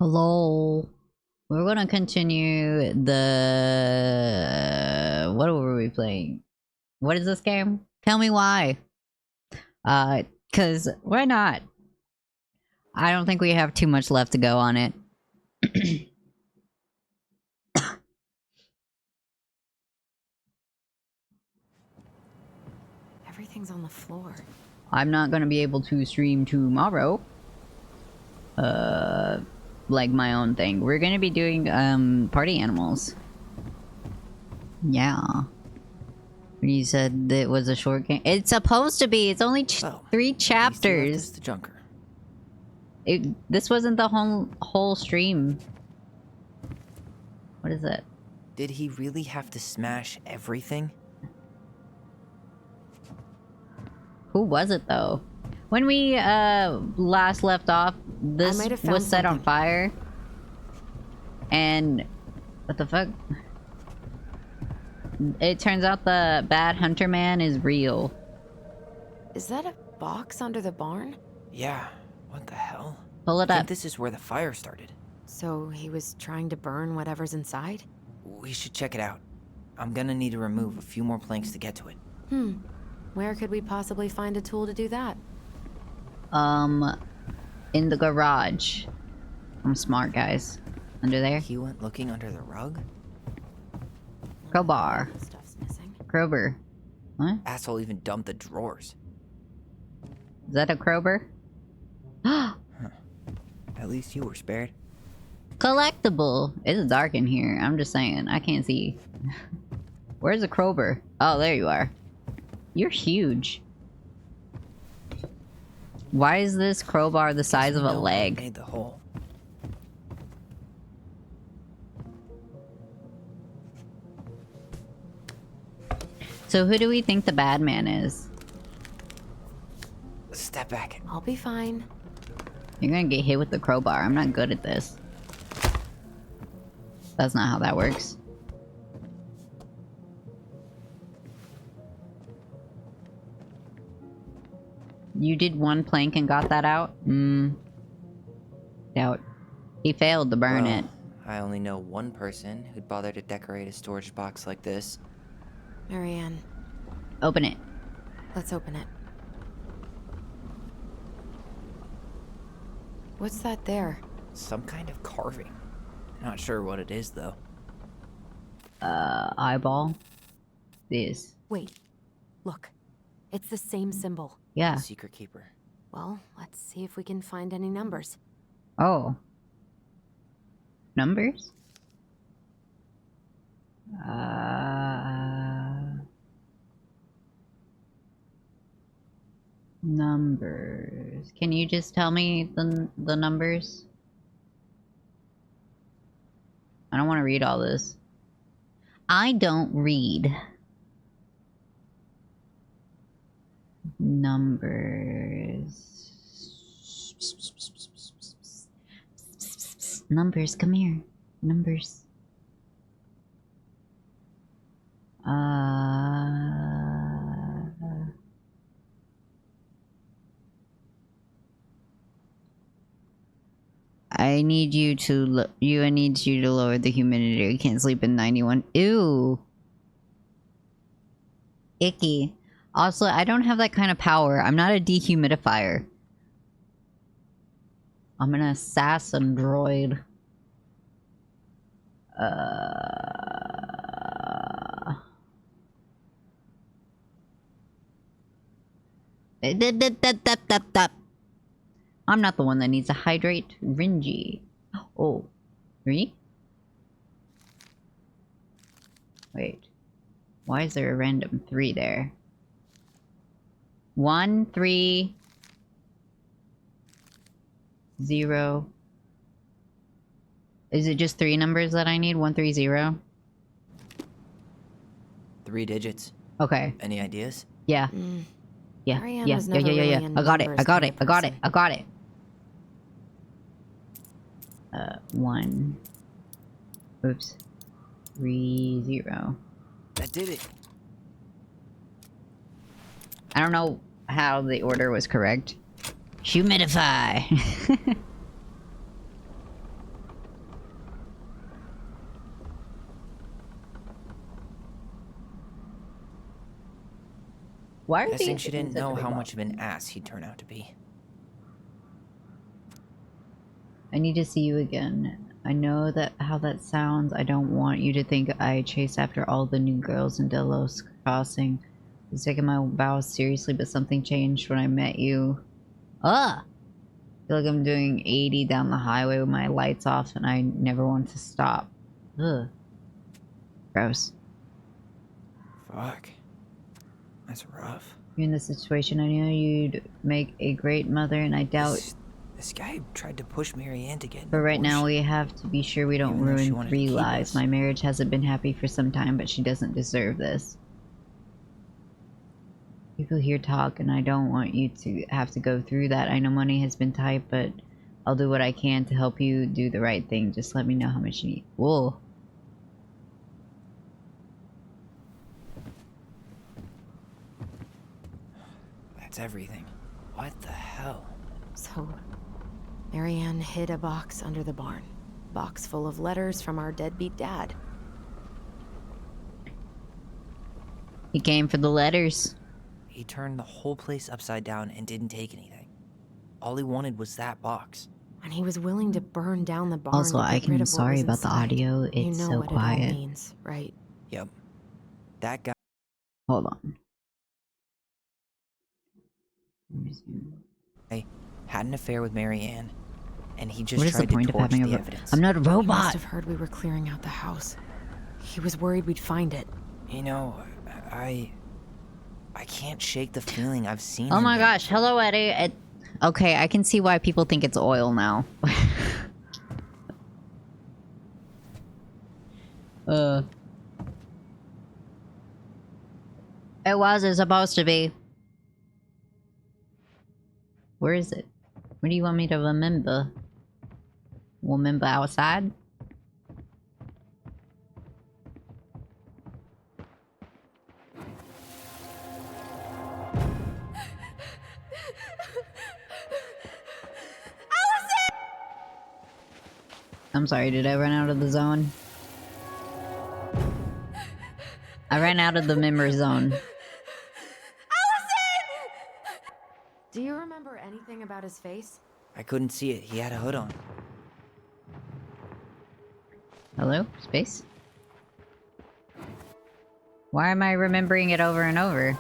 Hello. We're gonna continue the... What were we playing? What is this game? Tell me why. Cause why not? I don't think we have too much left to go on it. Everything's on the floor. I'm not gonna be able to stream tomorrow. Like my own thing. We're gonna be doing, party animals. Yeah. You said it was a short game. It's supposed to be. It's only 3 chapters. The junker. This wasn't the whole stream. What is it? Did he really have to smash everything? Who was it though? When we last left off, this was set on fire. And what the fuck? It turns out the bad hunter man is real. Is that a box under the barn? Yeah. What the hell? Pull it I up. think this is where the fire started. So he was trying to burn whatever's inside? We should check it out. I'm gonna need to remove a few more planks to get to it. Where could we possibly find a tool to do that? In the garage. I'm smart, guys. Under there. He went looking under the rug? Crowbar. Stuff's missing. Crowbar. What? Asshole even dumped the drawers. Is that a crowbar? At least you were spared. Collectible. It's dark in here. I'm just saying. I can't see. Where's the crowbar? Oh, there you are. You're huge. Why is this crowbar the size of a leg? Made the hole. So who do we think the bad man is? Step back. I'll be fine. You're gonna get hit with the crowbar. I'm not good at this. That's not how that works. You did one plank and got that out? Doubt. He failed to burn it. I only know one person who'd bother to decorate a storage box like this. Marianne, Open it. let's open it. What's that there? Some kind of carving. Not sure what it is, though. Eyeball. This. Wait. Look. It's the same symbol. Yeah. Secret keeper. Well, let's see if we can find any numbers. Oh. Numbers? Numbers. Can you just tell me the numbers? I don't want to read all this. I don't read. Numbers. Numbers, come here. Numbers. I need you to I need you to lower the humidity. I can't sleep in 91. Ew. Icky. Also, I don't have that kind of power. I'm not a dehumidifier. I'm an assassin droid. I'm not the one that needs to hydrate. Ringy. Oh. 3? Wait. Why is there a random 3 there? 1, 3, 0. Is it just 3 numbers that I need? 1, 3, 0? 3 digits. Okay. Any ideas? Yeah. Yeah. Marianne Yeah. was Yeah. never Yeah. Yeah. really Yeah. a I got it. numbers I got it. kind I of got it. person. I got it. 1. Oops. 3, 0. That did it. I don't know how the order was correct. Humidify. Why are Guessing these she didn't such a know big how box? much of an ass he'd turn out to be. I need to see you again. I know that how that sounds. I don't want you to think I chase after all the new girls in Delos Crossing. I was taking my vows seriously, but something changed when I met you. I feel like I'm doing 80 down the highway with my lights off and I never want to stop. Ugh. Gross. Fuck. That's rough. You're in this situation. I know you'd make a great mother, and I doubt. This guy tried to push Marianne to get an But right now, abortion. we have to be sure we don't Even though she ruin wanted to 3 keep lives. us. My marriage hasn't been happy for some time, but she doesn't deserve this. People here talk, and I don't want you to have to go through that. I know money has been tight, but I'll do what I can to help you do the right thing. Just let me know how much you need. Whoa. That's everything. What the hell? So, Marianne hid a box under the barn. Box full of letters from our deadbeat dad. He came for the letters. He turned the whole place upside down and didn't take anything. All he wanted was that box. And he was willing to burn down the barn Also, to I get rid am of what sorry was about the inside. audio. You It's know so what it all quiet. means, right? Yep. That guy. Hold on. Let me see. Had an affair with Mary Ann, and he just What is the tried to point of torch having the a evidence. I'm not a He must robot. have heard we were clearing out the house. He was worried we'd find it. You know, I can't shake the feeling I've seen Oh him my there gosh. before. Hello, Eddie. Okay, I can see why people think it's oil now. It wasn't supposed to be. Where is it? What do you want me to remember? Remember outside? I'm sorry, did I run out of the zone? I ran out of the memory zone. Do you remember anything about his face? I couldn't see it. He had a hood on. Hello? Space? Why am I remembering it over and over?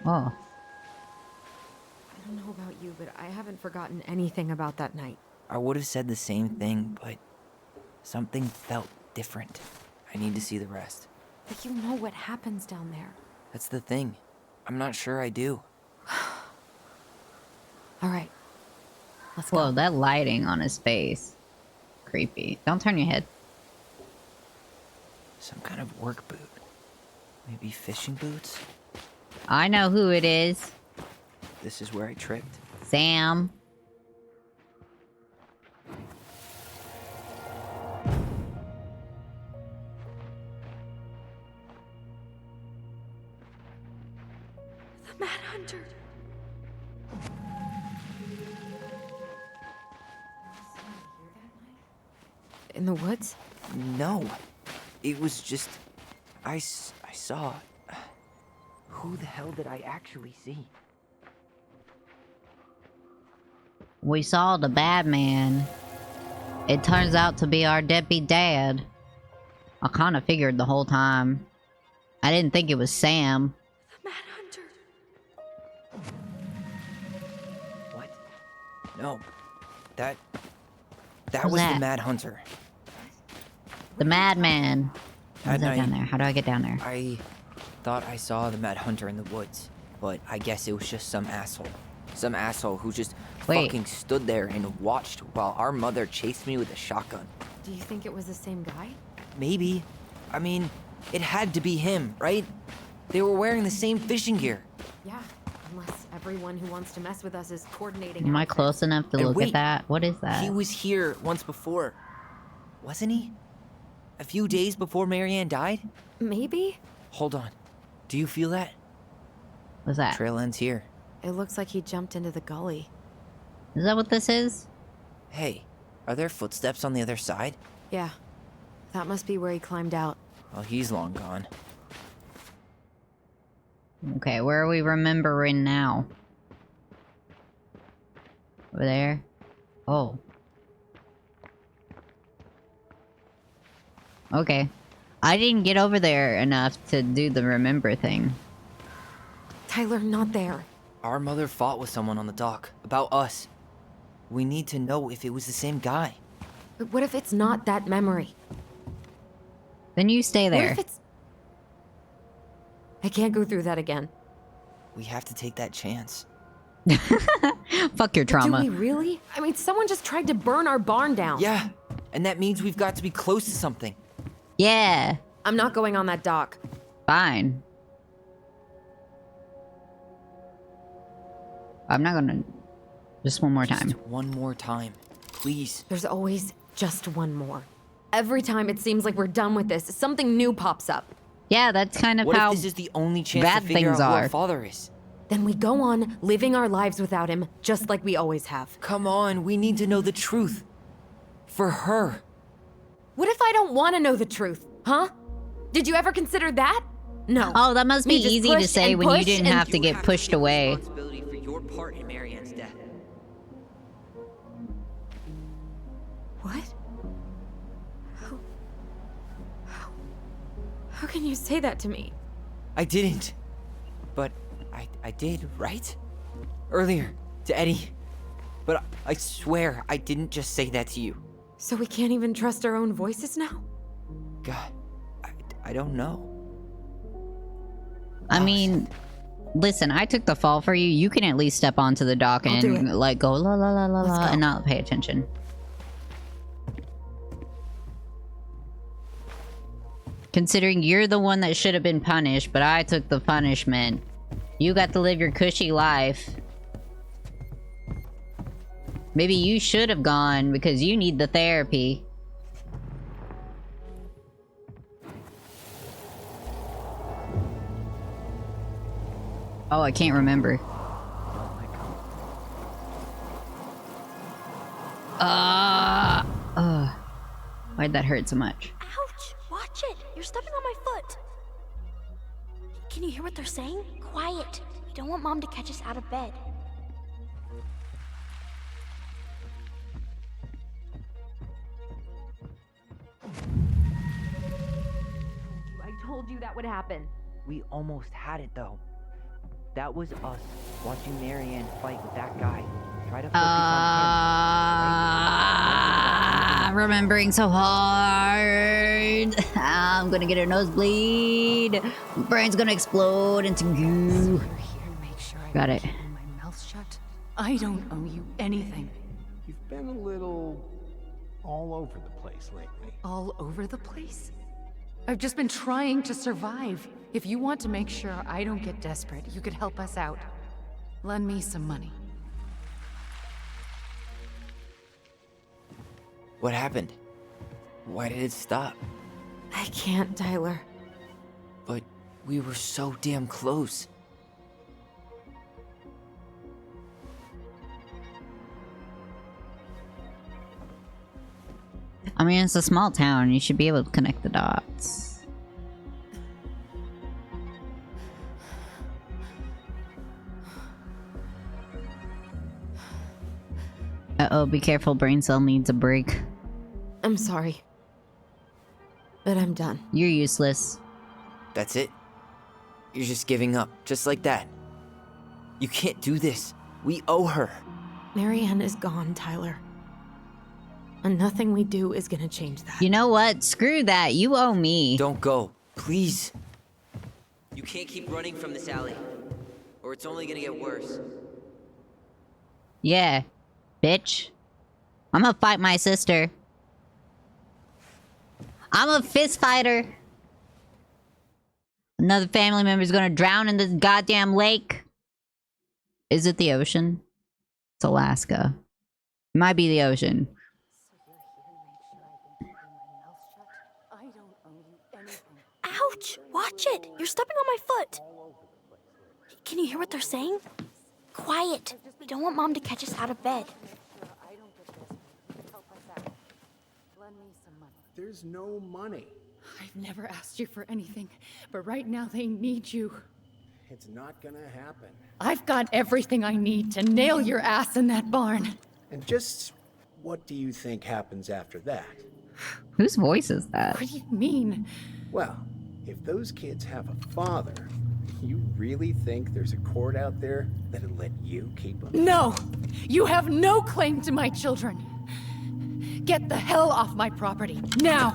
Oh. I don't know about you, but I haven't forgotten anything about that night. I would have said the same thing, but something felt different. I need to see the rest. But you know what happens down there. That's the thing. I'm not sure I do. All right. Let's go. Whoa, that lighting on his face. Creepy. Don't turn your head. Some kind of work boot. Maybe fishing boots? I know who it is. This is where I tripped. Sam. The Mad Hunter. In the woods? No. It was just... I saw... Who the hell did I actually see? We saw the bad man. It turns out to be our deadbeat dad. I kind of figured the whole time. I didn't think it was Sam. The Mad Hunter. What? No. That Who's was that? the Mad Hunter. The madman. How's That that down night- there? How do I get down there? I thought I saw the Mad Hunter in the woods, but I guess it was just some asshole. Some asshole who just Wait. fucking stood there and watched while our mother chased me with a shotgun. Do you think it was the same guy? Maybe. I mean, it had to be him, right? They were wearing the same fishing gear. Yeah. Unless everyone who wants to mess with us is coordinating. Am I outfits. close enough to And look wait, at that? What is that? He was here once before. Wasn't he? A few days before Marianne died? Maybe? Hold on. Do you feel that? What's that? Trail ends here. It looks like he jumped into the gully. Is that what this is? Hey, are there footsteps on the other side? Yeah. That must be where he climbed out. Well, he's long gone. Okay, where are we remembering now? Over there? Oh. Okay. I didn't get over there enough to do the remember thing. Tyler, not there. Our mother fought with someone on the dock about us. We need to know if it was the same guy. But what if it's not that memory? Then you stay What there. if it's... I can't go through that again. We have to take that chance. Fuck your trauma. Do we really? I mean, someone just tried to burn our barn down. Yeah, and that means we've got to be close to something. Yeah. I'm not going on that dock. Fine. I'm not gonna... Just one more time. Just one more time, please. There's always just one more. Every time it seems like we're done with this, something new pops up. Yeah, that's kind of What how... if this is the only chance bad to figure out things who are. our father is? Then we go on living our lives without him, just like we always have. Come on, we need to know the truth. For her. What if I I don't want to know the truth, huh? Did you ever consider that? No. Oh, that must be You just easy to push say and when you push didn't and- have to You get have pushed take away. responsibility for your part in Marianne's death. What? How can you say that to me? I didn't. But I did, right? Earlier, to Eddie. But I swear I didn't just say that to you. So we can't even trust our own voices now? God, I don't know. I mean, listen, I took the fall for you. You can at least step onto the dock I'll do and it. like go la la la la Let's la go. and not pay attention. Considering you're the one that should have been punished, but I took the punishment. You got to live your cushy life. Maybe you should have gone because you need the therapy. Oh, I can't remember. Why'd that hurt so much? Ouch! Watch it! You're stepping on my foot! Can you hear what they're saying? Quiet! We don't want Mom to catch us out of bed. I told you that would happen. We almost had it though. That was us watching Marianne fight with that guy. Try to focus on him. Remembering so hard. I'm gonna get a nosebleed. My brain's gonna explode into goo. You're here to make sure I Got it. keep my mouth shut. I don't owe you anything. You've been a little all over the place lately. All over the place? I've just been trying to survive. If you want to make sure I don't get desperate, you could help us out. Lend me some money. What happened? Why did it stop? I can't, Tyler. But we were so damn close. I mean, it's a small town. You should be able to connect the dots. Uh-oh, be careful. Brain cell needs a break. I'm sorry. But I'm done. You're useless. That's it? You're just giving up, just like that. You can't do this. We owe her. Marianne is gone, Tyler. And nothing we do is gonna change that. You know what? Screw that. You owe me. Don't go, please. You can't keep running from this alley, or it's only gonna get worse. Yeah. Bitch. I'm gonna fight my sister. I'm a fist fighter. Another family member's gonna drown in this goddamn lake. Is it the ocean? It's Alaska. It might be the ocean. I don't owe you anything. Ouch! Watch it! You're stepping on my foot! Can you hear what they're saying? Quiet! We don't want Mom to catch us out of bed. I don't get desperate. Help us out. Lend me some money. There's no money. I've never asked you for anything, but right now they need you. It's not gonna happen. I've got everything I need to nail your ass in that barn. And just what do you think happens after that? Whose voice is that? What do you mean? Well, if those kids have a father, you really think there's a court out there that'll let you keep them? No! You have no claim to my children. Get the hell off my property, now!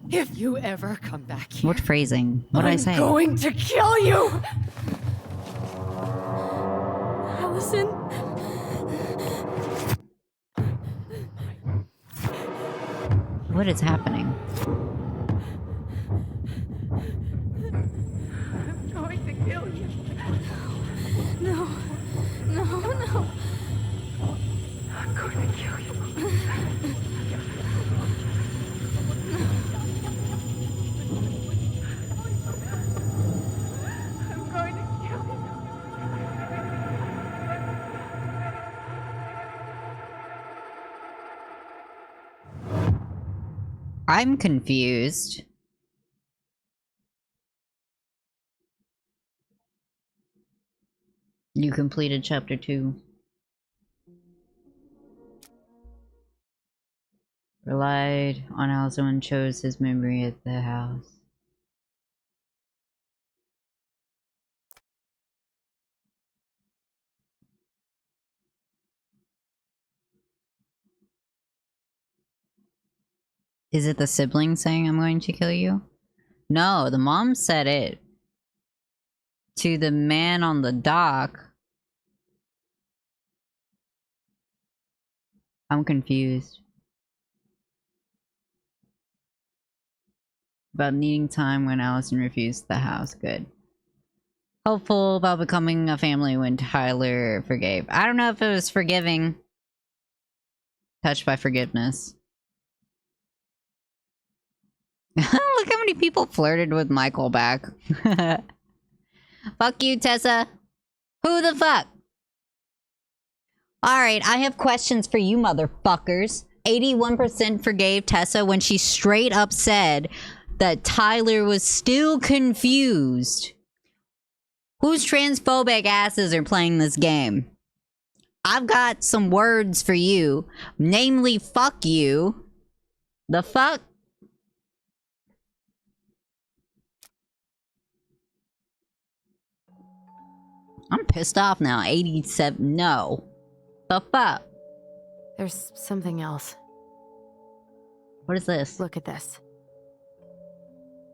If you ever come back here, What phrasing? What'd I say? I'm going to kill you! Allison? What is happening? I'm going to kill you. No. No, no. I'm going to kill you. I'm going to kill you. I'm confused. You completed chapter 2. Relied on Allison and chose his memory at the house. Is it the sibling saying I'm going to kill you? No, the mom said it to the man on the dock. I'm confused. About needing time when Allison refused the house. Good. Hopeful about becoming a family when Tyler forgave. I don't know if it was forgiving. Touched by forgiveness. Look how many people flirted with Michael back. Fuck you, Tessa. Who the fuck? Alright, I have questions for you motherfuckers. 81% forgave Tessa when she straight up said that Tyler was still confused. Whose transphobic asses are playing this game? I've got some words for you. Namely, fuck you. The fuck? I'm pissed off now. 87. No. The fuck? There's something else. What is this? Look at this.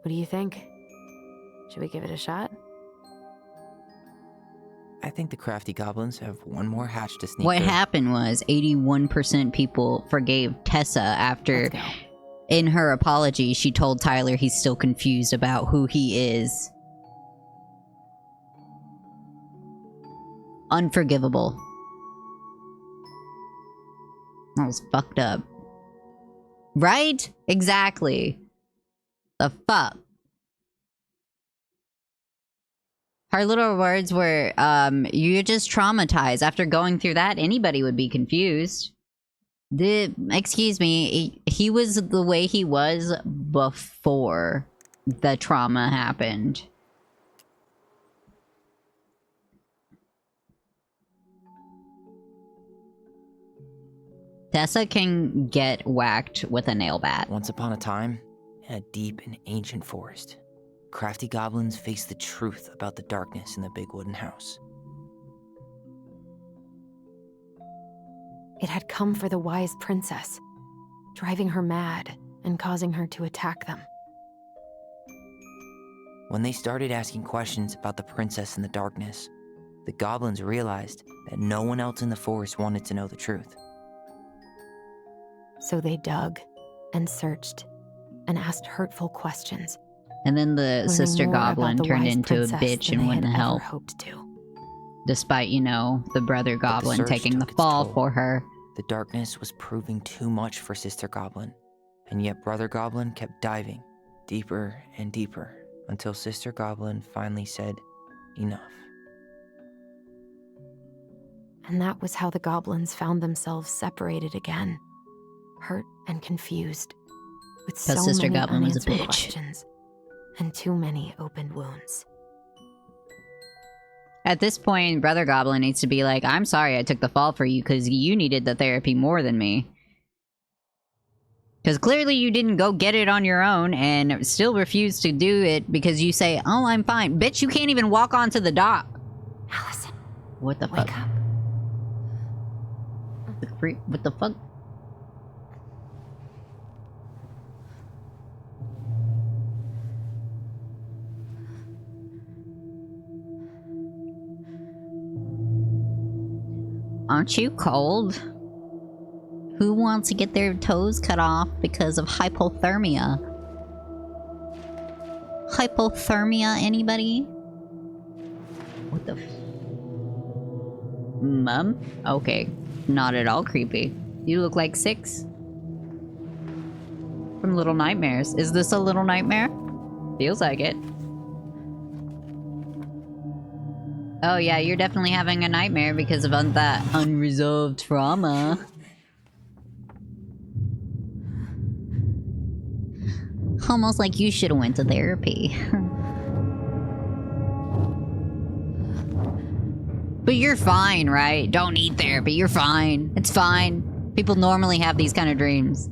What do you think? Should we give it a shot? I think the crafty goblins have one more hatch to sneak What through. happened was 81% people forgave Tessa after, Let's go. in her apology, she told Tyler he's still confused about who he is. Unforgivable. That was fucked up. Right? Exactly. The fuck? Her little words were, you're just traumatized. After going through that, anybody would be confused. Excuse me, he was the way he was before the trauma happened. Tessa can get whacked with a nail bat. Once upon a time, in a deep and ancient forest, crafty goblins faced the truth about the darkness in the big wooden house. It had come for the wise princess, driving her mad and causing her to attack them. When they started asking questions about the princess in the darkness, the goblins realized that no one else in the forest wanted to know the truth. So they dug and searched and asked hurtful questions. And then the learning sister more about goblin the turned wise into a princess bitch than and they wouldn't had ever help. hoped to. Despite, you know, the brother goblin search taking the took its fall toll. for her. The darkness was proving too much for Sister Goblin, and yet Brother Goblin kept diving deeper and deeper until Sister Goblin finally said, enough. And that was how the goblins found themselves separated again, hurt and confused, with so Sister many Goblin was a unanswered bitch. questions and too many open wounds. At this point, Brother Goblin needs to be like, I'm sorry I took the fall for you because you needed the therapy more than me. Because clearly you didn't go get it on your own and still refused to do it because you say, oh, I'm fine. Bitch, you can't even walk onto the dock. Allison, What the wake fuck? up. What the fuck? Aren't you cold? Who wants to get their toes cut off because of hypothermia? Hypothermia, anybody? What the Mom? Okay. Not at all creepy. You look like 6. From Little Nightmares. Is this a Little Nightmare? Feels like it. Oh yeah, you're definitely having a nightmare because of that unresolved trauma. almost like you should have went to therapy. But you're fine, right? Don't need therapy. You're fine. It's fine. People normally have these kind of dreams.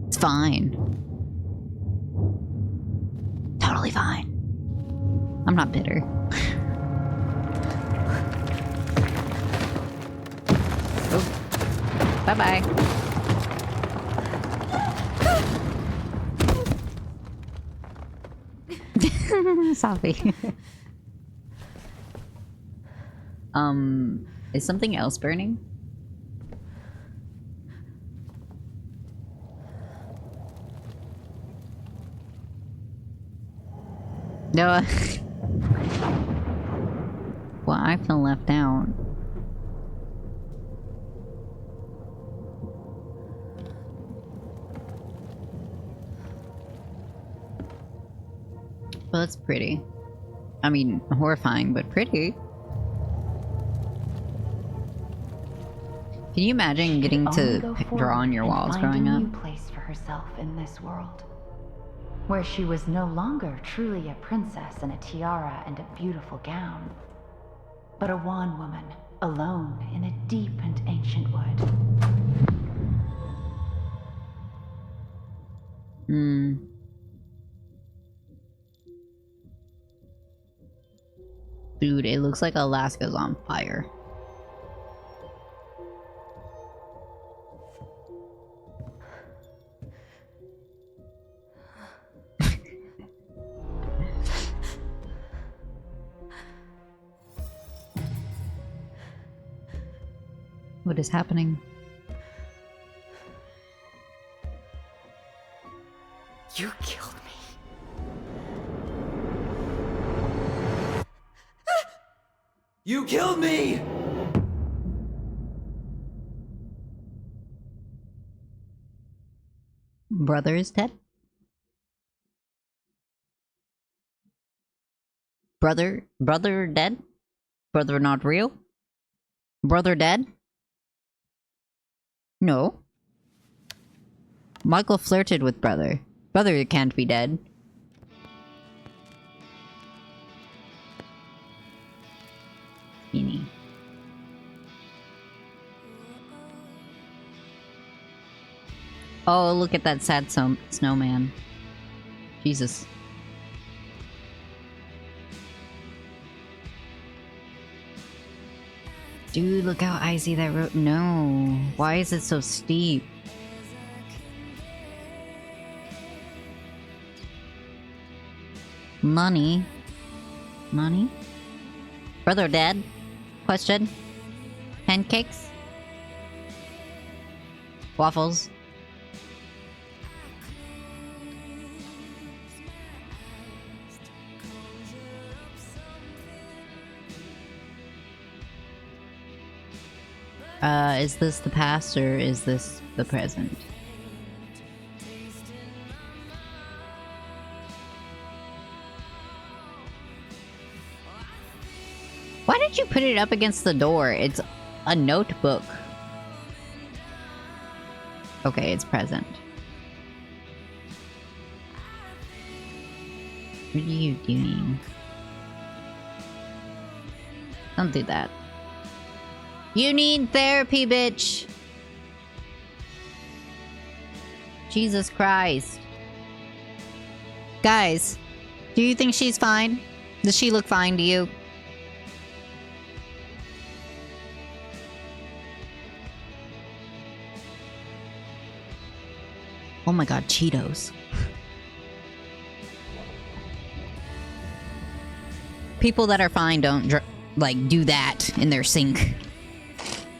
It's fine. Totally fine. I'm not bitter. Oh. Bye-bye. Sorry. Is something else burning? No. Well, I feel left out. Well, that's pretty. I mean, horrifying, but pretty. Can you imagine getting to draw on your walls growing up? Find a new place for herself in this world, where she was no longer truly a princess in a tiara and a beautiful gown, but a wan woman, alone in a deep and ancient wood. Dude, it looks like Alaska's on fire. What is happening? You killed me. You killed me! Brother is dead? Brother dead? Brother not real? Brother dead? No. Michael flirted with brother. Brother can't be dead. Beanie. Oh, look at that sad snowman. Jesus. Dude, look how icy that road. No. Why is it so steep? Money. Money? Brother dead? Question? Pancakes? Waffles? Is this the past or is this the present? Why did you put it up against the door? It's a notebook. Okay, it's present. What are you doing? Don't do that. You need therapy, bitch! Jesus Christ. Guys, do you think she's fine? Does she look fine to you? Oh my god, Cheetos. People that are fine don't, like, do that in their sink.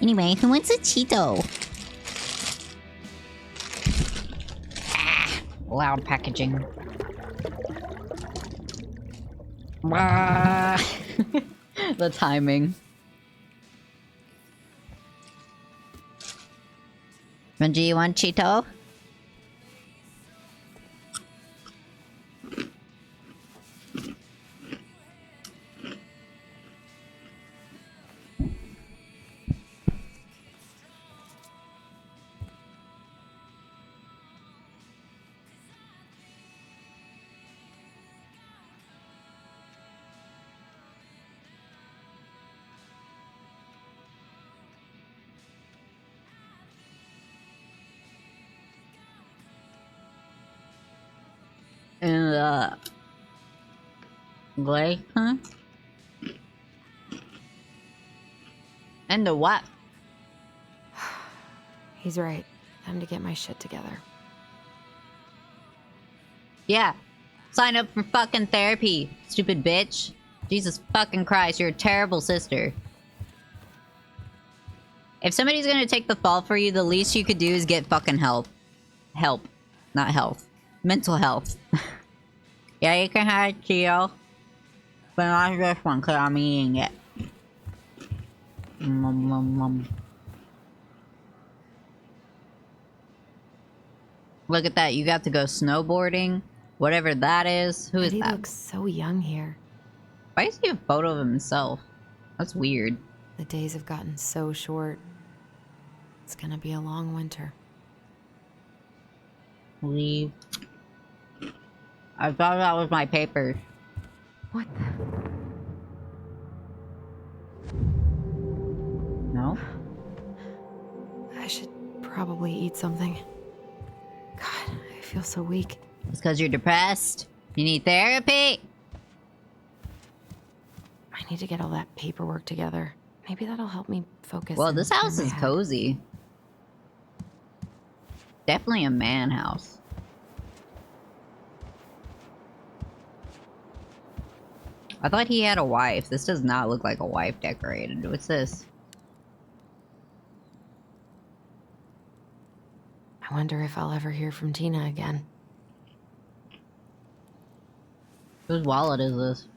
Anyway, who wants a Cheeto? Ah, loud packaging. Ah. The timing. Renji, you want Cheeto? in the lake, huh? And the what? He's right. Time to get my shit together. Yeah. Sign up for fucking therapy, stupid bitch. Jesus fucking Christ, you're a terrible sister. If somebody's gonna take the fall for you, the least you could do is get fucking help. Help. Not health. Mental health. Yeah, you can have it, Chio. But not this one, because I'm eating it. Look at that, you got to go snowboarding. Whatever that is. Who is He that? looks so young here. Why is he a photo of himself? That's weird. The days have gotten so short. It's gonna be a long winter. Leave. I thought that was my paper. What the? No? I should probably eat something. God, I feel so weak. It's because you're depressed. You need therapy. I need to get all that paperwork together. Maybe that'll help me focus. Well, and this clear house my is head. cozy. Definitely a man house. I thought he had a wife. This does not look like a wife decorated. What's this? I wonder if I'll ever hear from Tina again. Whose wallet is this?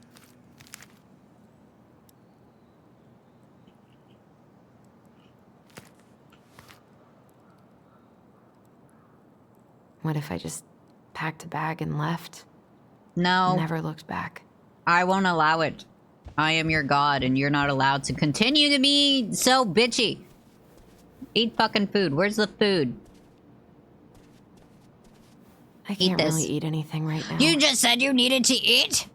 What if I just packed a bag and left? No. Never looked back. I won't allow it. I am your god, and you're not allowed to continue to be so bitchy. Eat fucking food. Where's the food? I can't this. really eat anything right now. You just said you needed to eat?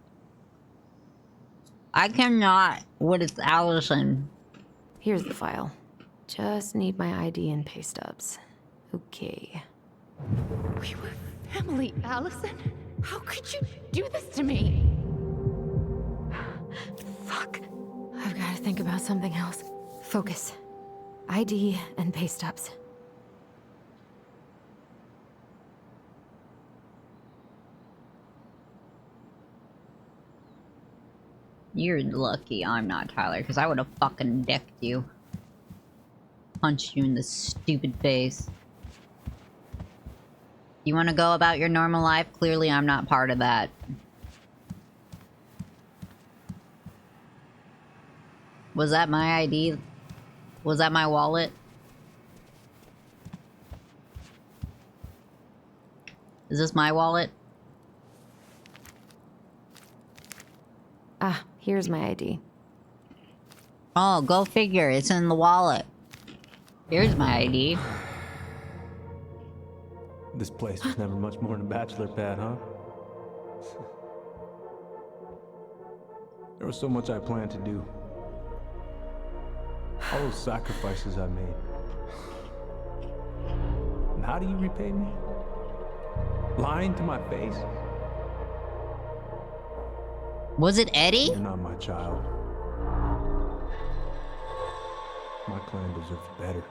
I cannot. What is Allison? Here's the file. Just need my ID and pay stubs. Okay. We were family, Allison. How could you do this to me? Fuck. I've got to think about something else. Focus. ID and pay stubs. You're lucky I'm not Tyler, because I would have fucking decked you. Punched you in the stupid face. You want to go about your normal life? Clearly I'm not part of that. Was that my ID? Was that my wallet? Is this my wallet? Ah, here's my ID. Oh, go figure. It's in the wallet. Here's my ID. This place was never much more than a bachelor pad, huh? There was so much I planned to do. All those sacrifices I made. And how do you repay me? Lying to my face? Was it Eddie? You're not my child. My clan deserves better.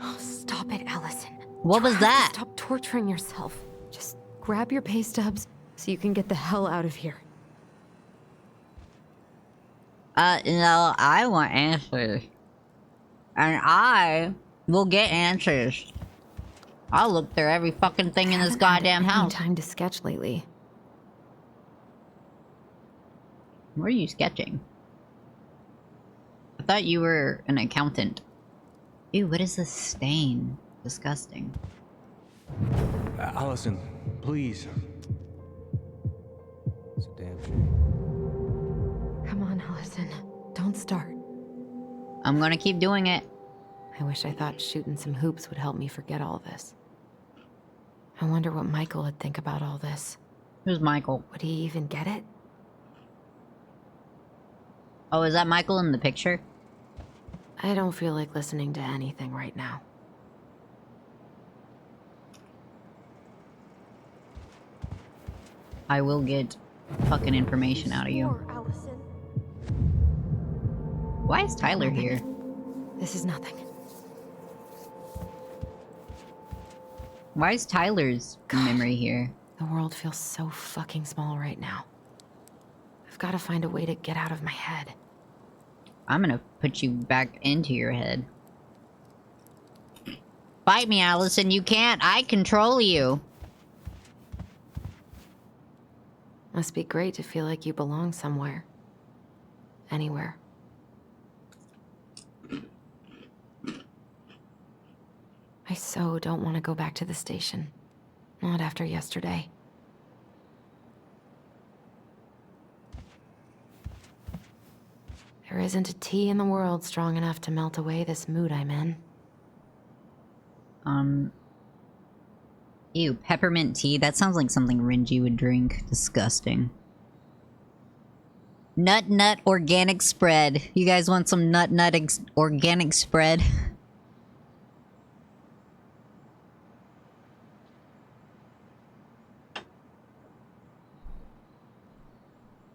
Oh, stop it, Allison. What was You have to that? Stop torturing yourself. Just grab your pay stubs so you can get the hell out of here. No, I want answers. And I will get answers. I'll look through every fucking thing in this Haven't had goddamn any house. time to sketch lately. What are you sketching? I thought you were an accountant. Ew, what is this stain? Disgusting. Allison, please. It's a damn shame. Come on, Allison. Don't start. I'm gonna keep doing it. I wish I thought shooting some hoops would help me forget all this. I wonder what Michael would think about all this. Who's Michael? Would he even get it? Oh, is that Michael in the picture? I don't feel like listening to anything right now. I will get fucking information out of you. More, Allison. Why is Tyler Nothing. here? This is nothing. Why is Tyler's memory here? The world feels so fucking small right now. I've got to find a way to get out of my head. I'm gonna put you back into your head. Fight me, Allison. You can't. I control you. Must be great to feel like you belong somewhere. Anywhere. I so don't want to go back to the station. Not after yesterday. There isn't a tea in the world strong enough to melt away this mood I'm in. Ew, peppermint tea? That sounds like something Renji would drink. Disgusting. Nut organic spread. You guys want some organic spread?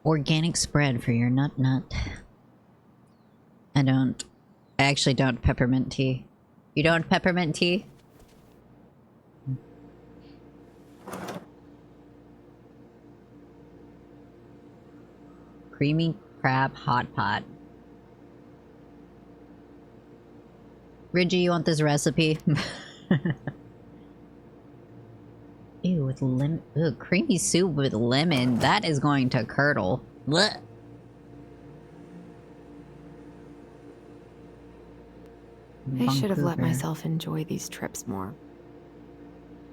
Organic spread for your nut. I actually don't peppermint tea. You don't peppermint tea? Creamy crab hot pot. Ridgy, you want this recipe? Ew, with lemon. Ew, creamy soup with lemon. That is going to curdle. Blech. I should have let Vancouver. myself enjoy these trips more.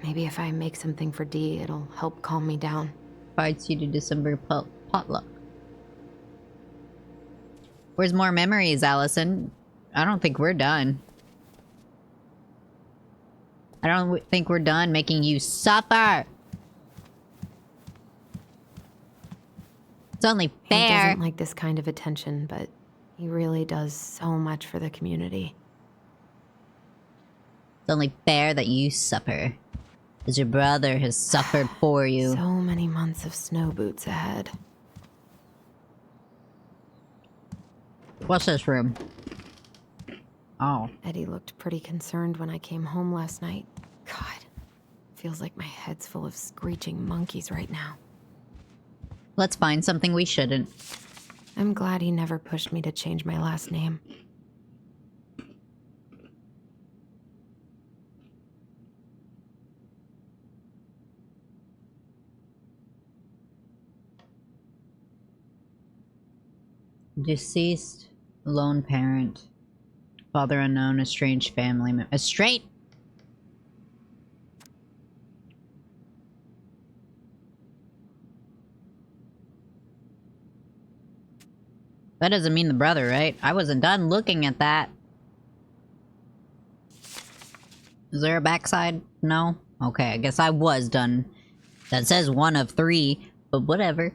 Maybe if I make something for Dee, it'll help calm me down. Invites you to December potluck. Where's more memories, Allison? I don't think we're done. I don't think we're done making you suffer. It's only He fair. doesn't like this kind of attention, but he really does so much for the community. It's only fair that you suffer. As your brother has suffered for you. So many months of snow boots ahead. What's this room? Oh. Eddie looked pretty concerned when I came home last night. God, feels like my head's full of screeching monkeys right now. Let's find something we shouldn't. I'm glad he never pushed me to change my last name. Deceased, lone parent, father unknown, estranged family member. Estranged? That doesn't mean the brother, right? I wasn't done looking at that. Is there a backside? No? Okay, I guess I was done. That says 1 of 3, but whatever.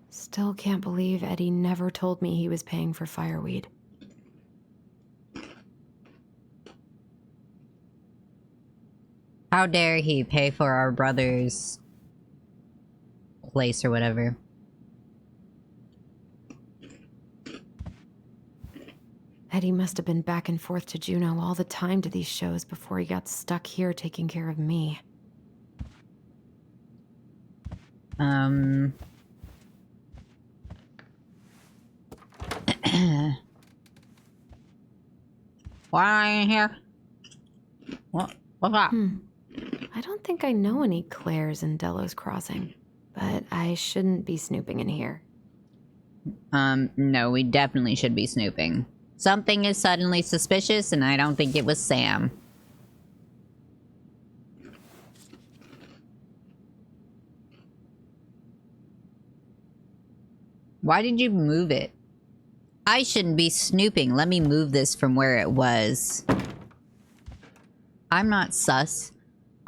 Still can't believe Eddie never told me he was paying for fireweed. How dare he pay for our brother's place or whatever. Eddie must have been back and forth to Juneau all the time to these shows before he got stuck here taking care of me. Why are you here? What's up? I don't think I know any Claires in Delos Crossing, but I shouldn't be snooping in here. No, we definitely should be snooping. Something is suddenly suspicious, and I don't think it was Sam. Why did you move it? I shouldn't be snooping. Let me move this from where it was. I'm not sus.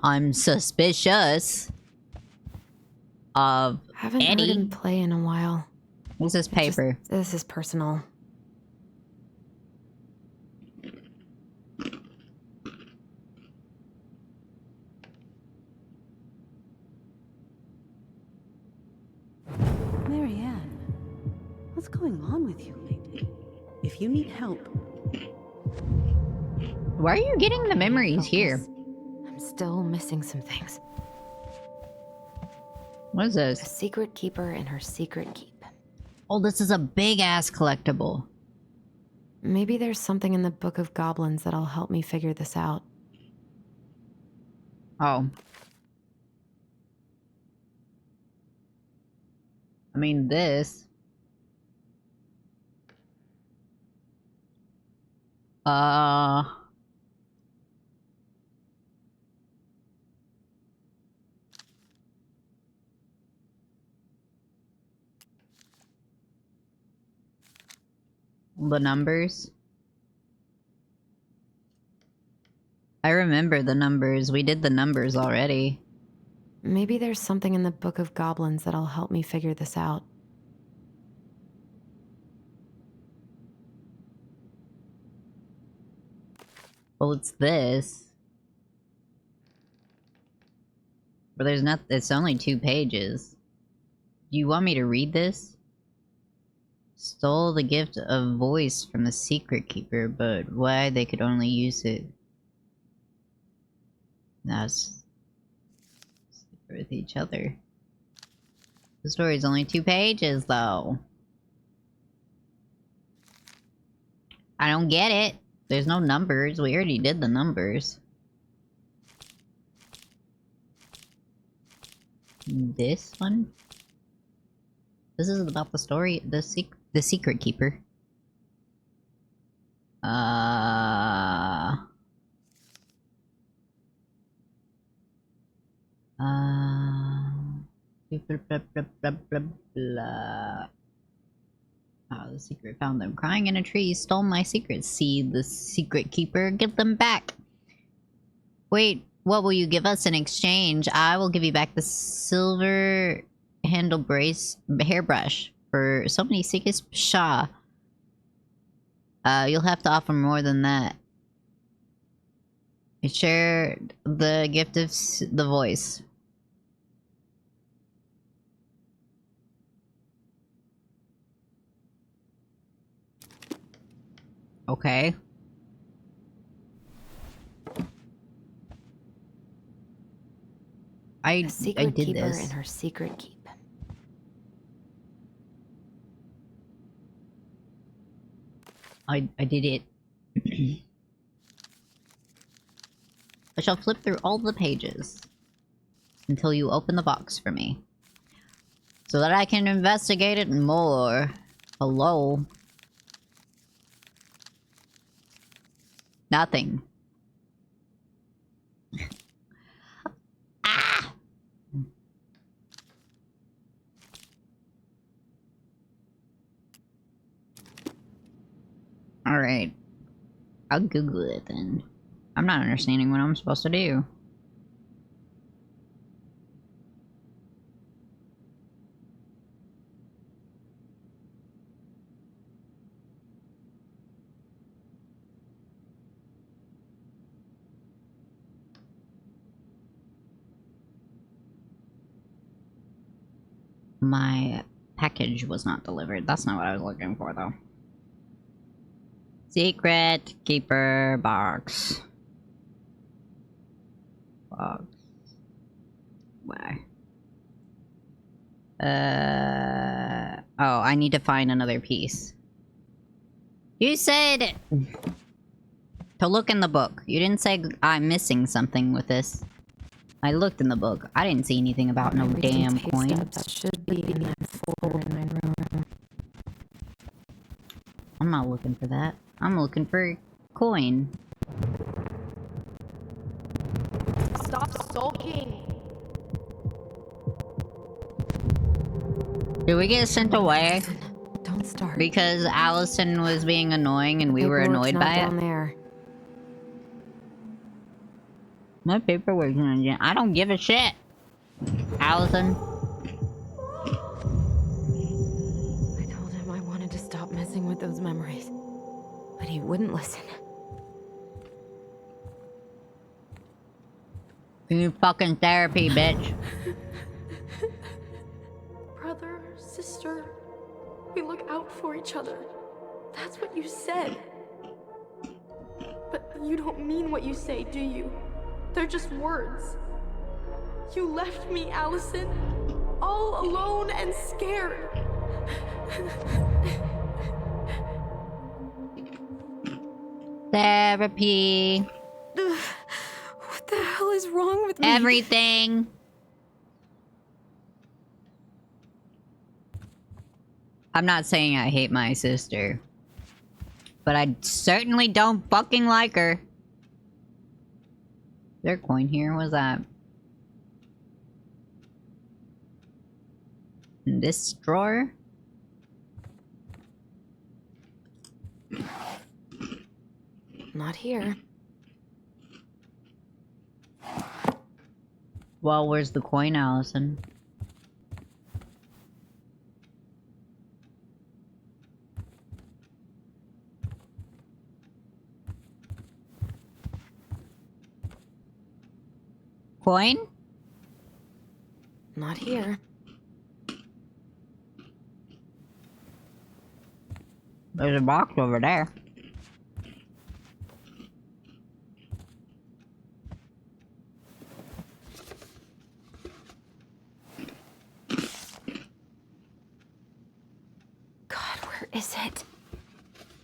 I'm suspicious of Haven't heard Eddie. him play in a while. What's this paper? This is personal. What's going on with you lately? If you need help... Why are you getting the memories here? I'm still missing some things. What is A this? secret keeper and her secret keep. Oh, this is a big-ass collectible. Maybe there's something in the Book of Goblins that'll help me figure this out. Oh. I mean, this... The numbers. I remember the numbers. We did the numbers already. Maybe there's something in the Book of Goblins that'll help me figure this out. Well, it's this. But there's not... It's only 2 pages. Do you want me to read this? Stole the gift of voice from the secret keeper, but why they could only use it? That's... with each other. The story's only 2 pages, though. I don't get it. There's no numbers. We already did the numbers. This one? This is about the story, the secret keeper. Blah, blah, blah, blah, blah. Oh, the secret found them crying in a tree, stole my secrets. See the secret keeper, give them back. Wait, what will you give us in exchange? I will give you back the silver handle brace hairbrush for so many secrets. Pshaw. You'll have to offer more than that. Share the gift of the voice. Okay. I did keeper this. and her secret keep. I did it. I shall flip through all the pages until you open the box for me, so that I can investigate it more. Hello? Nothing. Ah! Alright. I'll Google it then. I'm not understanding what I'm supposed to do. My package was not delivered. That's not what I was looking for, though. Secret keeper box. Box. Where? Oh, I need to find another piece. You said to look in the book. You didn't say I'm missing something with this. I looked in the book. I didn't see anything about no damn coin. That should be in that folder in my room. I'm not looking for that. I'm looking for coin. Stop sulking. Did we get sent away Don't start. because Allison was being annoying and we were Paperwork's annoyed not by down it? there. My paperwork's not yet. I don't give a shit. Allison. I told him I wanted to stop messing with those memories, but he wouldn't listen. You need fucking therapy, bitch. Brother, sister, we look out for each other. That's what you said. But you don't mean what you say, do you? They're just words. You left me, Allison, all alone and scared. Therapy. What the hell is wrong with me? Everything. I'm not saying I hate my sister, but I certainly don't fucking like her. Is there a coin here? What's that? In this drawer? Not here. Well, where's the coin, Allison? Coin? Not here. There's a box over there. God, where is it?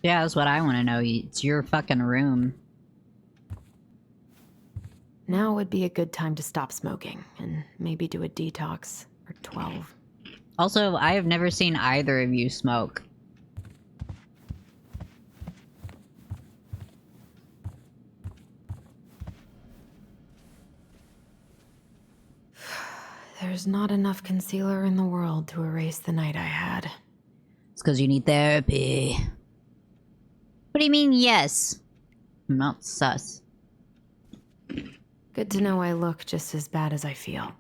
Yeah, that's what I want to know. It's your fucking room. Now would be a good time to stop smoking and maybe do a detox for 12. Also, I have never seen either of you smoke. There's not enough concealer in the world to erase the night I had. It's because you need therapy. What do you mean, yes? I'm not sus. Good to know I look just as bad as I feel.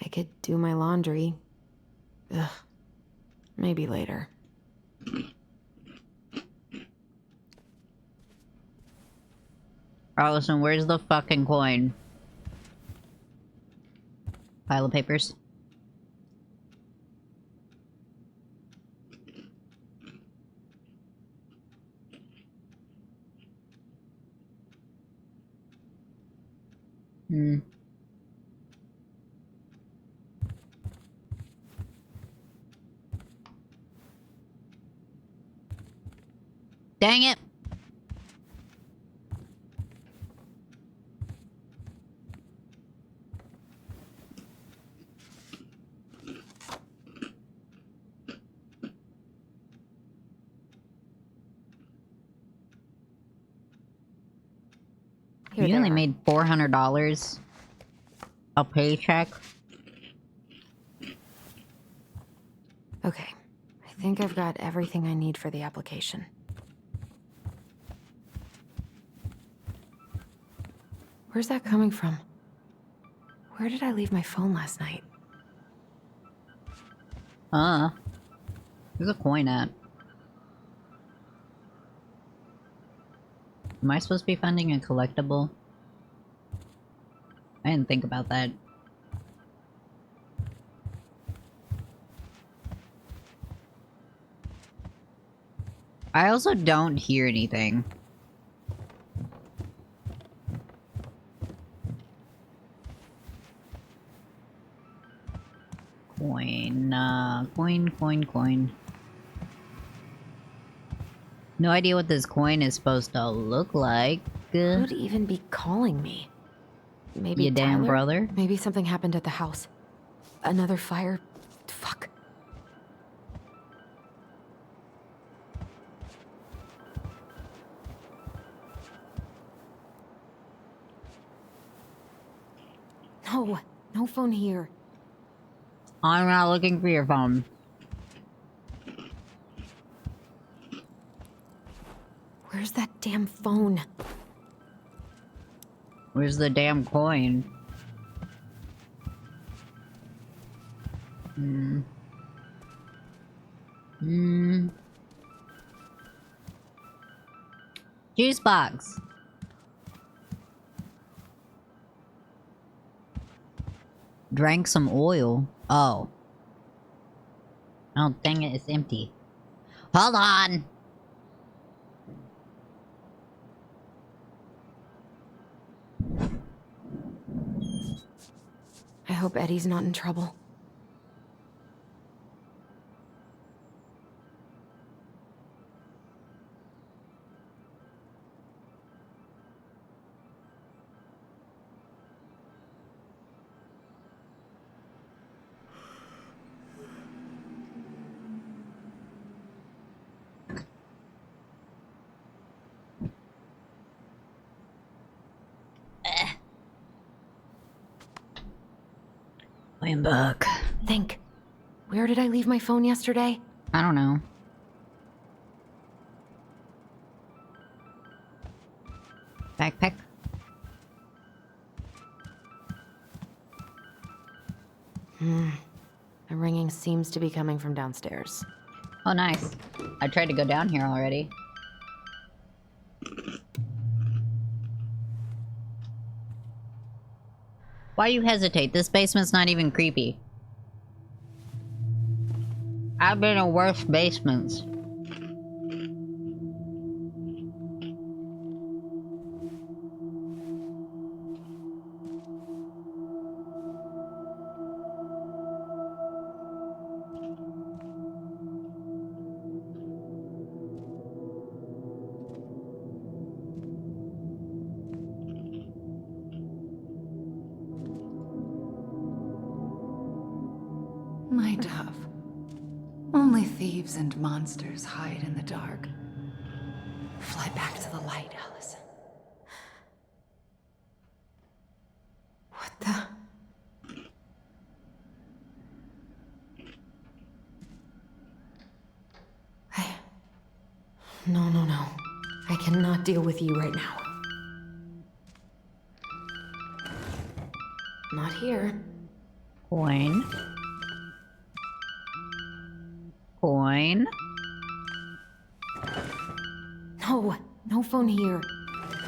I could do my laundry. Ugh. Maybe later. Allison, where's the fucking coin? Pile of papers. Hmm. Dang it! Here You they only are. made $400 a paycheck. Okay. I think I've got everything I need for the application. Where's that coming from? Where did I leave my phone last night? There's a coin at. Am I supposed to be funding a collectible? I didn't think about that. I also don't hear anything. Coin, coin. No idea what this coin is supposed to look like. Who'd even be calling me? Maybe Your damn Tyler? brother? Maybe something happened at the house. Another fire? Fuck. No, no phone here. I'm not looking for your phone. Where's that damn phone? Where's the damn coin? Juice box. Drank some oil. Oh. Oh, dang it, it's empty. Hold on! I hope Eddie's not in trouble. I'm back. Think. Where did I leave my phone yesterday? I don't know. Backpack. The ringing seems to be coming from downstairs. Oh, nice. I tried to go down here already. Why you hesitate? This basement's not even creepy. I've been in worse basements. My dove. Only thieves and monsters hide in the dark. Fly back to the light, Allison. What the? No. I cannot deal with you right now. Not here. Coin. Coin. No phone here.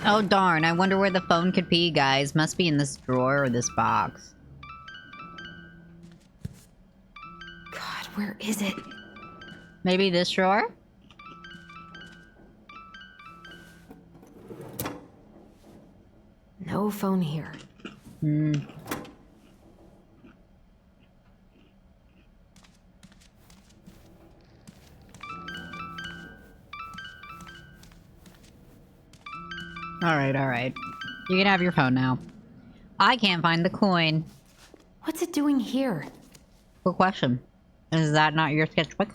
Oh darn, I wonder where the phone could be, guys. Must be in this drawer or this box. God, where is it? Maybe this drawer? No phone here. Alright. You can have your phone now. I can't find the coin. What's it doing here? Good question. Is that not your sketchbook?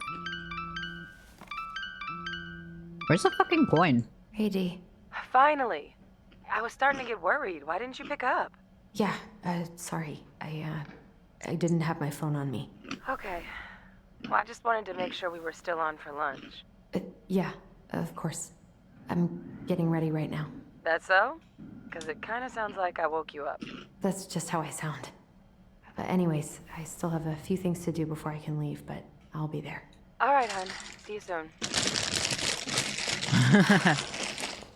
Where's the fucking coin? Hey, Dee. Finally. I was starting to get worried. Why didn't you pick up? Yeah, sorry. I didn't have my phone on me. Okay. Well, I just wanted to make sure we were still on for lunch. Yeah, of course. I'm getting ready right now. That so? Because it kind of sounds like I woke you up. That's just how I sound. But anyways, I still have a few things to do before I can leave, but I'll be there. All right, hon. See you soon.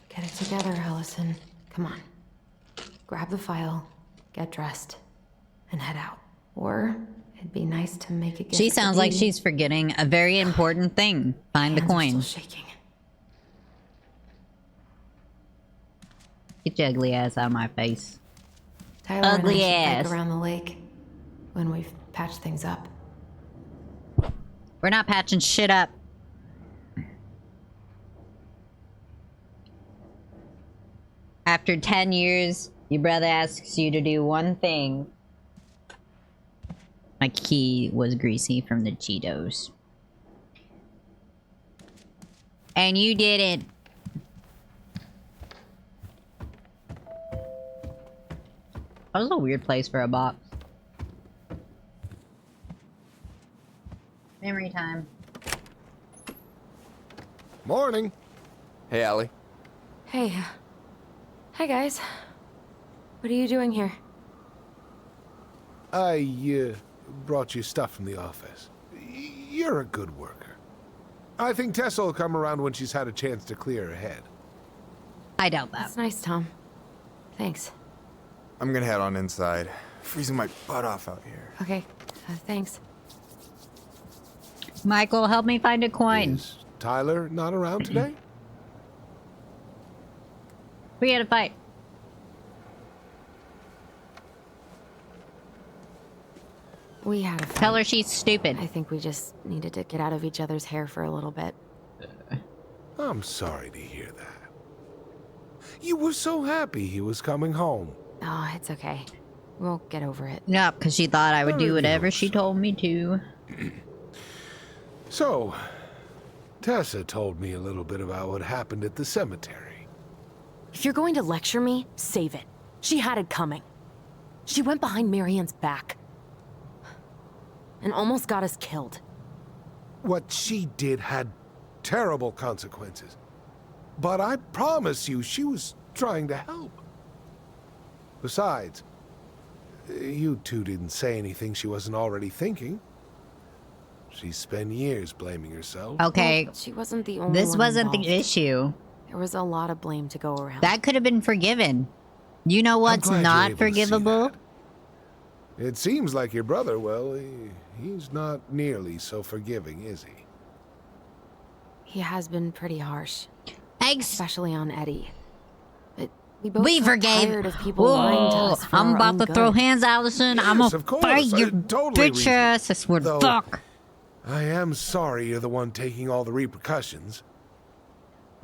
Get it together, Allison. Come on. Grab the file, get dressed, and head out. Or it'd be nice to make a gift. She sounds like she's forgetting a very important thing. Find the coin. Hands are still shaking. Get your ugly ass out of my face. Tyler Ugly and I should ass. bike around the lake when we've patched things up. We're not patching shit up. After 10 years, your brother asks you to do one thing. My key was greasy from the Cheetos. And you didn't. That was a weird place for a box. Memory time. Morning. Hey, Allie. Hey. Hi, guys. What are you doing here? I, brought you stuff from the office. You're a good worker. I think Tessa will come around when she's had a chance to clear her head. I doubt that. That's nice, Tom. Thanks. I'm gonna head on inside. Freezing my butt off out here. Okay, thanks. Michael, help me find a coin. Is Tyler not around today? We had a fight. We had a fight. Tell her she's stupid. I think we just needed to get out of each other's hair for a little bit. I'm sorry to hear that. You were so happy he was coming home. Oh, it's okay. We'll get over it. Yep, because she thought I would do whatever she told me to. So, Tessa told me a little bit about what happened at the cemetery. If you're going to lecture me, save it. She had it coming. She went behind Marianne's back. And almost got us killed. What she did had terrible consequences. But I promise you, she was trying to help. Besides, you two didn't say anything she wasn't already thinking. She spent years blaming herself. Okay. Well, she wasn't the only This one wasn't involved. the issue. There was a lot of blame to go around. That could have been forgiven. You know what's glad you're not able to see forgivable? It seems like your brother, well, he's not nearly so forgiving, is he? He has been pretty harsh. Especially on Eddie. But We got forgave. tired of people lying to Whoa, us for I'm our about own to good. throw hands, Allison. I'm Yes, gonna of course. fight your Totally bitch ass. I swear to Though, fuck. I am sorry you're the one taking all the repercussions.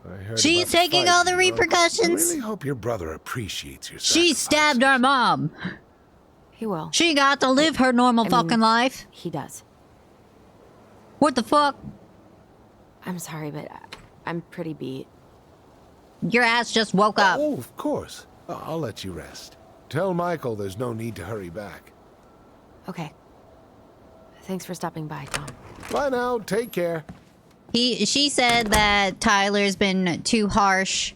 I heard She's about the taking fight, all the you know. repercussions? I really hope your brother appreciates your She stabbed our mom. He will. She got to live her normal I mean, fucking life. He does. What the fuck? I'm sorry, but I'm pretty beat. Your ass just woke up. Oh, of course. I'll let you rest. Tell Michael there's no need to hurry back. Okay. Thanks for stopping by, Tom. Bye now. Take care. She said that Tyler's been too harsh.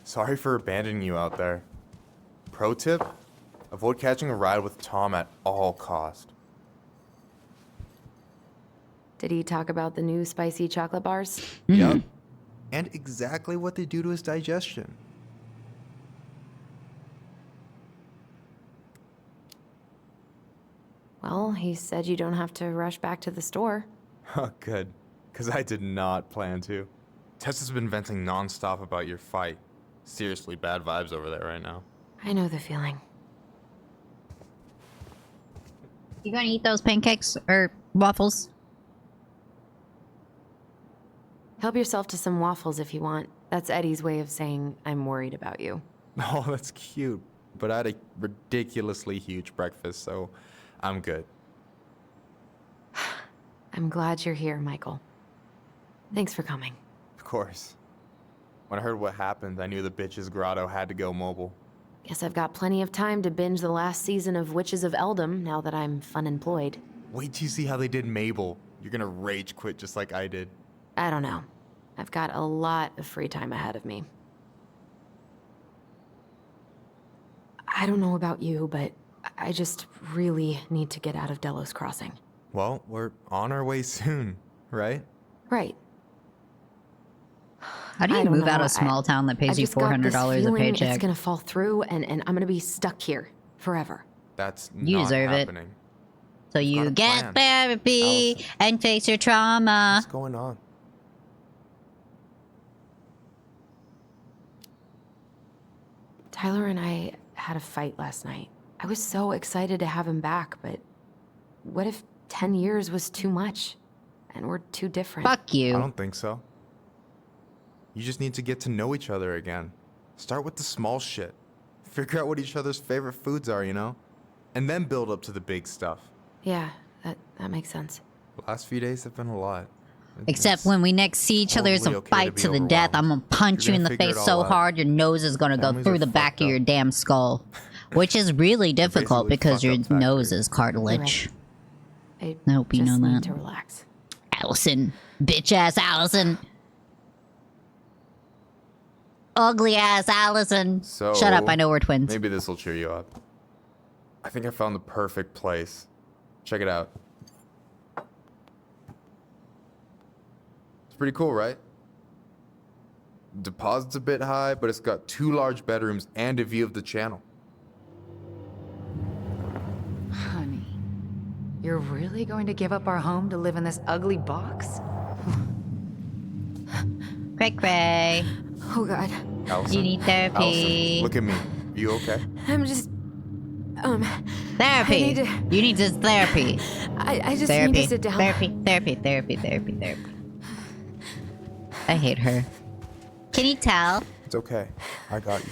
Sorry for abandoning you out there. Pro tip? Avoid catching a ride with Tom at all cost. Did he talk about the new spicy chocolate bars? Yep. And exactly what they do to his digestion. Well, he said you don't have to rush back to the store. Oh, good. Because I did not plan to. Tessa's been venting nonstop about your fight. Seriously bad vibes over there right now. I know the feeling. You gonna eat those pancakes or waffles? Help yourself to some waffles if you want. That's Eddie's way of saying I'm worried about you. Oh, that's cute. But I had a ridiculously huge breakfast, so I'm good. I'm glad you're here, Michael. Thanks for coming. Of course. When I heard what happened, I knew the bitch's grotto had to go mobile. Guess I've got plenty of time to binge the last season of Witches of Eldom now that I'm fun-employed. Wait till you see how they did Mabel. You're gonna rage quit just like I did. I don't know. I've got a lot of free time ahead of me. I don't know about you, but I just really need to get out of Delos Crossing. Well, we're on our way soon, right? Right. How do you move out of a small town that pays you $400 a paycheck? It's gonna fall through, and I'm gonna be stuck here forever. That's You not deserve happening. So you get therapy and face your trauma. What's going on? Tyler and I had a fight last night. I was so excited to have him back, but what if 10 years was too much? And we're too different. Fuck you. I don't think so. You just need to get to know each other again. Start with the small shit. Figure out what each other's favorite foods are, you know? And then build up to the big stuff. Yeah, that makes sense. The last few days have been a lot. Except when we next see each other, it's a totally okay fight to be to the death. I'm gonna punch you You're in gonna the figure face it so all out. hard your nose is gonna go Families through are the back fucked of your up. damn skull. Which is really difficult basically because your fucked up nose is cartilage. I hope you know just that. need to relax. Allison. Bitch ass Allison. Ugly ass Allison. So, Shut up, I know we're twins. Maybe this will cheer you up. I think I found the perfect place. Check it out. It's pretty cool, right? Deposit's a bit high, but it's got 2 large bedrooms and a view of the channel. Honey, You're really going to give up our home to live in this ugly box? Cray. Oh god. Allison? You need therapy. Allison, look at me. You okay? I'm just... Therapy. I need to... You need just therapy. I just Therapy. need to sit down. Therapy. I hate her. Can you tell? It's okay. I got you.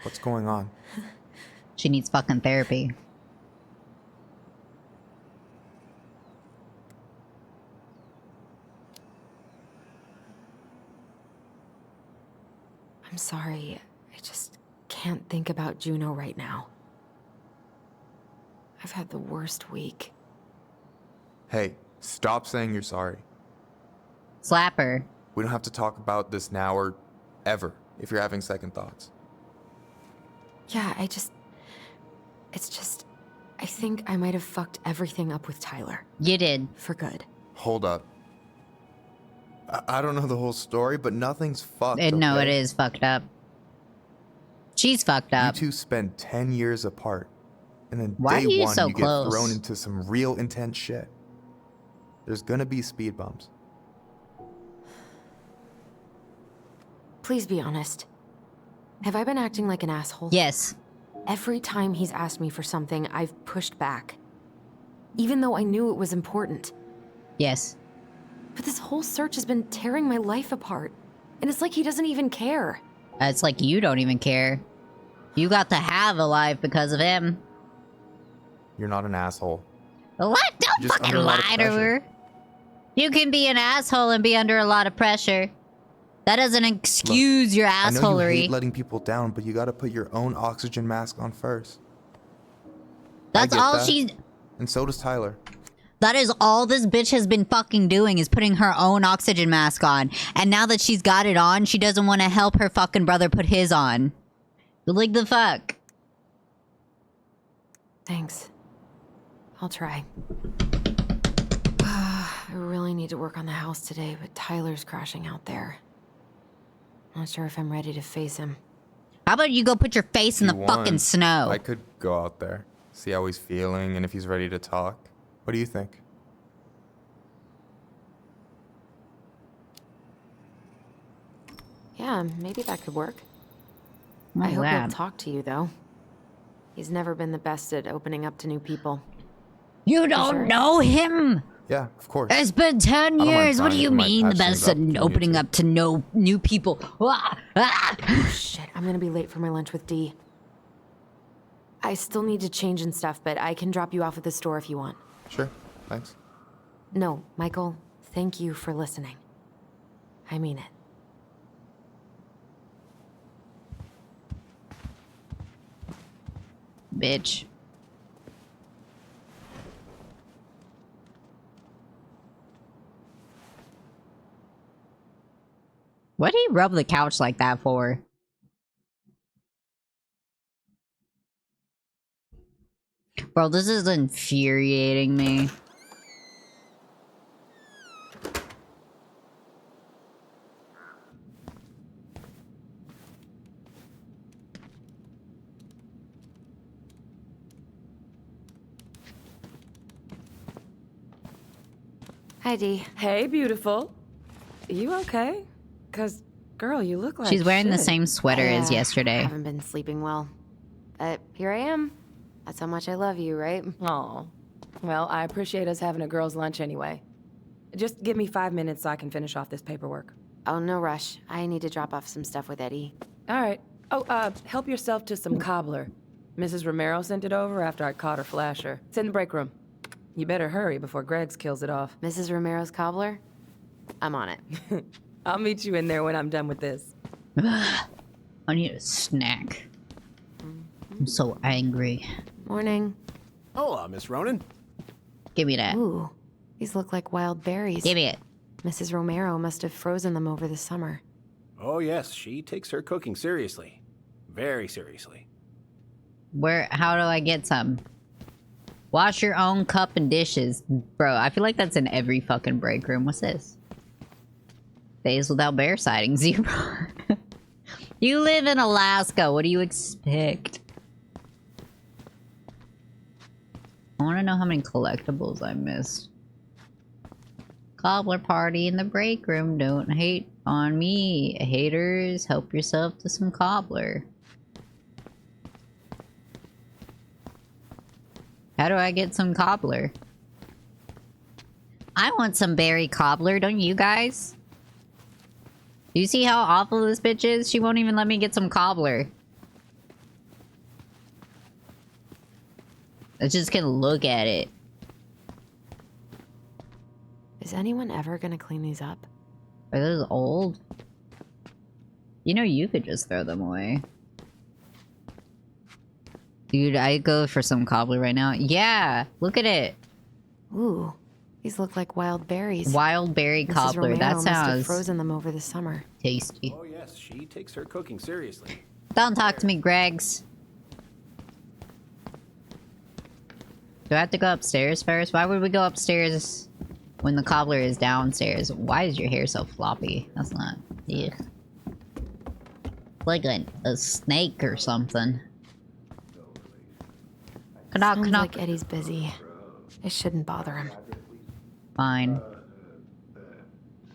What's going on? She needs fucking therapy. I'm sorry. I just can't think about Juno right now. I've had the worst week. Hey, stop saying you're sorry. Slap her. We don't have to talk about this now or ever if you're having second thoughts. Yeah, it's just... I think I might have fucked everything up with Tyler. You did. For good. Hold up. I don't know the whole story, but nothing's fucked. No, okay? it is fucked up. She's fucked up. You two spend 10 years apart. And then Why day are you one, so you close? get thrown into some real intense shit. There's gonna be speed bumps. Please be honest. Have I been acting like an asshole? Yes. Every time he's asked me for something, I've pushed back. Even though I knew it was important. Yes. But this whole search has been tearing my life apart. And it's like he doesn't even care. It's like you don't even care. You got to have a life because of him. You're not an asshole. What? Don't Just fucking under a lot of lie to pressure. her. You can be an asshole and be under a lot of pressure. That doesn't excuse your I know you assholery. hate letting people down, but you gotta put your own oxygen mask on first. That's I get all that. she's... And so does Tyler. That is all this bitch has been fucking doing, is putting her own oxygen mask on. And now that she's got it on, she doesn't want to help her fucking brother put his on. Like the fuck? Thanks. I'll try. I really need to work on the house today, but Tyler's crashing out there. Not sure if I'm ready to face him. How about you go put your face in the You fucking won. snow? I could go out there, see how he's feeling, and if he's ready to talk. What do you think? Yeah, maybe that could work. Oh, I hope wow. he'll talk to you, though. He's never been the best at opening up to new people. You don't sure? know him? Yeah, of course. It's been 10 mind years. What do trying you for my mean the passion best about at between you opening two. up to no new people? Ah, ah. Oh, shit, I'm gonna be late for my lunch with Dee. I still need to change and stuff, but I can drop you off at the store if you want. Sure, thanks. No, Michael, thank you for listening. I mean it. Bitch. What did he rub the couch like that for? Bro, this is infuriating me. Hi, Dee. Hey, beautiful. You okay? Cause, girl, you look like She's wearing the shit. same sweater as I yesterday. haven't been sleeping well. But here I am. That's how much I love you, right? Aw. Well, I appreciate us having a girls' lunch anyway. Just give me 5 minutes so I can finish off this paperwork. Oh, no rush. I need to drop off some stuff with Eddie. All right. Oh, help yourself to some cobbler. Mrs. Romero sent it over after I caught her flasher. It's in the break room. You better hurry before Greggs kills it off. Mrs. Romero's cobbler? I'm on it. I'll meet you in there when I'm done with this. I need a snack. I'm so angry. Morning. Hola, Miss Ronan. Give me that. Ooh, these look like wild berries. Give me it. Mrs. Romero must have frozen them over the summer. Oh, yes, she takes her cooking seriously. Very seriously. How do I get some? Wash your own cup and dishes. Bro, I feel like that's in every fucking break room. What's this? Days without bear sightings. 0. You live in Alaska. What do you expect? want to know how many collectibles I missed. Cobbler party in the break room. Don't hate on me. Haters, help yourself to some cobbler. How do I get some cobbler? I want some berry cobbler, don't you guys? Do you see how awful this bitch is? She won't even let me get some cobbler. I just can look at it. Is anyone ever gonna clean these up? Are those old? You know, you could just throw them away. Dude, I'd go for some cobbler right now. Yeah, look at it. Ooh, these look like wild berries. Wild berry Mrs. cobbler. Romero That must have sounds frozen them over the summer. tasty. Oh yes, she takes her cooking seriously. Don't talk to me, Gregs. Do I have to go upstairs first? Why would we go upstairs when the cobbler is downstairs? Why is your hair so floppy? That's not... Yeah. Like a snake or something. Knock, Sounds knock. like Eddie's busy. I shouldn't bother him. Fine.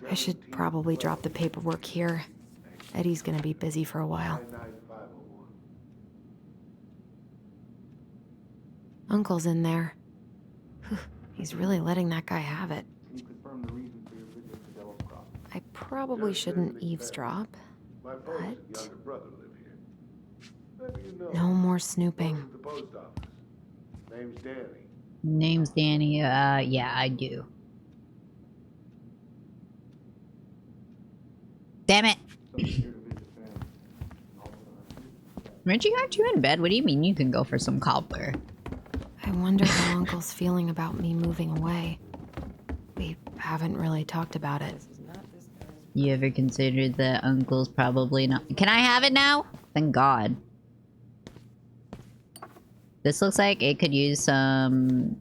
I should probably drop the paperwork here. Eddie's gonna be busy for a while. Uncle's in there. Whew, he's really letting that guy have it. I probably shouldn't eavesdrop, but... No more snooping. Name's Danny. Yeah, I do. Damn it! Richie, aren't you in bed? What do you mean you can go for some cobbler? I wonder how Uncle's feeling about me moving away. We haven't really talked about it. You ever considered that Uncle's probably not... Can I have it now? Thank God. This looks like it could use some...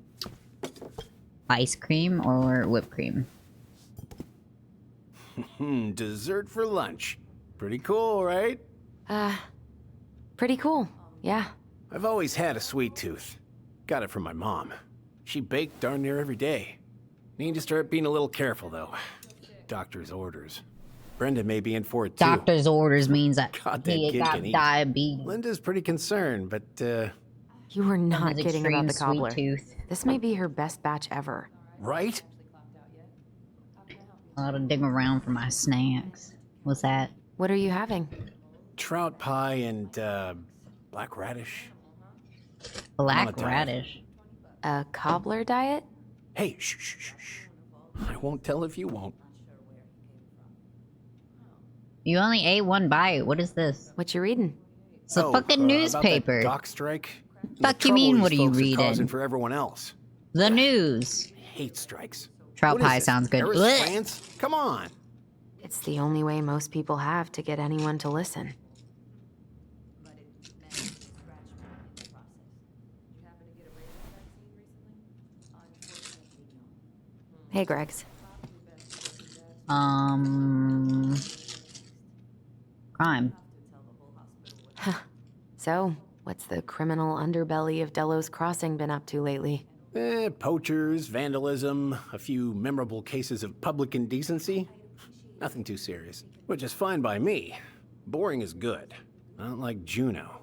ice cream or whipped cream. Dessert for lunch. Pretty cool, right? Pretty cool, yeah. I've always had a sweet tooth. Got it from my mom. She baked darn near every day. Need to start being a little careful, though. Doctor's orders. Brenda may be in for it, too. Doctor's orders means that God, that he kid got can eat. diabetes. Linda's pretty concerned, but, You were not his kidding about the extreme cobbler. sweet tooth. This may be her best batch ever. Right? I ought to dig around for my snacks. What's that? What are you having? Trout pie and, black radish. Black Monotone. radish. A cobbler diet? Hey, shh, shh, shh, shh. I won't tell if you won't. You only ate one bite. What is this? What you reading? It's a fucking newspaper. About that dock strike. Fuck you mean, what are you Causing reading? for everyone else. The news. I hate strikes. Trout What is pie it, sounds good. Paris, Blech. France? Come on. It's the only way most people have to get anyone to listen. Hey, Gregs. Crime. So, what's the criminal underbelly of Delos Crossing been up to lately? Poachers, vandalism, a few memorable cases of public indecency. Nothing too serious, which is fine by me. Boring is good. Not like Juneau.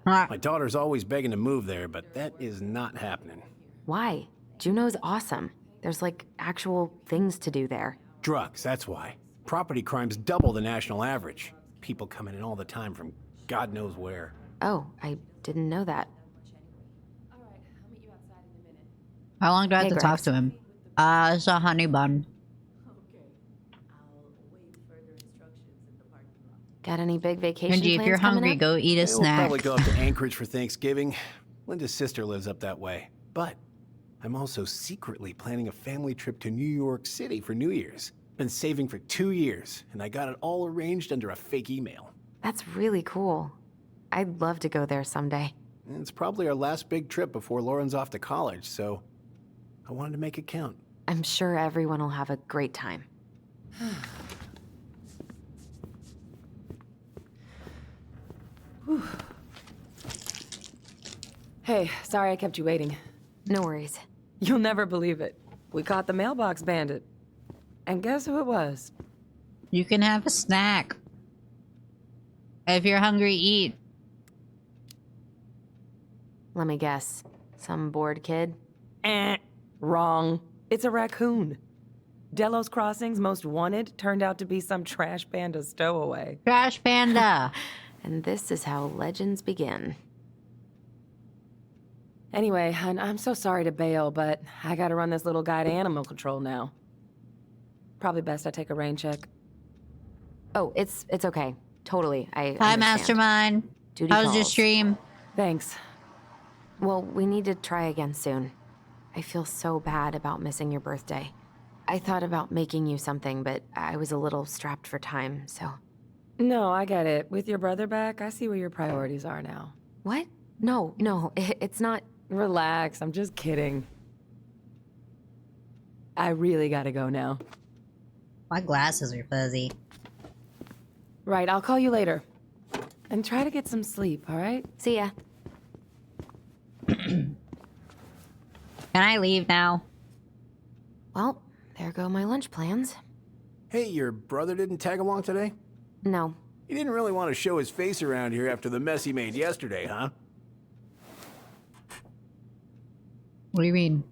My daughter's always begging to move there, but that is not happening. Why? Juneau's awesome. There's like actual things to do there. Drugs, that's why. Property crimes double the national average. People coming in all the time from God knows where. Oh, I didn't know that. How long do I have Hey, to talk Gregs. to him? It's a honey bun. Got any big vacation Benji, if plans you're coming hungry, up? go eat a We'll snack. probably go up to Anchorage for Thanksgiving. Linda's sister lives up that way. But I'm also secretly planning a family trip to New York City for New Year's. Been saving for 2 years, and I got it all arranged under a fake email. That's really cool. I'd love to go there someday. And it's probably our last big trip before Lauren's off to college, so I wanted to make it count. I'm sure everyone will have a great time. Hey, sorry I kept you waiting. No worries. You'll never believe it. We caught the mailbox bandit. And guess who it was? You can have a snack. If you're hungry, eat. Let me guess. Some bored kid? Wrong. It's a raccoon. Delos Crossing's most wanted turned out to be some trash panda stowaway. Trash panda! And this is how legends begin. Anyway, hun, I'm so sorry to bail, but I gotta run this little guy to animal control now. Probably best I take a rain check. Oh, it's okay. Totally. I Hi, understand. Mastermind. Duty How was your calls. stream? Thanks. Well, we need to try again soon. I feel so bad about missing your birthday. I thought about making you something, but I was a little strapped for time, so... No, I get it. With your brother back, I see where your priorities are now. What? No, it's not... Relax, I'm just kidding. I really gotta go now. My glasses are fuzzy. Right, I'll call you later. And try to get some sleep, all right? See ya. Can I leave now? Well, there go my lunch plans. Hey, your brother didn't tag along today? No. He didn't really want to show his face around here after the mess he made yesterday, huh? What do you mean?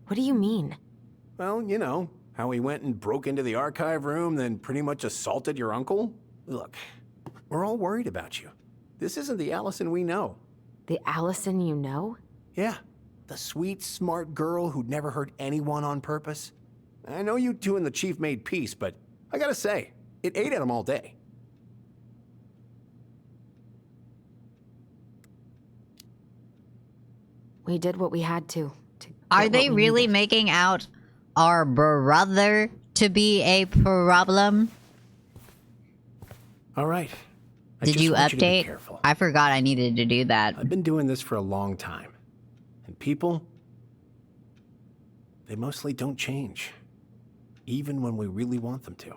What do you mean? Well, you know, how he went and broke into the archive room, then pretty much assaulted your uncle? Look, we're all worried about you. This isn't the Allison we know. The Allison you know? Yeah, the sweet, smart girl who'd never hurt anyone on purpose. I know you two and the chief made peace, but I gotta say, it ate at him all day. We did what we had to Are get they what we really needed. making out our brother to be a problem? All right. I Did just you want to be update? careful. I forgot I needed to do that. I've been doing this for a long time. And people, they mostly don't change. Even when we really want them to.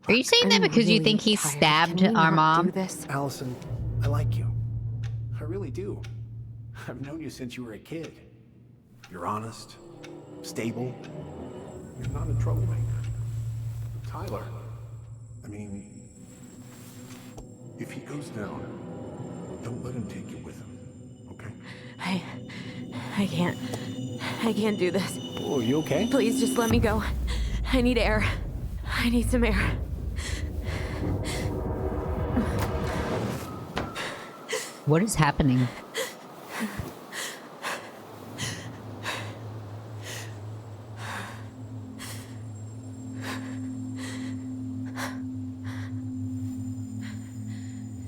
Are you saying that I'm because you really think he tired. stabbed Can we our not do mom? this? Allison, I like you. I really do. I've known you since you were a kid. You're honest, stable. You're not a troublemaker. Tyler, I mean, if he goes down, don't let him take you with him, okay? I can't do this. Oh, you okay? Please just let me go. I need air. I need some air. What is happening?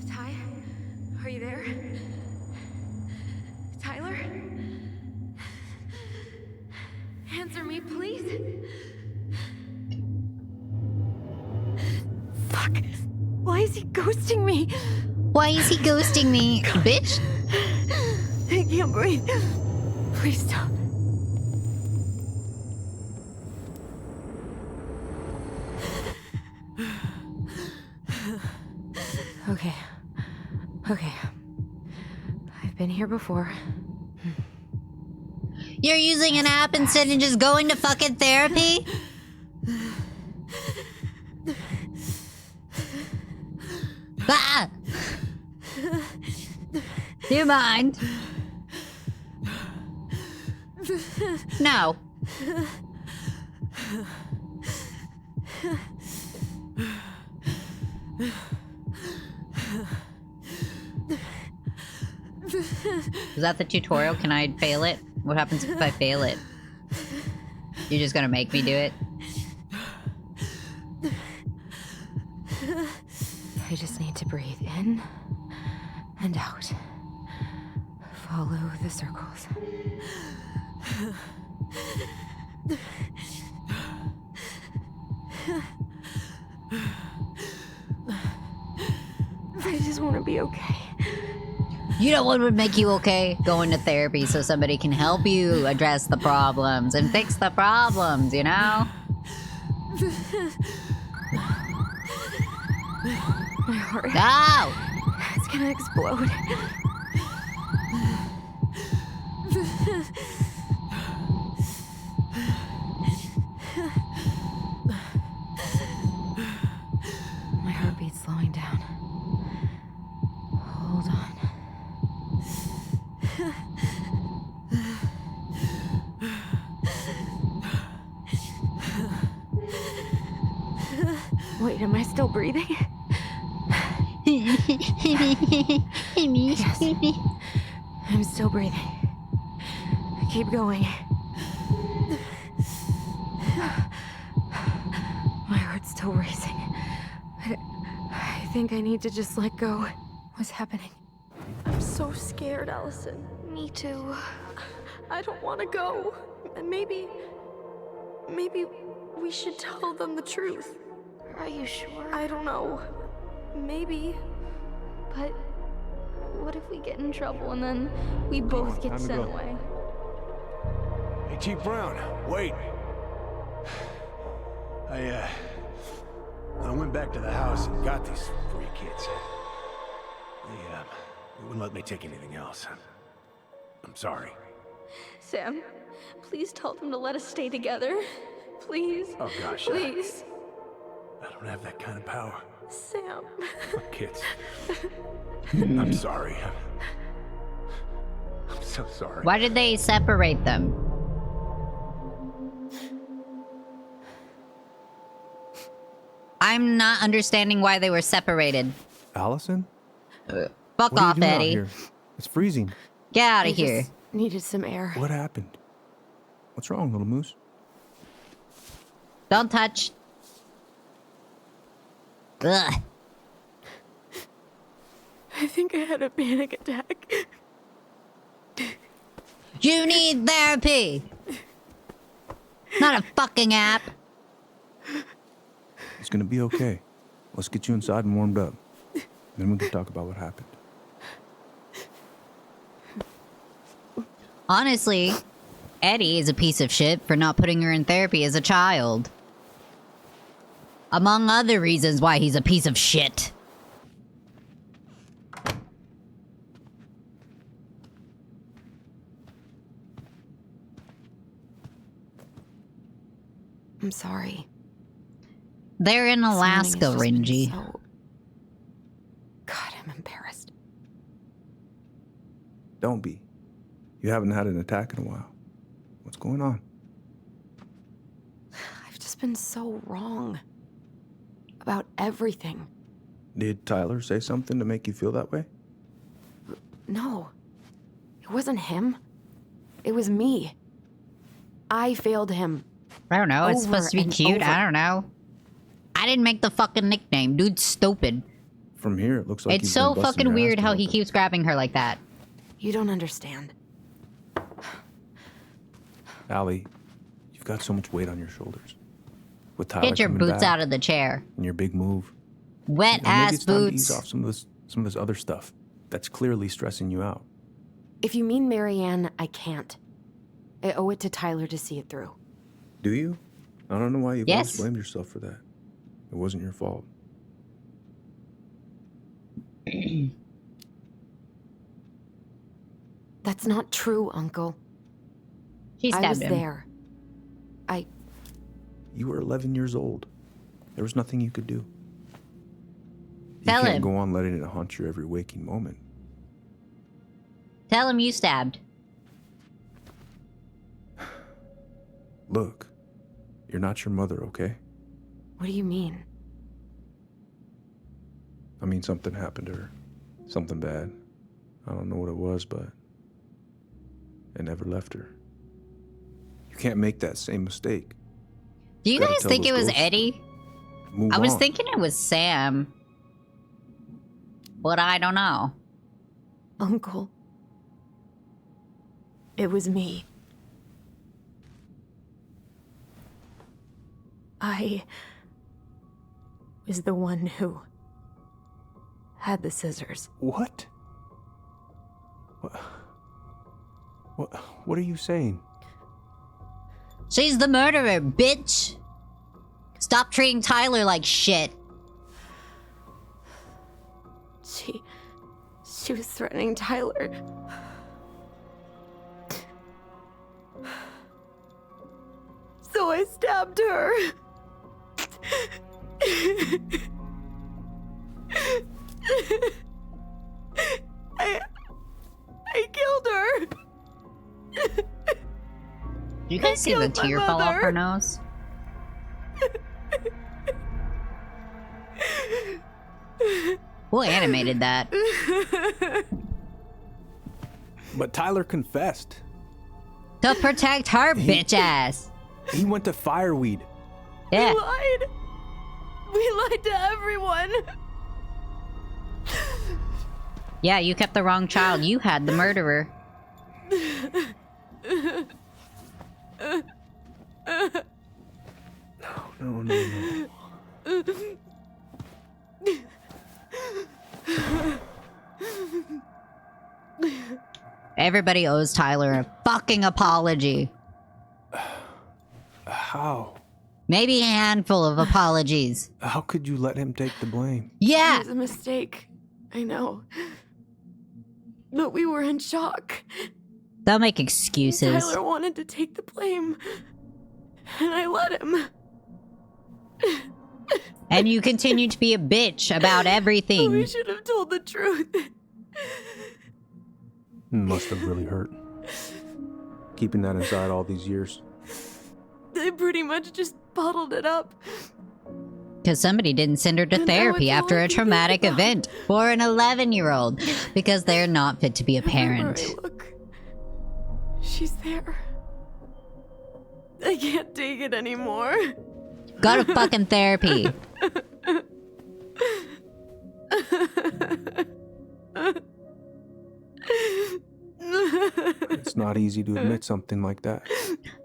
Ty? Are you there? Tyler? Answer me, please. Fuck. Why is he ghosting me? Why is he ghosting me, bitch? I can't breathe. Please stop. Okay. I've been here before. You're using an app instead of just going to fucking therapy? Ah! Do you mind? No. Is that the tutorial? Can I fail it? What happens if I fail it? You're just gonna make me do it? I just need to breathe in and out. Follow the circles. I just want to be okay. You know what would make you okay? Going to therapy so somebody can help you address the problems and fix the problems, you know? My heart. No! It's gonna explode. My heartbeat's slowing down. Hold on. Wait, am I still breathing? Yes. I'm still breathing. Keep going. My heart's still racing. I think I need to just let go. What's happening? I'm so scared, Allison. Me too. I don't want to go. And maybe we should tell them the truth. Are you sure? I don't know. Maybe. But what if we get in trouble and then we both get sent away? Hey, Chief Brown, wait. I went back to the house and got these 3 kids. They wouldn't let me take anything else. I'm sorry. Sam, please tell them to let us stay together. Please. Oh gosh. Please. I don't have that kind of power. Sam. Kids. I'm sorry. I'm so sorry. Why did they separate them? I'm not understanding why they were separated. Allison? Fuck what are you off, doing out Eddie. here? It's freezing. Get out I of here. just needed some air. What happened? What's wrong, little moose? Don't touch. Ugh. I think I had a panic attack. You need therapy. Not a fucking app. It's gonna be okay. Let's get you inside and warmed up. Then we can talk about what happened. Honestly, Eddie is a piece of shit for not putting her in therapy as a child. Among other reasons why he's a piece of shit. I'm sorry. They're in Alaska, Renji. God, I'm embarrassed. Don't be. You haven't had an attack in a while. What's going on? I've just been so wrong. About everything. Did Tyler say something to make you feel that way? No. It wasn't him. It was me. I failed him. I don't know, it's Over supposed to be and cute. over. I don't know. I didn't make the fucking nickname. Dude's stupid. From here, it looks like It's you've so been busting fucking your weird ass how to he help keeps grabbing her like that. You don't understand. it. Allie, you've got so much weight on your shoulders. With Tyler Get your coming boots back out of the chair. and your big move. Wet Maybe ass it's time to boots. ease off some of this other stuff that's clearly stressing you out. If you mean Marianne, I can't. I owe it to Tyler to see it through. Do you? I don't know why you've Yes. always blamed yourself for that. It wasn't your fault. That's not true, Uncle. She I stabbed was him. there. You were 11 years old. There was nothing you could do. Tell you can't him. go on letting it haunt your every waking moment. Tell him you stabbed. Look, you're not your mother, okay? What do you mean? I mean, something happened to her. Something bad. I don't know what it was, but it never left her. You can't make that same mistake. Do you Gotta guys tell think those it was ghosts to Eddie? Move I was on. thinking it was Sam. But I don't know. Uncle. It was me. I was the one who had the scissors. What? What are you saying? She's the murderer, bitch! Stop treating Tyler like shit. She was threatening Tyler. So I stabbed her. I killed her. You guys see the tear fall off her nose? Who animated that? But Tyler confessed. To protect her bitch ass. He went to Fireweed. Yeah. We lied. We lied to everyone. Yeah, you kept the wrong child. You had the murderer. No. Everybody owes Tyler a fucking apology. How? Maybe a handful of apologies. How could you let him take the blame? Yeah! It was a mistake. I know. But we were in shock. Don't make excuses. Tyler wanted to take the blame. And I let him. And you continue to be a bitch about everything. We should have told the truth. Must have really hurt. Keeping that inside all these years. They pretty much just bottled it up. Because somebody didn't send her to And therapy now it's after all I a can traumatic think about. event for an 11-year-old. Because they're not fit to be a Wherever parent. I look, she's there. I can't take it anymore. Go to fucking therapy. It's not easy to admit something like that.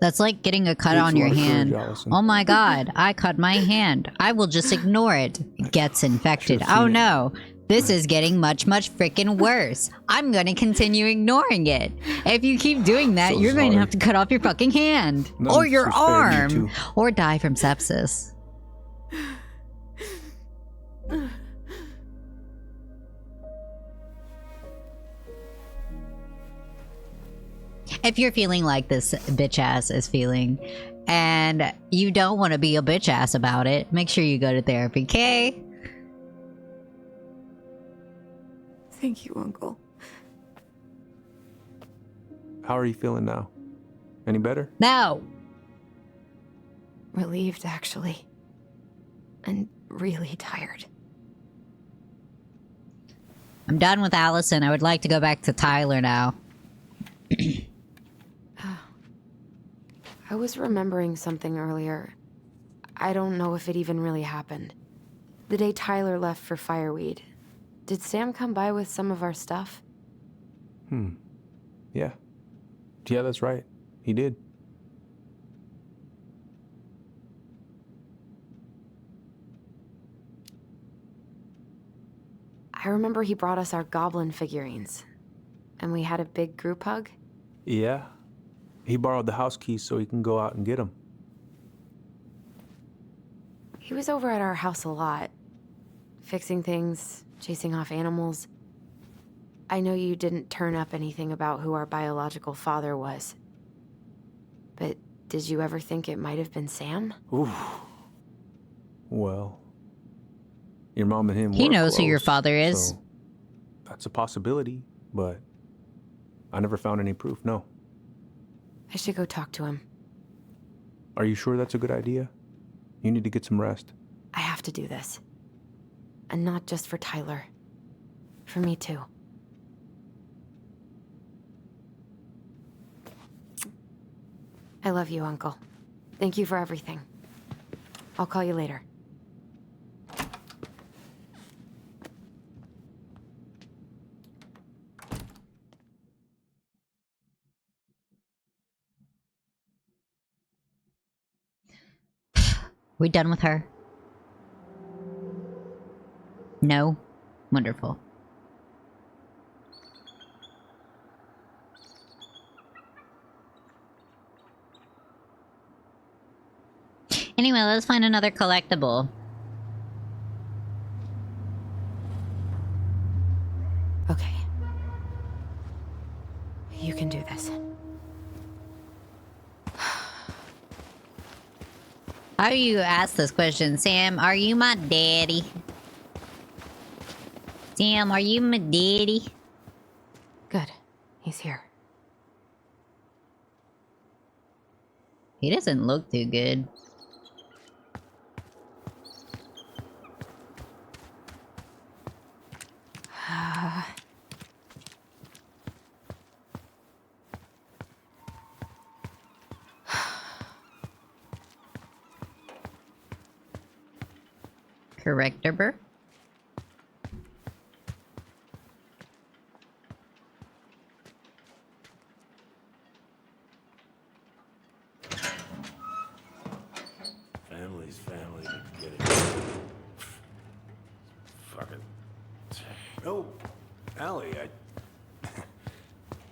That's like getting a cut Takes on a your lot of courage, hand. Allison. Oh my god, I cut my hand. I will just ignore it. It gets infected. Should've seen Oh it. no. This is getting much freaking worse. I'm gonna continue ignoring it. If you keep doing that, So you're going to sorry. have to cut off your fucking hand. None Or of your this was fair to you arm. two. Or die from sepsis. If you're feeling like this bitch ass is feeling, and you don't want to be a bitch ass about it, make sure you go to therapy, okay? Thank you, Uncle. How are you feeling now? Any better? No! Relieved, actually. And really tired. I'm done with Allison. I would like to go back to Tyler now. I was remembering something earlier. I don't know if it even really happened. The day Tyler left for Fireweed, did Sam come by with some of our stuff? Yeah. Yeah, that's right. He did. I remember he brought us our goblin figurines. And we had a big group hug. Yeah. He borrowed the house keys so he can go out and get them. He was over at our house a lot. Fixing things, chasing off animals. I know you didn't turn up anything about who our biological father was. But did you ever think it might have been Sam? Ooh. Well, your mom and him He were knows who your close, father is. so that's a possibility, but I never found any proof, no. I should go talk to him. Are you sure that's a good idea? You need to get some rest. I have to do this. And not just for Tyler. For me too. I love you, Uncle. Thank you for everything. I'll call you later. We done with her? No? Wonderful. Anyway, let's find another collectible. Okay. You can do this. How do you ask this question? Sam, are you my daddy? Sam, are you my daddy? Good. He's here. He doesn't look too good. Corrector. Family's family. Get it. Fuck it. Oh, Allie,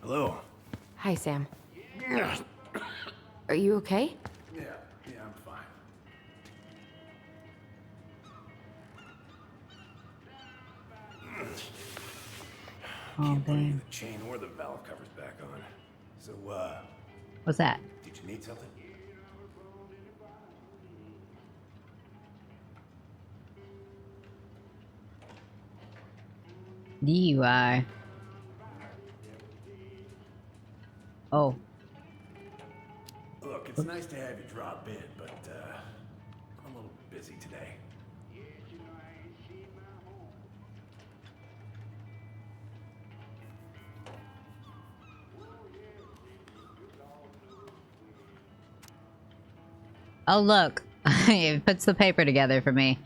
Hello. Hi, Sam. Are you okay? Yeah, I'm fine. Can't put either the chain or the valve covers back on. So, What's that? did you need something? DUI. Oh. Look, it's nice to have you drop in, but, I'm a little busy today. Oh, look. It puts the paper together for me.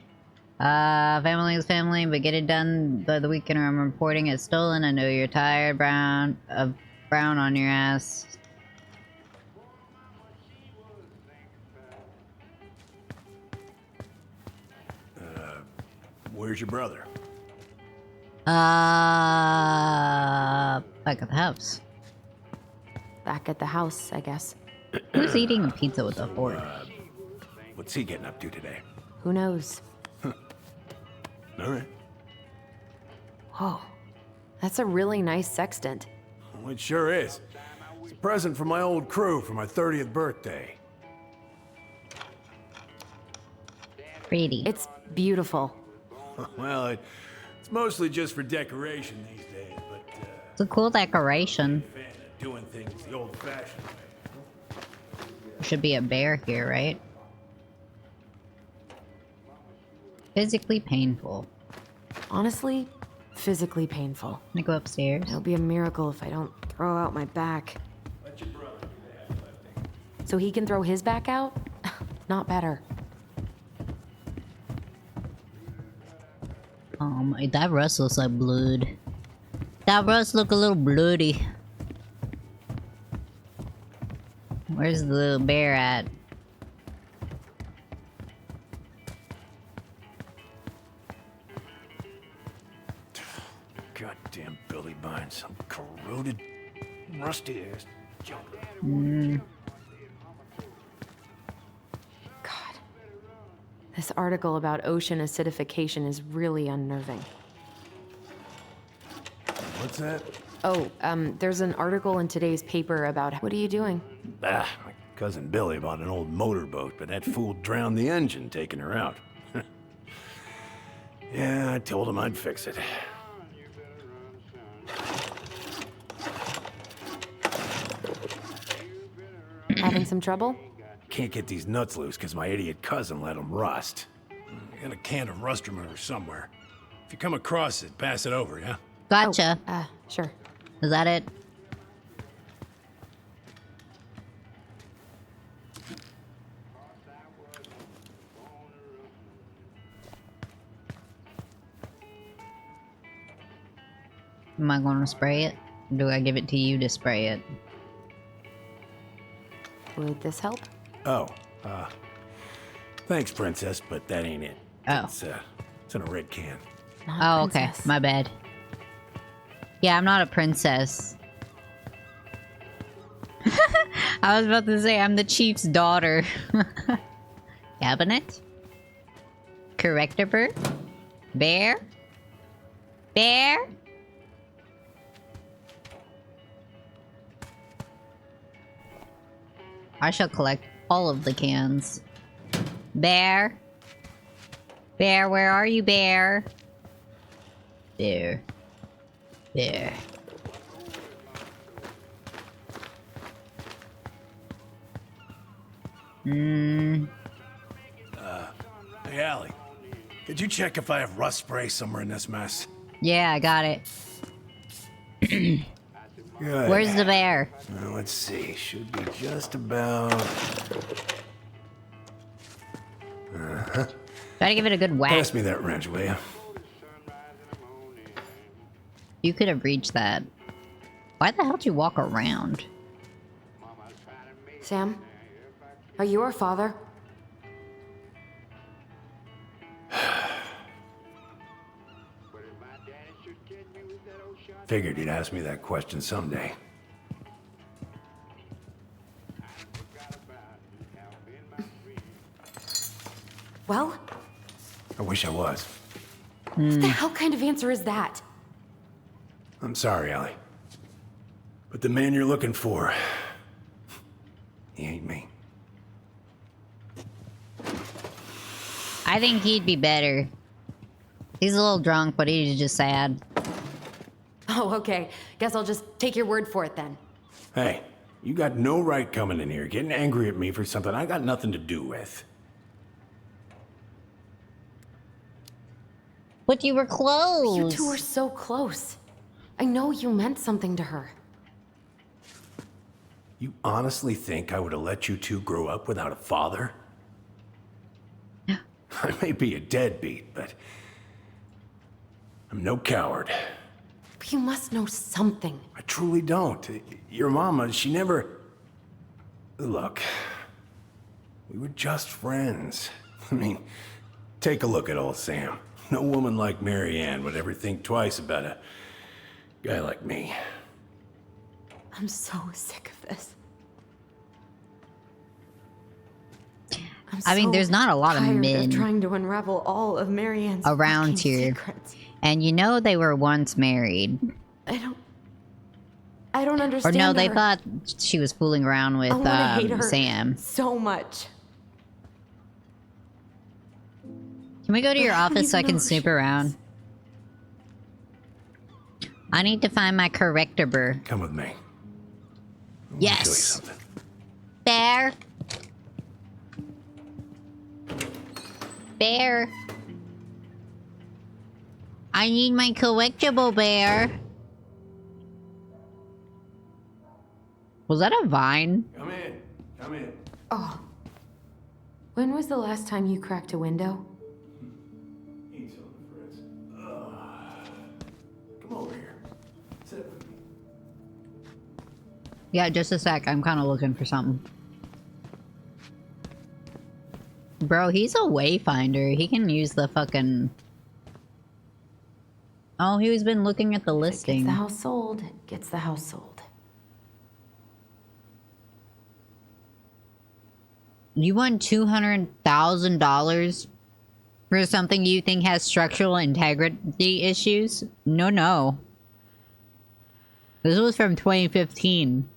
Family is family, but get it done by the weekend or I'm reporting it stolen. I know you're tired, brown on your ass. Where's your brother? Back at the house. Back at the house, I guess. Who's eating a pizza with a fork? What's he getting up to today? Who knows? All right. Whoa. That's a really nice sextant. Well, it sure is. It's a present from my old crew for my 30th birthday. Pretty. It's beautiful. Well, it's mostly just for decoration these days, but, It's a cool decoration. fan of doing things the old-fashioned way. Should be a bear here, right? Physically painful. Honestly, physically painful. Can I go upstairs? It'll be a miracle if I don't throw out my back. Let your brother do the heavy lifting. So he can throw his back out? Not better. That rust looks like blood. That rust look a little bloody. Where's the little bear at? Goddamn Billy Bynes, some corroded, rusty-ass junk. God. This article about ocean acidification is really unnerving. What's that? Oh, there's an article in today's paper about... What are you doing? My cousin Billy bought an old motorboat, but that fool drowned the engine taking her out. Yeah, I told him I'd fix it. Having some trouble? Can't get these nuts loose because my idiot cousin let them rust. I got a can of rust remover somewhere. If you come across it, pass it over, yeah? Gotcha. Sure. Is that it? Am I going to spray it? Or do I give it to you to spray it? Would this help? Oh, thanks, Princess, but that ain't it. Oh. It's in a red can. Oh, okay. My bad. Yeah, I'm not a princess. I was about to say I'm the chief's daughter. Cabinet? Corrector? Bear? Bear? I shall collect all of the cans. Bear? Bear, where are you, Bear? Bear. Bear. Hey, Allie. Could you check if I have rust spray somewhere in this mess? Yeah, I got it. Good. Where's the bear? Well, let's see. Should be just about... Uh-huh. Try to give it a good whack. Pass me that wrench, will you? You could have reached that. Why the hell did you walk around? Sam? Are you our father? Figured you'd ask me that question someday. Well? I wish I was. What the hell kind of answer is that? I'm sorry, Allie. But the man you're looking for, he ain't me. I think he'd be better. He's a little drunk, but he's just sad. Oh, okay. Guess I'll just take your word for it then. Hey, you got no right coming in here, getting angry at me for something I got nothing to do with. But you were close. You two were so close. I know you meant something to her. You honestly think I would have let you two grow up without a father? I may be a deadbeat, but I'm no coward. But you must know something. I truly don't. Your mama, she never... Look, we were just friends. I mean, take a look at old Sam. No woman like Mary Ann would ever think twice about a guy like me. I'm so sick of this. I mean, there's not a lot of tired men trying to unravel all of Marianne's around here. secrets. And you know they were once married. I don't Or understand no, they her. thought she was fooling around with I wanna hate her Sam. so much. Can we go to your I don't office so I even can know who snoop she around? I need to find my corrector. Come with me. I wanna Yes. show you something. Bear. Bear. I need my collectible, Bear. Was that a vine? Come in. Come in. Oh. When was the last time you cracked a window? Eat something, Fritz. Come over here. Sit with me. Yeah, just a sec. I'm kind of looking for something. Bro, he's a wayfinder. He can use the fucking... Oh, he's been looking at the listing. Gets the house sold. It gets the house sold. You want $200,000 for something you think has structural integrity issues? No, no. This was from 2015.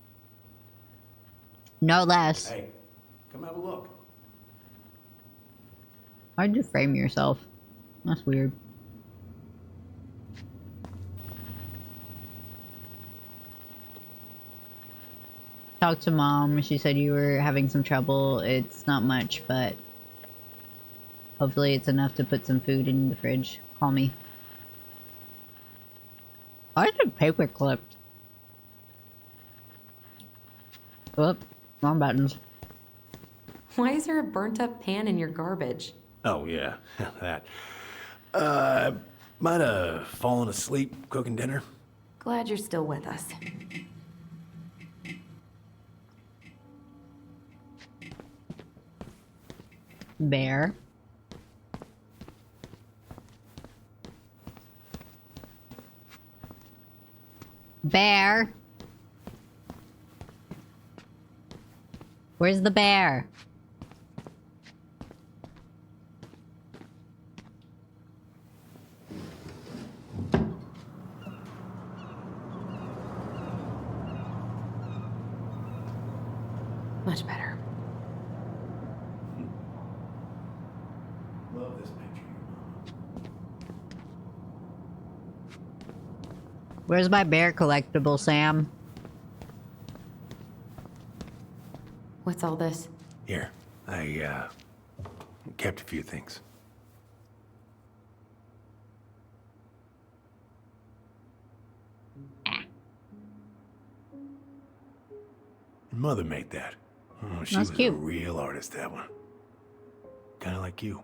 No less. Hey, come have a look. Why'd you frame yourself? That's weird. Talked to mom. She said you were having some trouble. It's not much, but hopefully it's enough to put some food in the fridge. Call me. Why is it paper clipped? Whoop. Wrong buttons. Why is there a burnt up pan in your garbage? Oh, yeah. That. Might have fallen asleep cooking dinner. Glad you're still with us. Bear. Bear. Where's the bear? Much better. love this picture. Where's my bear collectible, Sam? What's all this? Here, I kept a few things. Your mother made that. Oh, she That's was cute. a real artist, that one. Kind of like you.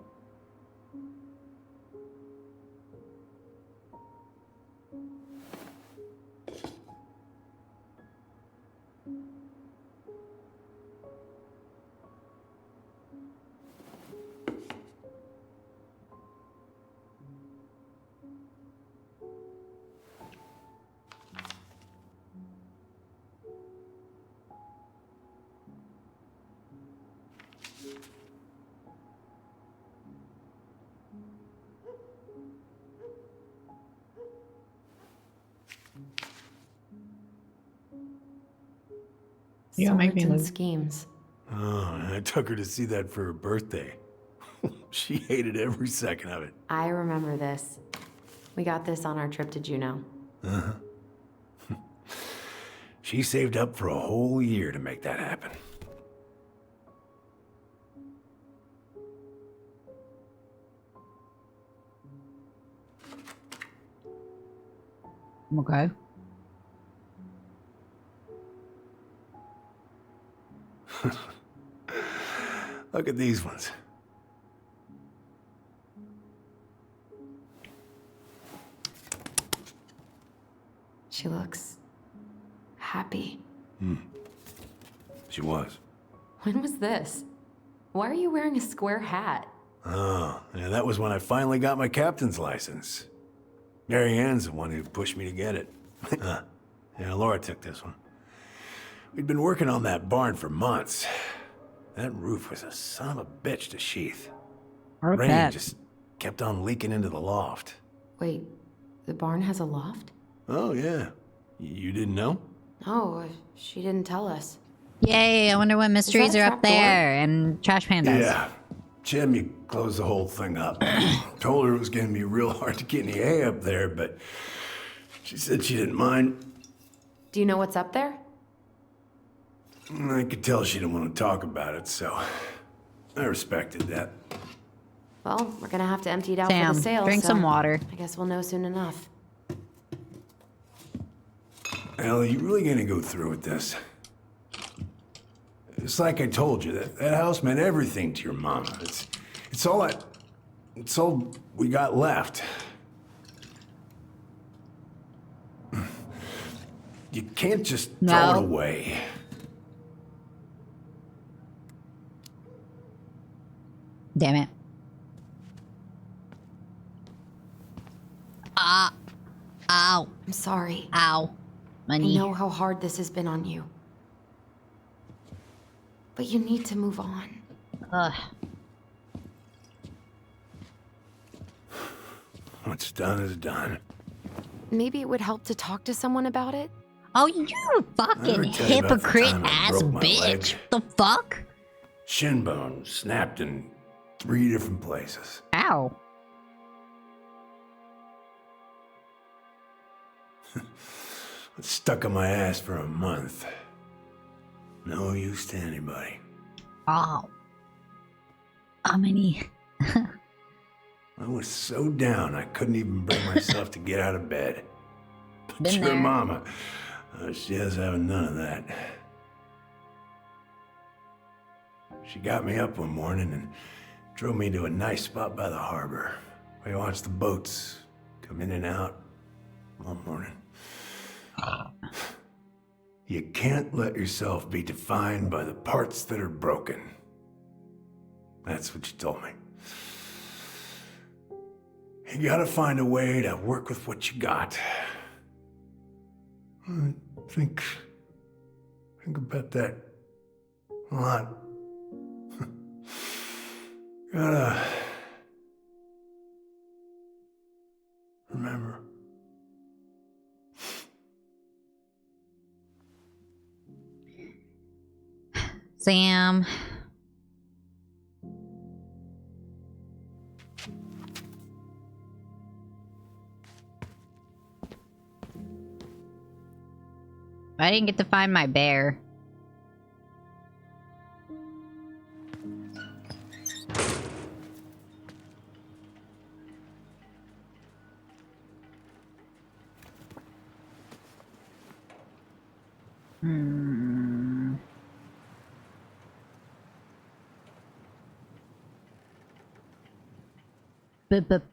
You don't make me Swords and look. schemes. Oh, and I took her to see that for her birthday. She hated every second of it. I remember this. We got this on our trip to Juneau. Uh-huh. She saved up for a whole year to make that happen. Okay. Look at these ones. She looks happy. She was. When was this? Why are you wearing a square hat? Oh, yeah, that was when I finally got my captain's license. Mary Ann's the one who pushed me to get it. Yeah, Laura took this one. We'd been working on that barn for months. That roof was a son of a bitch to sheath. Rain just kept on leaking into the loft. Wait, the barn has a loft? Oh, yeah. You didn't know? Oh, she didn't tell us. Yay, I wonder what mysteries a are up trap door? there. And trash pandas. Yeah. Jimmy closed the whole thing up. Told her it was going to be real hard to get any hay up there, but she said she didn't mind. Do you know what's up there? I could tell she didn't want to talk about it, so I respected that. Well, we're gonna have to empty it out for Sam, the sale. drink so some water. I guess we'll know soon enough. Ellie, you really going to go through with this? It's like I told you, that house meant everything to your mama. It's all we got left. You can't just throw it away. Damn it. Ow. I'm sorry. Ow. My knee. I know how hard this has been on you. But you need to move on. Ugh. What's done is done. Maybe it would help to talk to someone about it? Oh, you fucking hypocrite ass bitch. The fuck? Shin bone snapped in 3 different places. Ow. It's stuck in my ass for a month. No use to anybody. Oh. How many? I was so down I couldn't even bring myself to get out of bed. But Been your there. mama, she has having none of that. She got me up one morning and drove me to a nice spot by the harbor. We watched the boats come in and out all morning. You can't let yourself be defined by the parts that are broken. That's what you told me. You gotta find a way to work with what you got. I think about that a lot. Gotta remember. Sam. I didn't get to find my bear.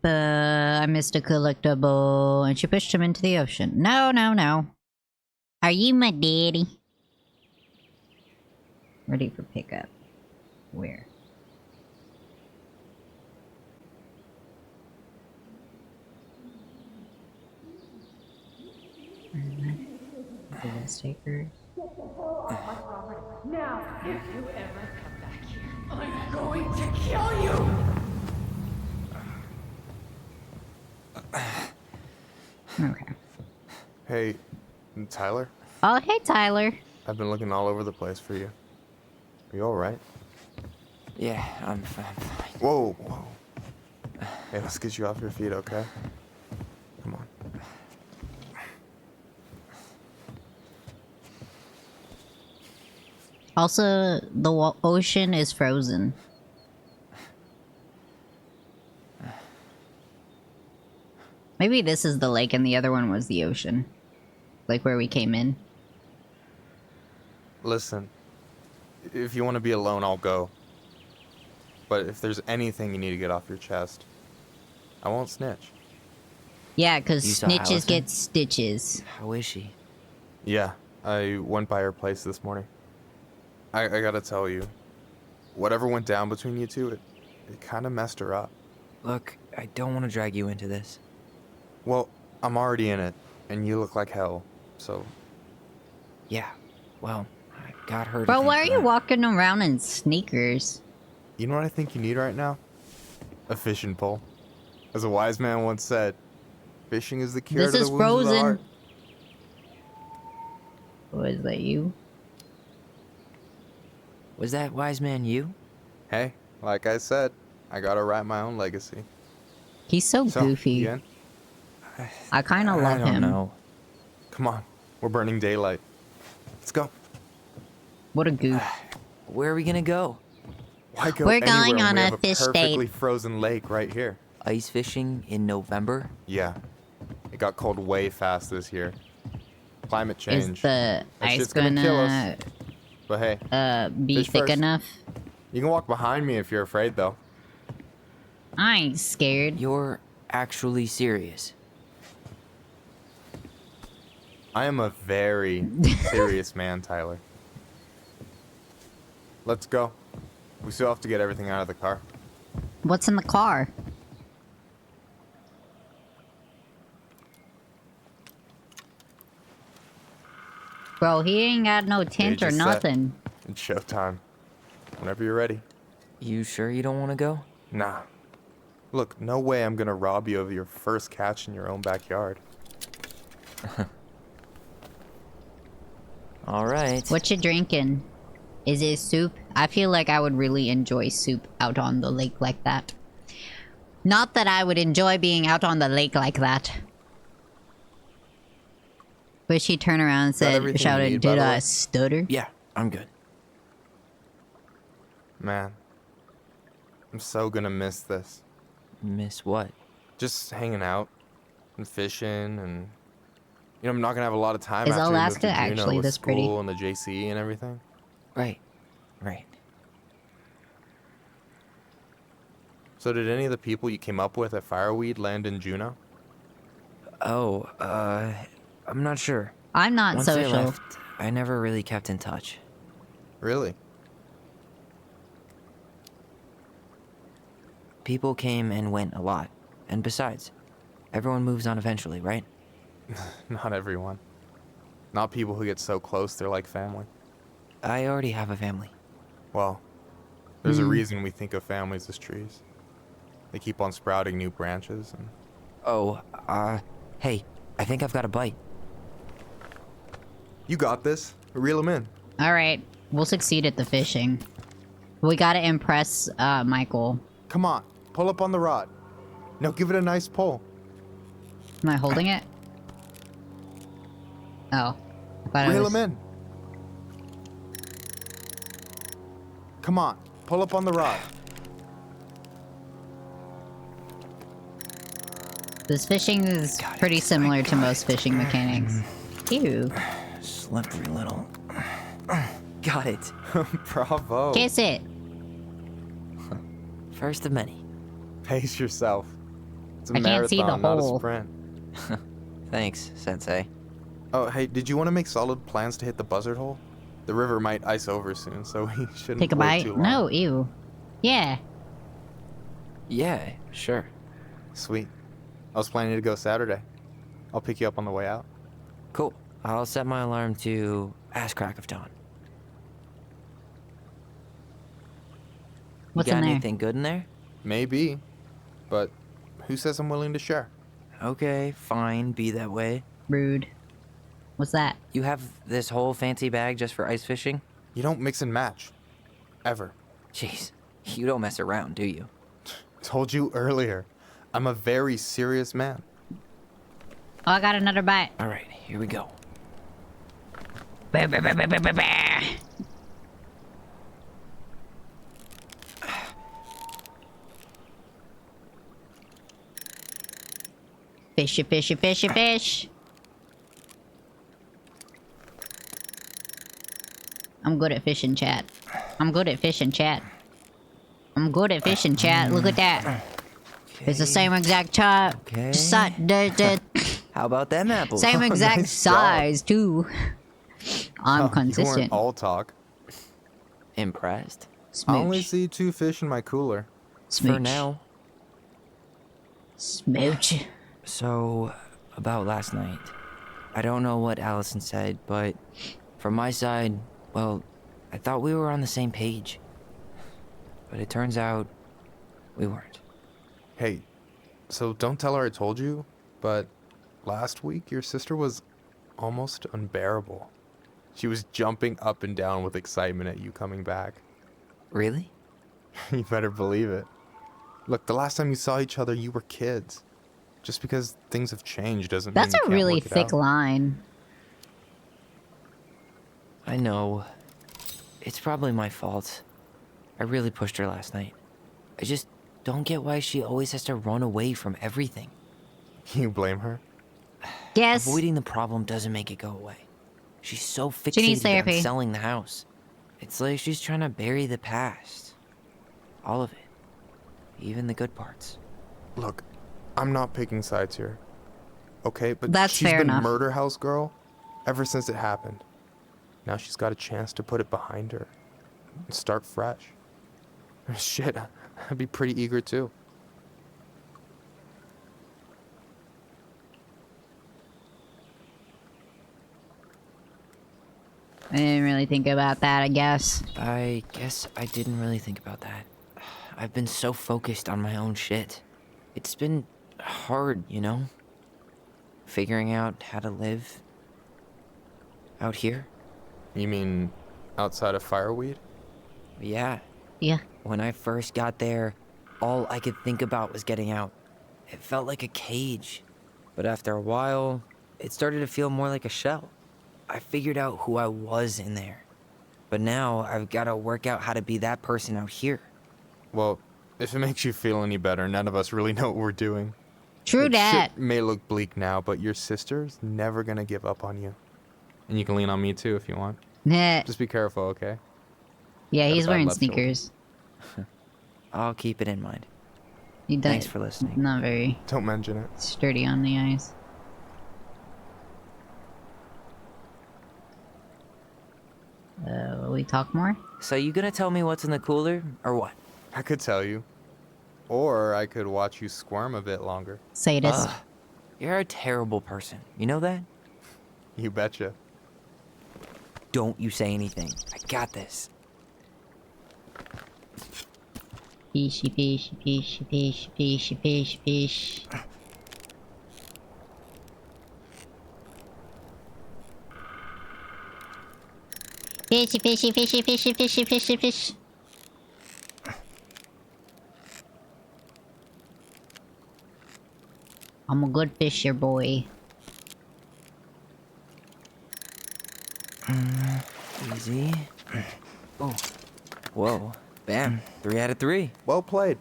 I missed a collectible, and she pushed him into the ocean. No, no, no. Are you my daddy? Ready for pickup. Where? Let's take her. Now, if you ever come back here, I'm going to kill you! Okay. Hey, Tyler? Oh, hey, Tyler. I've been looking all over the place for you. Are you alright? Yeah, I'm fine. Whoa, whoa. Hey, let's get you off your feet, okay? Come on. Also, the ocean is frozen. Maybe this is the lake and the other one was the ocean. Like where we came in. Listen, if you want to be alone, I'll go. But if there's anything you need to get off your chest, I won't snitch. Yeah, because You saw snitches Allison? get stitches. How is she? Yeah, I went by her place this morning. I gotta tell you, whatever went down between you two, it kind of messed her up. Look, I don't want to drag you into this. Well, I'm already in it, and you look like hell, so... Yeah, well, I got her to Bro, thank why are for you that. walking around in sneakers? You know what I think you need right now? A fishing pole. As a wise man once said, fishing is the cure This to is the wounds of the frozen. heart. Was that you? Was that wise man you? Hey, like I said, I gotta write my own legacy. He's so goofy. You in? I kind of love I don't him. know. Come on, we're burning daylight. Let's go. What a goof. Where are we gonna go? Why go We're anywhere going when on we a have fish perfectly date. frozen lake right here? Ice fishing in November? Yeah. It got cold way fast this year. Climate Is change. the That ice shit's gonna kill us. But hey, be fish thick first. enough? You can walk behind me if you're afraid, though. I ain't scared. You're actually serious. I am a very serious man, Tyler. Let's go. We still have to get everything out of the car. What's in the car? Bro, he ain't got no tent or Stage is set. nothing. It's showtime. Whenever you're ready. You sure you don't want to go? Nah. Look, no way I'm gonna rob you of your first catch in your own backyard. All right. What you drinking? Is it soup? I feel like I would really enjoy soup out on the lake like that. Not that I would enjoy being out on the lake like that. But she turned around and said, everything you shouted, need, by did the I way?" stutter? Yeah, I'm good. Man. I'm so gonna miss this. Miss what? Just hanging out and fishing and... You know, I'm not gonna have a lot of time Is after we move Alaska to Juneau actually with this school pretty? and the JC and everything. Right. Right. So did any of the people you came up with at Fireweed land in Juneau? Oh, I'm not sure. I'm not Once I social. left, I never really kept in touch. Really? People came and went a lot. And besides, everyone moves on eventually, right? Not everyone. Not people who get so close they're like family. I already have a family. Well, there's a reason we think of families as trees. They keep on sprouting new branches and... Oh, hey, I think I've got a bite. You got this. Reel them in. Alright, we'll succeed at the fishing. We gotta impress, Michael. Come on, pull up on the rod. Now give it a nice pull. Am I holding it? Oh. Reel him in. Come on, pull up on the rod. This fishing is pretty similar to most fishing mechanics. Ew. Slippery little. Got it. Bravo. Kiss it. First of many. Pace yourself. It's a I can't see the marathon, not a hole. sprint. Thanks, Sensei. Oh, hey, did you want to make solid plans to hit the buzzard hole? The river might ice over soon, so we shouldn't Take a wait bite? too long. No, ew. Yeah. Yeah, sure. Sweet. I was planning to go Saturday. I'll pick you up on the way out. Cool. I'll set my alarm to ass crack of dawn. What's you got in there? anything good in there? Maybe, but who says I'm willing to share? Okay, fine, be that way. Rude. What's that? You have this whole fancy bag just for ice fishing? You don't mix and match. Ever. Jeez, you don't mess around, do you? Told you earlier. I'm a very serious man. Oh, I got another bite. All right, here we go. Bah, bah, bah, bah, bah, bah, bah. Fishy, fishy, fishy, fish. I'm good at fishing, chat. I'm good at fishing, chat. I'm good at fishing, chat. Look at that. It's the same exact chop. Okay. How about them apples? Same exact Nice job. size, too. I'm You consistent. weren't all talk. Impressed? I only Smooch. see 2 fish in my cooler. Smooch. For now. Smooch. So, about last night. I don't know what Allison said, but from my side, well, I thought we were on the same page. But it turns out we weren't. Hey, so don't tell her I told you, but last week your sister was almost unbearable. She was jumping up and down with excitement at you coming back. Really? You better believe it. Look, the last time you saw each other, you were kids. Just because things have changed doesn't That's mean you a can't really work it thick out. line. I know. It's probably my fault. I really pushed her last night. I just don't get why she always has to run away from everything. You blame her? Yes. Avoiding the problem doesn't make it go away. She's so She needs fixated on therapy. selling the house. It's like she's trying to bury the past. All of it. Even the good parts. Look, I'm not picking sides here. Okay, but That's she's fair been enough. murder house girl ever since it happened. Now she's got a chance to put it behind her and start fresh. Shit, I'd be pretty eager too. I didn't really think about that, I guess. I guess I didn't really think about that. I've been so focused on my own shit. It's been hard, you know? Figuring out how to live out here. You mean outside of fireweed? Yeah. Yeah. When I first got there, all I could think about was getting out. It felt like a cage. But after a while, it started to feel more like a shell. I figured out who I was in there. But now I've got to work out how to be that person out here. Well, if it makes you feel any better, none of us really know what we're doing. True Look, that. shit may look bleak now, but your sister's never gonna give up on you. And you can lean on me too if you want. Nah. Just be careful, okay? Yeah, Got a he's bad wearing left shoulder. sneakers. I'll keep it in mind. He does. Thanks for listening. Not very Don't mention it. sturdy on the ice. Will we talk more? So you gonna tell me what's in the cooler, or what? I could tell you. Or I could watch you squirm a bit longer. Sadist. You're a terrible person. You know that? You betcha. Don't you say anything. I got this. Fishy, fishy, fishy, fishy, fishy, fishy, fish. Fishy, fishy, fishy, fishy, fishy, fishy, fish. I'm a good fisher boy. Easy. Oh. Whoa. Bam. 3 out of 3. Well played.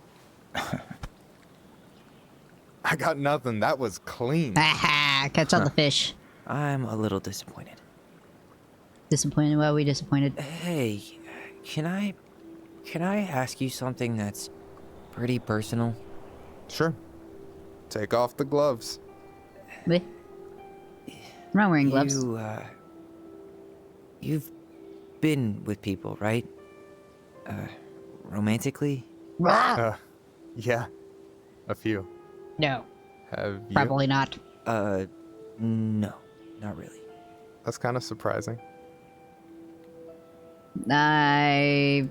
I got nothing. That was clean. Aha! Catch all the fish. I'm a little disappointed. Disappointed? Why are we disappointed? Hey, can I ask you something that's pretty personal? Sure. Take off the gloves. What? I'm not wearing gloves. You've been with people, right? Romantically? Yeah. A few. No. Have you? Probably not. No. Not really. That's kind of surprising. I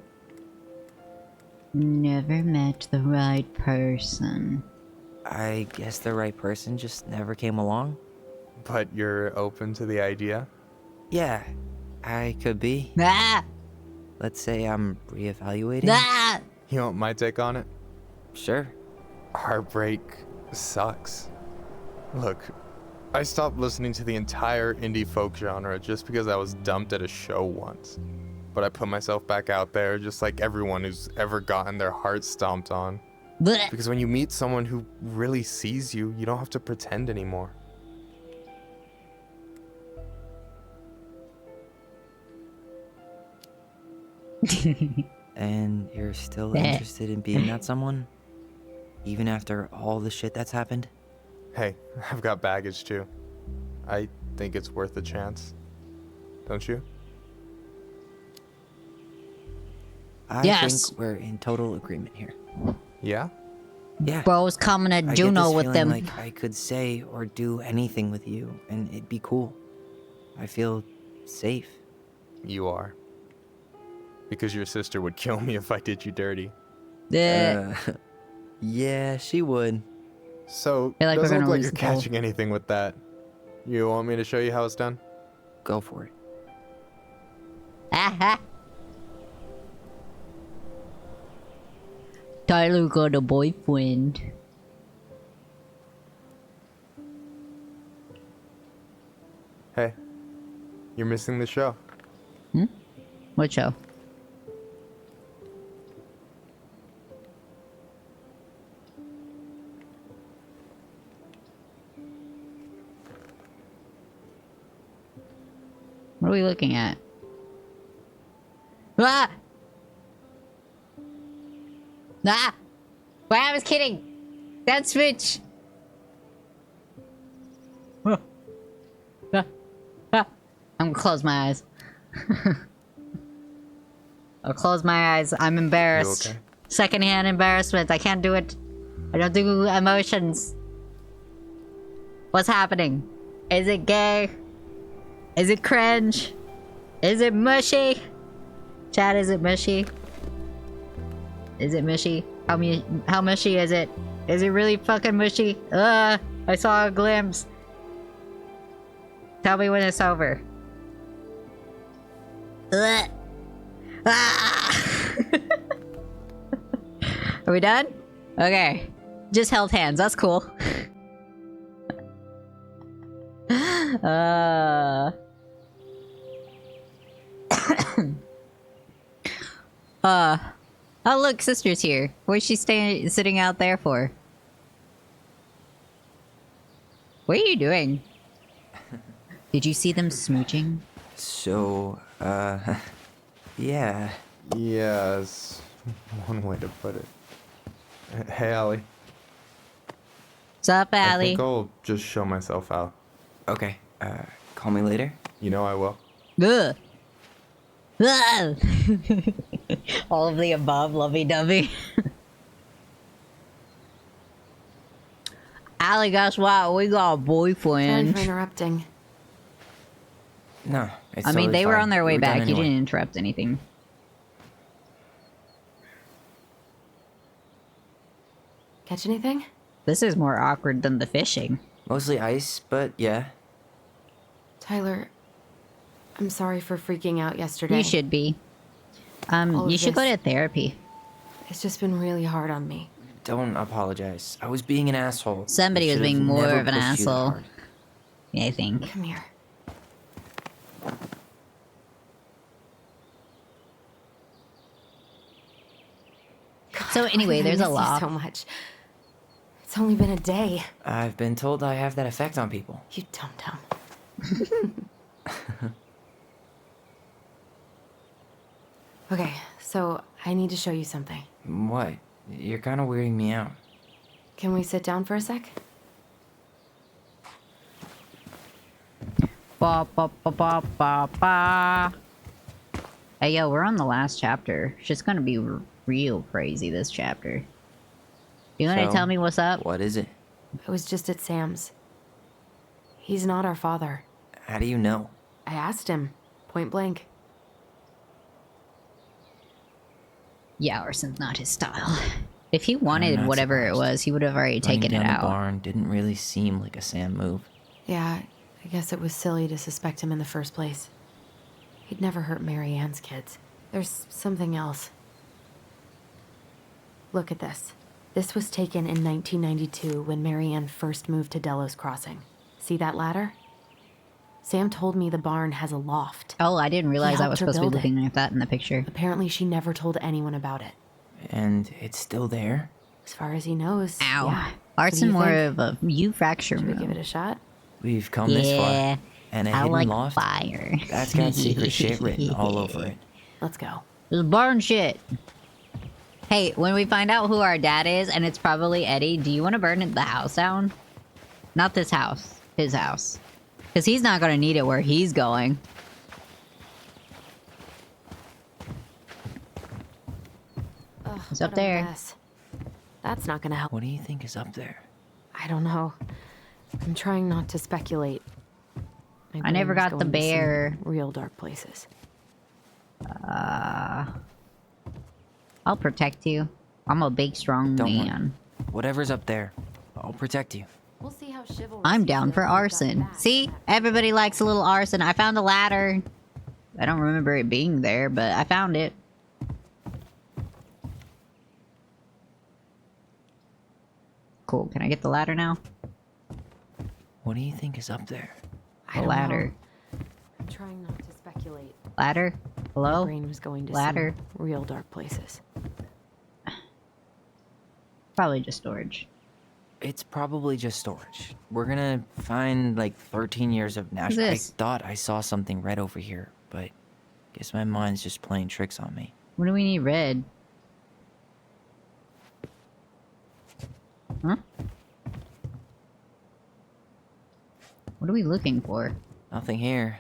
never met the right person. I guess the right person just never came along? But you're open to the idea? Yeah, I could be. Ah! Let's say I'm reevaluating. Ah! You want my take on it? Sure. Heartbreak sucks. Look, I stopped listening to the entire indie folk genre just because I was dumped at a show once. But I put myself back out there just like everyone who's ever gotten their heart stomped on. Blech. Because when you meet someone who really sees you, you don't have to pretend anymore. And you're still interested in being that someone? Even after all the shit that's happened? Hey, I've got baggage too. I think it's worth a chance. Don't you? I Yes. think we're in total agreement here. Yeah? Yeah. Bro's coming at I get Juno this with feeling them. like I could say or do anything with you, and it'd be cool. I feel safe. You are. Because your sister would kill me if I did you dirty. Yeah. Yeah, she would. So, feel like we're doesn't gonna look like lose you're the poll. catching anything with that. You want me to show you how it's done? Go for it. Aha. Tyler got a boyfriend. Hey, you're missing the show. What show? What are we looking at? Ah! Ah! Well, I was kidding! That's Switch! Ah. Ah. Ah. I'm gonna close my eyes. I'll close my eyes. I'm embarrassed. You okay? Secondhand embarrassment. I can't do it. I don't do emotions. What's happening? Is it gay? Is it cringe? Is it mushy? Chad, is it mushy? Is it mushy? How mushy is it? Is it really fucking mushy? I saw a glimpse. Tell me when it's over. Ugh. Ah! Are we done? Okay. Just held hands. That's cool. Oh look, sister's here. What's she sitting out there for? What are you doing? Did you see them smooching? So, yeah. Yes, one way to put it. Hey, Allie. What's up, I Allie? think I'll just show myself out. Okay, call me later. You know I will. Ugh. Ugh. All of the above, lovey-dovey. Allie, guess what? We got a Sorry boyfriend. for interrupting. No, it's I mean, totally they were fine. on their way We were done back. You anyway. didn't interrupt anything. Catch anything? This is more awkward than the fishing. Mostly ice, but yeah. Tyler, I'm sorry for freaking out yesterday. You should be. All You of should go this- to therapy. It's just been really hard on me. Don't apologize. I was being an asshole. Somebody I was should've being more never of an pushed you that asshole. hard. Yeah, I think. Come here. So anyway, I there's a miss you loft. so much. It's only been a day. I've been told I have that effect on people. You dum-dum. Okay, so I need to show you something. What? You're kind of weirding me out. Can we sit down for a sec? Ba, ba, ba, ba, ba, ba. Hey, yo, we're on the last chapter. It's just gonna be real crazy, this chapter. You wanna tell me what's up? What is it? I was just at Sam's. He's not our father. How do you know? I asked him, point blank. Yeah, arson's not his style. If he wanted not whatever surprised. it was, he would have already Running taken it down the out. barn didn't really seem like a Sam move. Yeah, I guess it was silly to suspect him in the first place. He'd never hurt Mary Ann's kids. There's something else. Look at this. This was taken in 1992 when Mary Ann first moved to Delos Crossing. See that ladder? Sam told me the barn has a loft. Oh, I didn't realize I was helped her supposed to be build it. looking at that in the picture. Apparently she never told anyone about it. And it's still there? As far as he knows, Ow. yeah. Arson What more do you of a U-fracture Should we move. give it a shot? We've come this Yeah, far. And a I hidden like loft? fire. That's got secret shit written all over it. Let's go. There's barn shit. Hey, when we find out who our dad is, and it's probably Eddie, do you want to burn the house down? Not this house. His house. Because he's not going to need it where he's going. Ugh, It's up what a there. mess. That's not gonna help. What do you think is up there? I don't know. I'm trying not to speculate. My I never brain's got the going to some bear. Real dark places. I'll protect you. I'm a big, strong Don't worry. man. Whatever's up there, I'll protect you. We'll see how chivalrous I'm you down feel for when you've got arson. back. See? Everybody likes a little arson. I found a ladder. I don't remember it being there, but I found it. Cool. Can I get the ladder now? What do you think is up there? I The don't ladder. know. I'm trying not to speculate. Ladder? Hello? My brain was going to Ladder? some real dark places. Probably just storage. It's probably just storage. We're gonna find like 13 years of natural. I this? thought I saw something red over here, but guess my mind's just playing tricks on me. What do we need red? Huh? What are we looking for? Nothing here.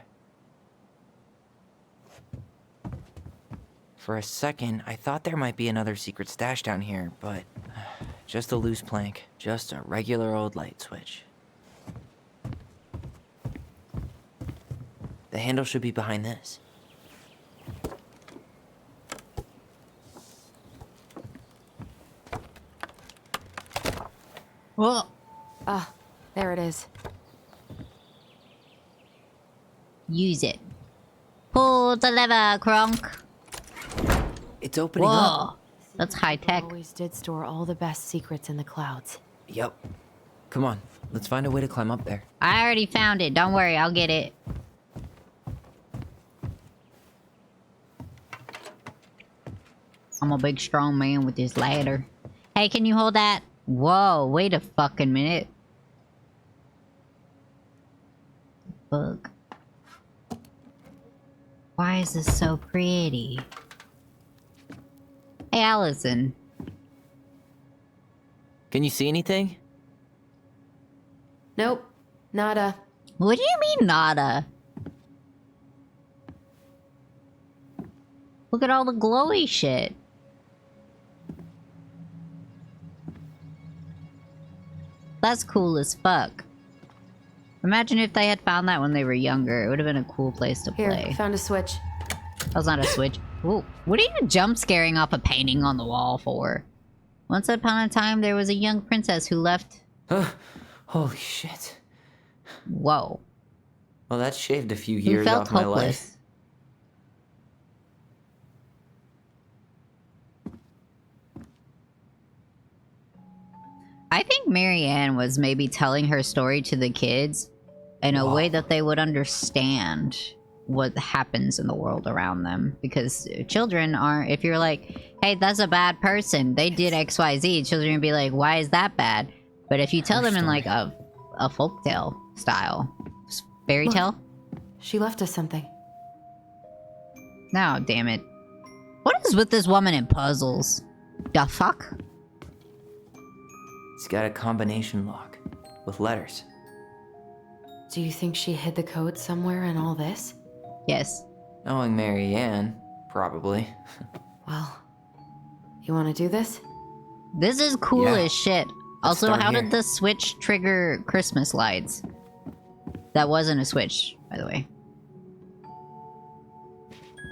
For a second, I thought there might be another secret stash down here, but just a loose plank. Just a regular old light switch. The handle should be behind this. Whoa! Ah, there it is. Use it. Pull the lever, Kronk. It's opening Whoa! up. That's high tech. Always did store all the best secrets in the clouds. Yep. Come on, let's find a way to climb up there. I already found it. Don't worry, I'll get it. I'm a big strong man with this ladder. Hey, can you hold that? Whoa, wait a fucking minute. Fuck. Why is this so pretty? Hey, Allison. Can you see anything? Nope, nada. What do you mean, nada? Look at all the glowy shit. That's cool as fuck. Imagine if they had found that when they were younger. It would have been a cool place to Here, play. found a switch. That was not a switch. Ooh, what are you jump scaring off a painting on the wall for? Once upon a time, there was a young princess who left... Holy shit. Whoa. Well, that shaved a few Who years felt off my hopeless. life. I think Mary Ann was maybe telling her story to the kids in a way that they would understand. what happens in the world around them. Because children are, if you're like, hey, that's a bad person, they did XYZ, children will be like, why is that bad? But if you tell them in like a folktale style, fairy tale. She left us something. No, damn it. What is with this woman in puzzles? The fuck? It's got a combination lock with letters. Do you think she hid the code somewhere in all this? Yes. Knowing Mary Ann, probably. Well, you want to do this? This is cool Yeah. as shit. Let's Also, start how here. did the switch trigger Christmas lights? That wasn't a switch, by the way.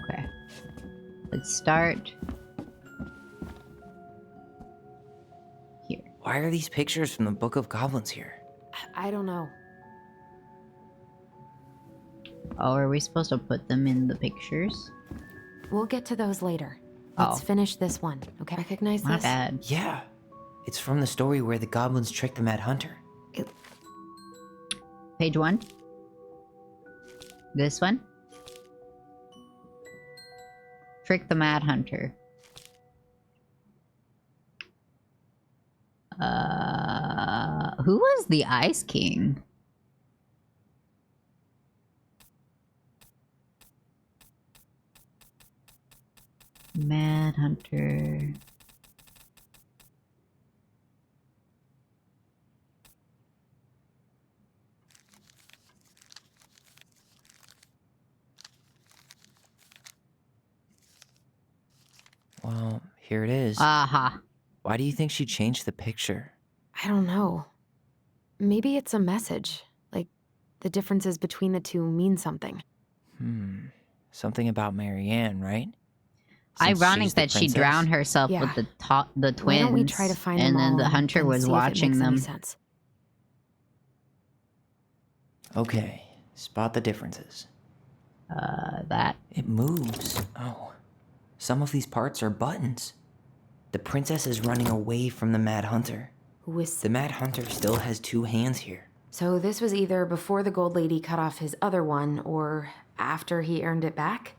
Okay. Let's start here. Why are these pictures from the Book of Goblins here? I don't know. Oh, are we supposed to put them in the pictures? We'll get to those later. Let's finish this one, okay? Recognize My this? bad. Yeah. It's from the story where the goblins tricked the Mad Hunter. Page 1. This one. Trick the Mad Hunter. Who was the Ice King? Mad Hunter. Well, here it is. Aha. Why do you think she changed the picture? I don't know. Maybe it's a message. Like, the differences between the two mean something. Something about Mary Ann, right? Since Ironic she's the that she princess? drowned herself Yeah. with the twins. Why don't we try to find and them then all the hunter and was see if it watching makes any them. sense? Okay, spot the differences. That. It moves. Oh. Some of these parts are buttons. The princess is running away from the Mad Hunter. The Mad Hunter still has 2 hands here. So this was either before the Gold Lady cut off his other one, or after he earned it back?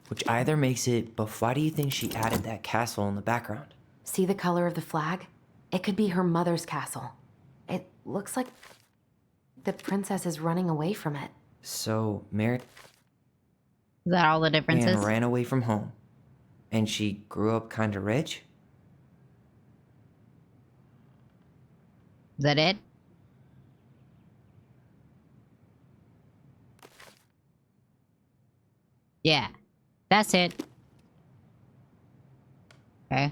Which either makes it, but why do you think she added that castle in the background? See the color of the flag? It could be her mother's castle. It looks like the princess is running away from it. So, Mary Is that all the differences? Ann ran away from home. And she grew up kinda rich? Is that it? Yeah. That's it. Okay.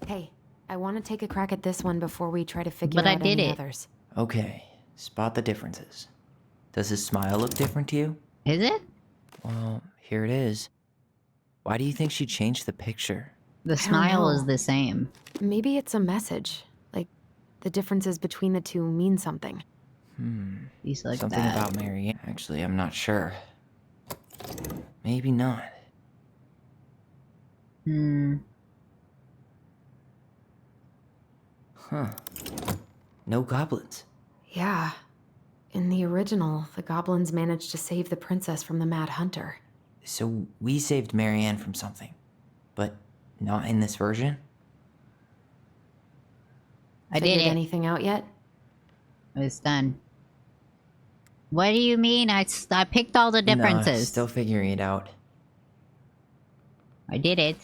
Hey, I want to take a crack at this one before we try to figure But I out did any it. others. Okay, spot the differences. Does his smile look different to you? Is it? Well, here it is. Why do you think she changed the picture? The I don't smile is know. the same. Maybe it's a message. Like, the differences between the two mean something. He's like Something that. about Mary Ann. Actually, I'm not sure. Maybe not. Huh. No goblins. Yeah. In the original, the goblins managed to save the princess from the Mad Hunter. So we saved Mary Ann from something. But not in this version? I did Figured it. anything out yet? It's done. What do you mean? I picked all the Nah, differences. still figuring it out. I did it.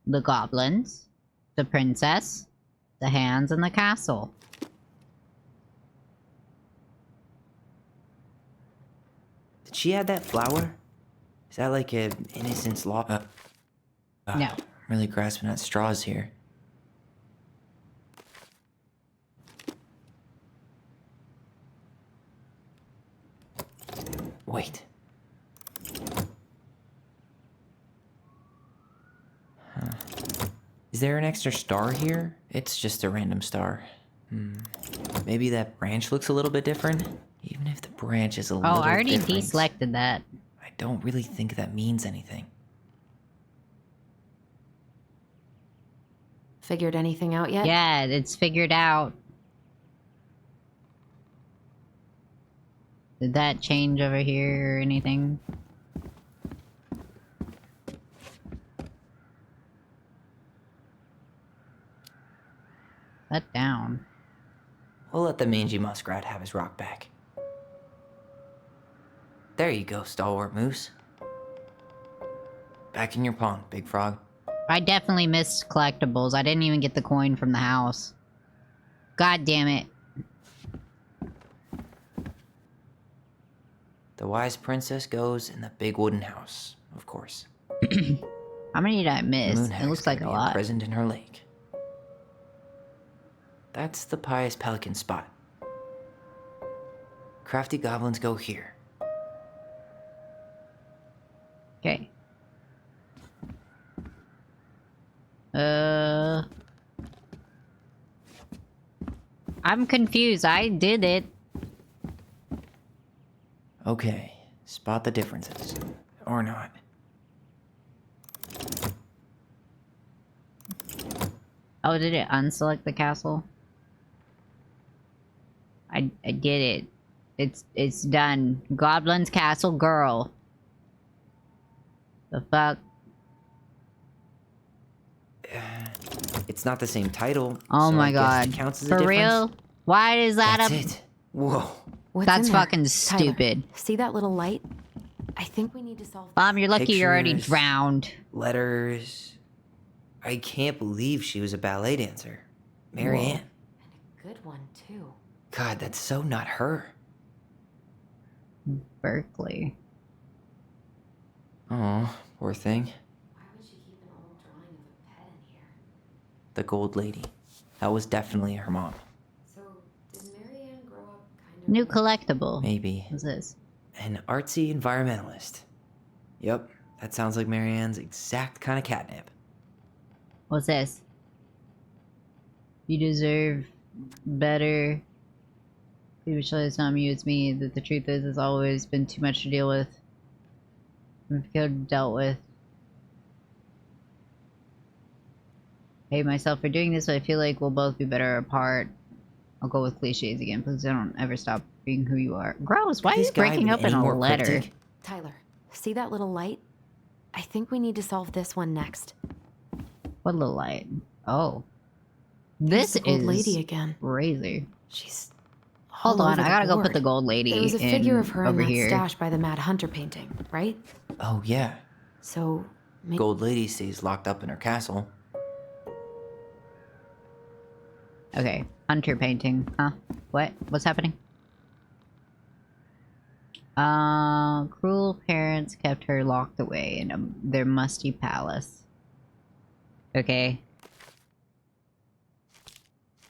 The goblins, the princess, the hands, and the castle. Did she add that flower? Is that like an innocence law? No. I'm really grasping at straws here. Wait. Huh. Is there an extra star here? It's just a random star. Maybe that branch looks a little bit different? Even if the branch is a little Oh, I already different, deselected that. I don't really think that means anything. figured anything out yet? Yeah, it's figured out. Did that change over here or anything? Let down. We'll let the mangy muskrat have his rock back. There you go, stalwart moose. Back in your pond, big frog. I definitely missed collectibles. I didn't even get the coin from the house. God damn it. The wise princess goes in the big wooden house, of course. How many did I miss? Moon It looks like a lot. Imprisoned in her lake. That's the pious pelican spot. Crafty goblins go here. Okay. I'm confused. I did it. Okay, spot the differences. Or not. Oh, did it unselect the castle? I did it. It's done. Goblin's Castle Girl. The fuck? It's not the same title. Oh so my I guess god. it counts as a For difference. real? Why is that That's a... it. Whoa. What's That's in there? fucking Tyler, stupid. see that little light? I think we need to solve... Mom, you're lucky you're already Pictures, drowned. Letters. I can't believe she was a ballet dancer. Marianne. And a good one, too. God, that's so not her. Berkeley. Oh, poor thing. Why would she keep an old drawing of a pet in here? The gold lady. That was definitely her mom. So, did Marianne grow up kind of... New collectible. Maybe. What's this? An artsy environmentalist. Yep, that sounds like Marianne's exact kind of catnip. What's this? You deserve better. Usually it's not you, it's me. That the truth is, it's always been too much to deal with. I feel dealt with. I hate myself for doing this, but I feel like we'll both be better apart. I'll go with cliches again. Please don't ever stop being who you are. Gross, why are you breaking up in a letter? Tyler, see that little light? I think we need to solve this one next. What little light? Oh. This There's the gold is lady again. crazy. She's Hold all on, over I the gotta go board. put the gold lady There was a figure of her in over that here. stash by the Mad Hunter painting, right? Oh, yeah. So, Gold lady stays locked up in her castle. Okay, Hunter painting. Huh? What? What's happening? Cruel parents kept her locked away in their musty palace. Okay.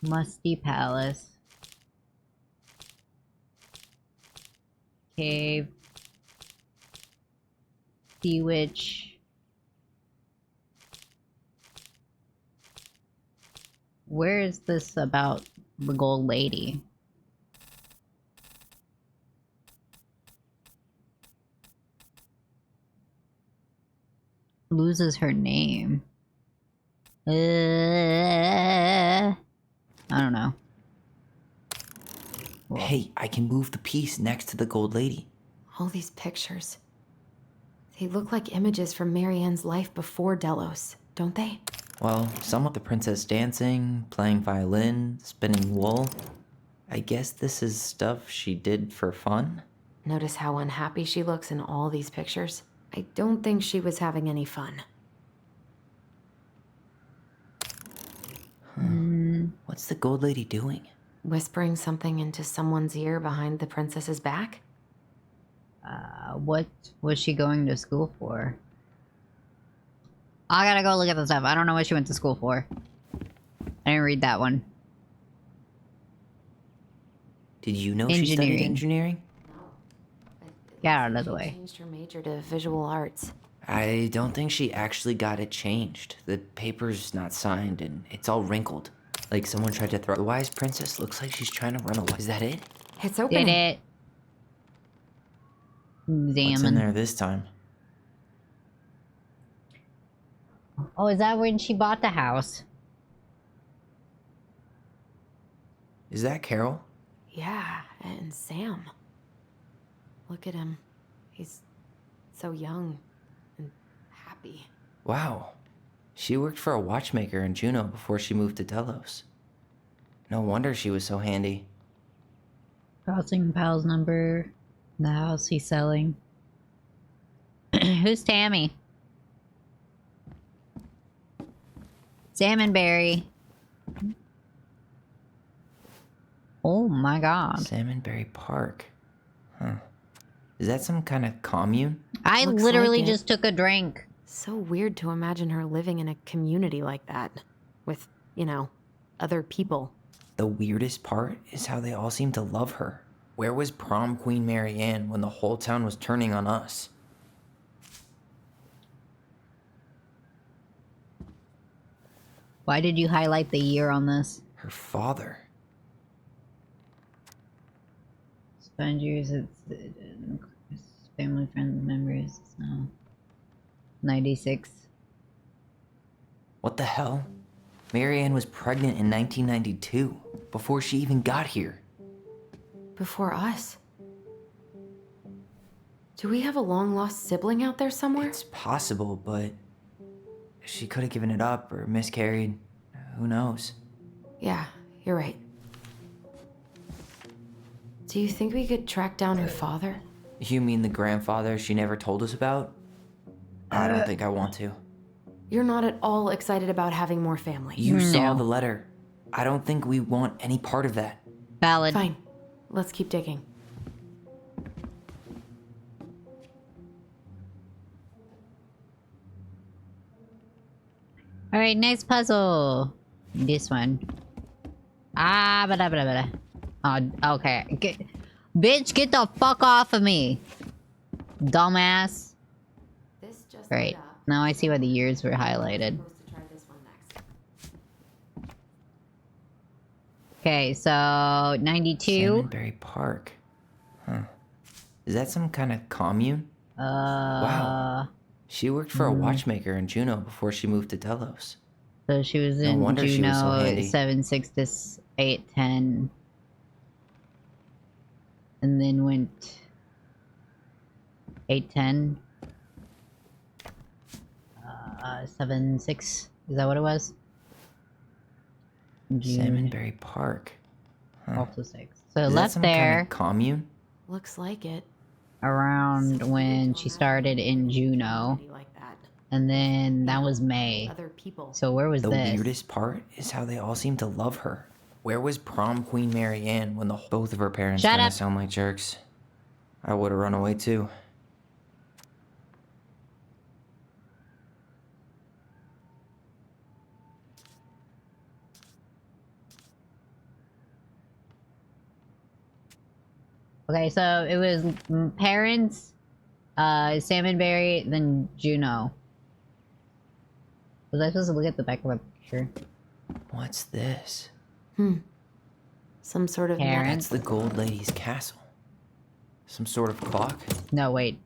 Musty palace. Cave. Sea witch. Where is this about the gold lady? Loses her name. I don't know. Whoa. Hey, I can move the piece next to the gold lady. all these pictures. They look like images from Marianne's life before Delos, don't they? Well, some of the princess dancing, playing violin, spinning wool. I guess this is stuff she did for fun? Notice how unhappy she looks in all these pictures? I don't think she was having any fun. What's the gold lady doing? Whispering something into someone's ear behind the princess's back? What was she going to school for? I gotta go look at the stuff. I don't know what she went to school for. I didn't read that one. Did you know she studied engineering? Get out of the She way. changed her major to visual arts. I don't think she actually got it changed. The paper's not signed and it's all wrinkled. Like someone tried to throw. The wise princess looks like she's trying to run away. Is that it? It's opening. Did it. What's in Examine. there this time? Oh, is that when she bought the house? Is that Carol? Yeah, and Sam. Look at him. He's so young and happy. Wow. She worked for a watchmaker in Juneau before she moved to Delos. No wonder she was so handy. Crossing Pal's number. The house he's selling. Who's Tammy? Salmonberry. Oh my god. Salmonberry Park. Huh. Is that some kind of commune? I Looks literally like it. just took a drink. So weird to imagine her living in a community like that. With, you know, other people. The weirdest part is how they all seem to love her. Where was prom queen Mary Ann when the whole town was turning on us? Why did you highlight the year on this? Her father. Spend years at family, friends, members. So 96. What the hell? Mary Ann was pregnant in 1992, before she even got here. Before us? Do we have a long-lost sibling out there somewhere? It's possible, but she could have given it up or miscarried. Who knows? Yeah, you're right. Do you think we could track down her father? You mean the grandfather she never told us about? I don't think I want to. You're not at all excited about having more family. You saw the letter. I don't think we want any part of that. Valid. Fine. Let's keep digging. Alright, next puzzle. This one. Ah, blah, blah, blah. Oh, okay. Bitch, get the fuck off of me. Dumbass. This just Right. Now I see why the years were highlighted. Okay, so 92. Salmonberry Park. Huh. Is that some kind of commune? Wow. She worked for a watchmaker in Juneau before she moved to Delos. So she was No in wonder she was so Juneau handy. 7, 6 to 8, 10. And then went 8, 10. 7, 6. Is that what it was? Salmonberry Park. Huh. Also 6. So Is that left some there kind of commune? Looks like it. around when she started in Juneau. And then that was May. Other people. So where was The this? weirdest part is how they all seem to love her. Where was prom queen Mary Ann when both of her parents Shut kinda up. sound like jerks? I would have run away too. Okay, so it was parents, Salmonberry, then Juneau. Was I supposed to look at the back of the picture? What's this? Some sort of That's the Gold Lady's castle. Some sort of clock? No, wait.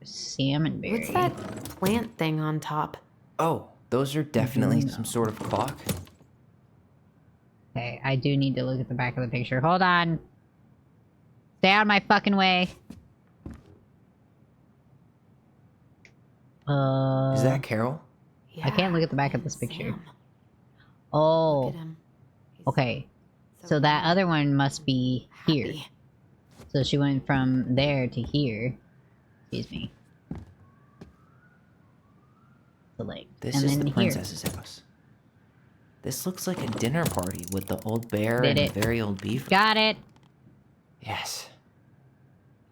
Salmonberry. What's that plant thing on top? Oh, those are definitely some sort of clock. Okay, I do need to look at the back of the picture. Hold on. Stay out of my fucking way. Is that Carol? I can't look at the back of this picture. Oh. Okay. So that other one must be here. So she went from there to here. Excuse me. So like, This and is then the here. princess's house. This looks like a dinner party with the old bear Did and it. the very old beaver. Got it. Yes.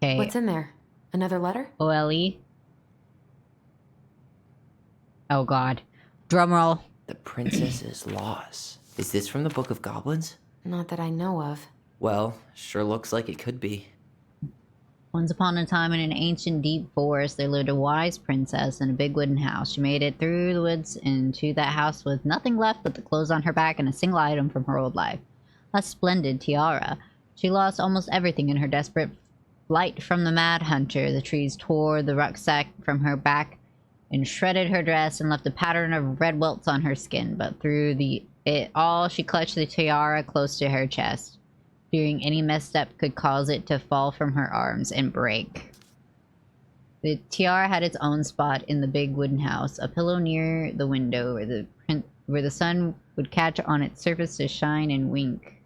Okay. What's in there? Another letter? OLE. Oh god. Drum roll. The princess's loss. Is this from the Book of Goblins? Not that I know of. Well, sure looks like it could be. Once upon a time in an ancient deep forest, there lived a wise princess in a big wooden house. She made it through the woods into that house with nothing left but the clothes on her back and a single item from her old life. A splendid tiara. She lost almost everything in her desperate flight from the mad hunter. The trees tore the rucksack from her back and shredded her dress and left a pattern of red welts on her skin. But through the She clutched the tiara close to her chest, fearing any misstep could cause it to fall from her arms and break. The tiara had its own spot in the big wooden house, a pillow near the window where the sun would catch on its surface to shine and wink.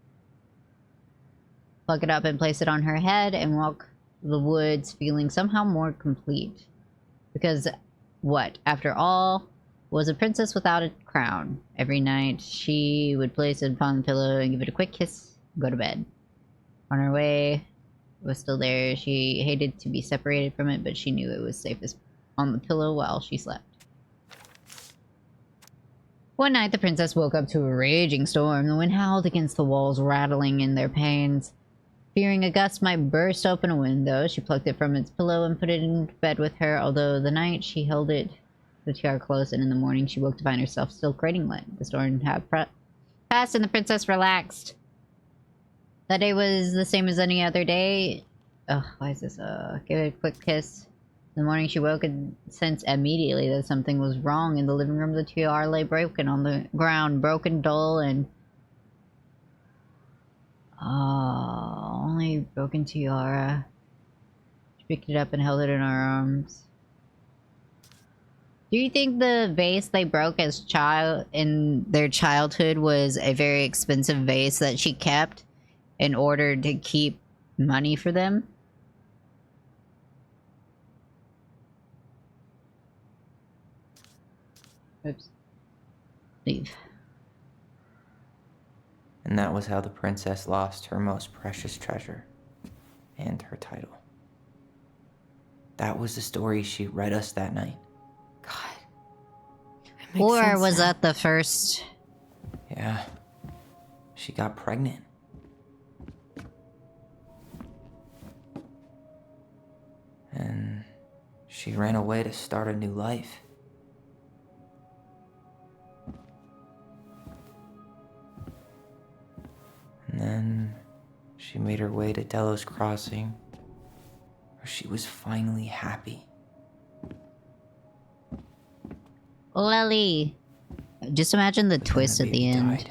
Pluck it up and place it on her head and walk the woods feeling somehow more complete. Because what, after all, was a princess without a crown? Every night she would place it upon the pillow and give it a quick kiss and go to bed. On her way, it was still there. She hated to be separated from it, but she knew it was safest on the pillow while she slept. One night the princess woke up to a raging storm. The wind howled against the walls, rattling in their panes. Fearing a gust might burst open a window, she plucked it from its pillow and put it in bed with her, although the night she held the tiara close, and in the morning she woke to find herself still cradling it. The storm had passed and the princess relaxed. That day was the same as any other day. Ugh, why is this? Give it a quick kiss. In the morning she woke and sensed immediately that something was wrong. In the living room, the tiara lay broken on the ground, broken, dull, and... oh, only broken tiara. She picked it up and held it in her arms. Do you think the vase they broke as in their childhood was a very expensive vase that she kept in order to keep money for them? Oops. Leave. And that was how the princess lost her most precious treasure and her title. That was the story she read us that night. Or was that the first? Yeah. She got pregnant. And she ran away to start a new life. And then she made her way to Delos Crossing, where she was finally happy. Oh, Ellie. Just imagine the twist at the end. Died.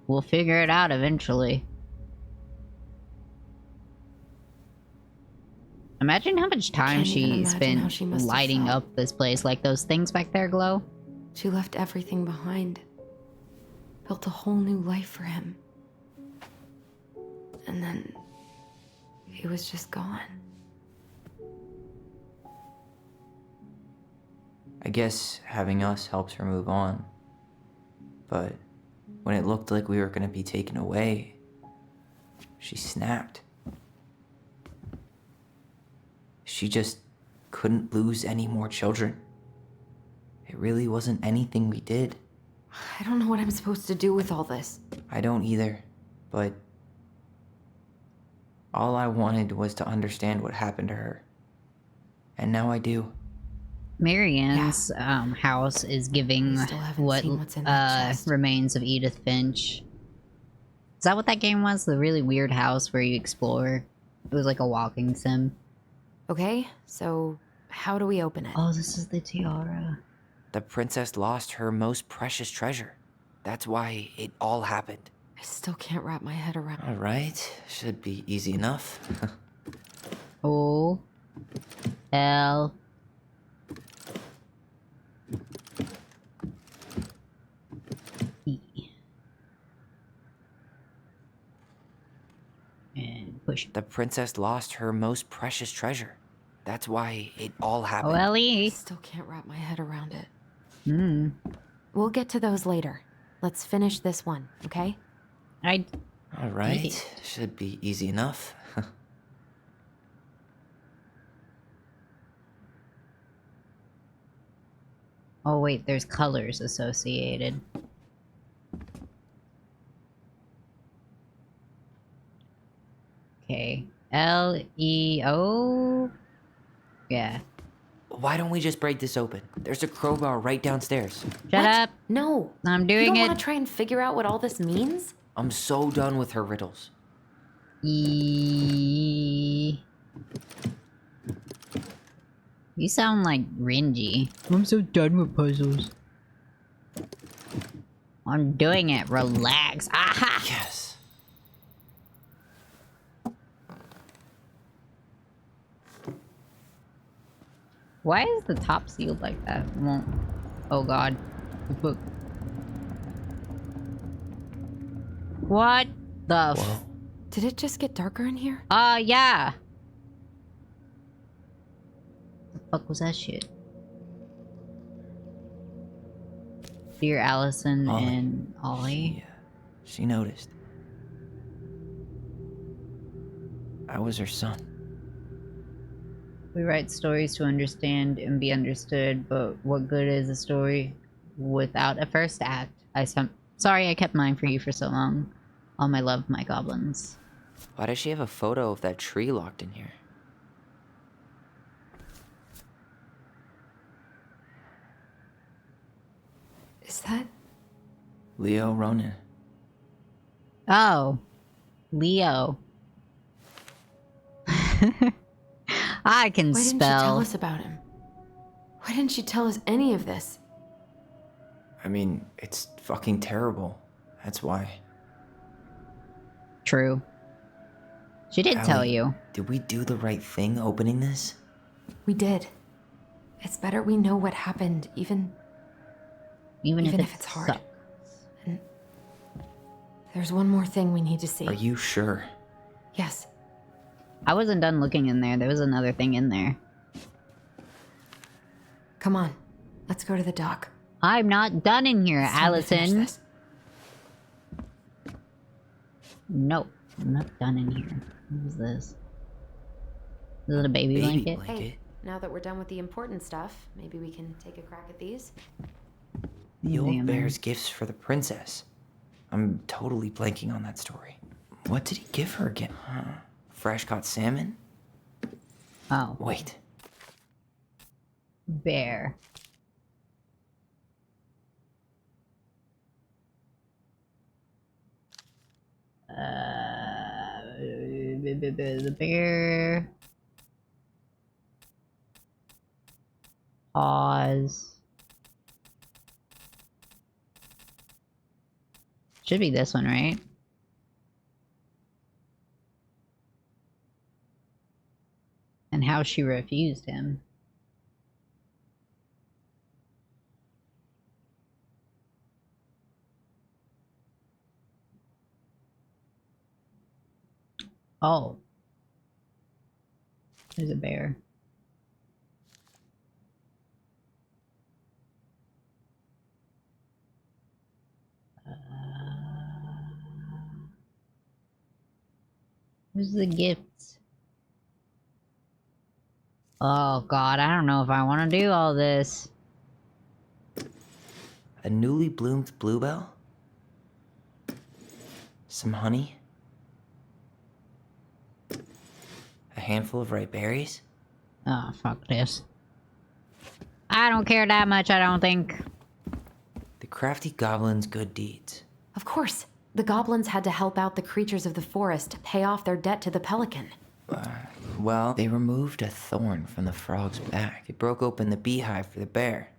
We'll figure it out eventually. Imagine how much time she spent lighting up this place. Like those things back there glow. She left everything behind. Built a whole new life for him. And then he was just gone. I guess having us helps her move on. But when it looked like we were gonna be taken away, she snapped. She just couldn't lose any more children. It really wasn't anything we did. I don't know what I'm supposed to do with all this. I don't either, but all I wanted was to understand what happened to her. And now I do. Marianne's house is giving what remains of Edith Finch. Is that what that game was? The really weird house where you explore? It was like a walking sim. Okay, so how do we open it? Oh, this is the tiara. The princess lost her most precious treasure. That's why it all happened. I still can't wrap my head around it. All right, should be easy enough. O L E. And push. The princess lost her most precious treasure. That's why it all happened. Oh, Ellie. I still can't wrap my head around it. Hmm. We'll get to those later. Let's finish this one, okay? All right, should be easy enough. Oh wait, there's colors associated. Okay. L-E-O? Yeah. Why don't we just break this open? There's a crowbar right downstairs. Shut up. No. I'm doing it. You don't it. want to try and figure out what all this means? I'm so done with her riddles. You sound like Renji. I'm so done with puzzles. I'm doing it. Relax. Aha! Yes. Why is the top sealed like that? Won't. Oh god. Book. What the f- Did it just get darker in here? Yeah. The fuck was that shit? Dear Allison and Ollie. She noticed. I was her son. We write stories to understand and be understood, but what good is a story without a first act? Sorry I kept mine for you for so long. All my love, my goblins. Why does she have a photo of that tree locked in here? Is that... Leo Ronan. Oh. Leo. I can Why didn't spell. she tell us about him? Why didn't she tell us any of this? I mean, it's fucking terrible. That's why. True. She did tell you. Did we do the right thing opening this? We did. It's better we know what happened, even if it's hard. And there's one more thing we need to see. Are you sure? Yes. I wasn't done looking in there. There was another thing in there. Come on. Let's go to the dock. I'm not done in here, Allison. Nope. I'm not done in here. What is this? Is it a baby blanket? Hey, now that we're done with the important stuff, maybe we can take a crack at these? The old bear's gifts for the princess. I'm totally blanking on that story. What did he give her again? Fresh caught salmon? Oh. Wait. Bear. The bear. Pause. Should be this one, right? And how she refused him. Oh. There's a bear. Where's the gifts? Oh god, I don't know if I want to do all this. A newly bloomed bluebell? Some honey? A handful of ripe berries? Oh, fuck this. I don't care that much, I don't think. The crafty goblin's good deeds. Of course. The goblins had to help out the creatures of the forest to pay off their debt to the pelican. Well, they removed a thorn from the frog's back. They broke open the beehive for the bear.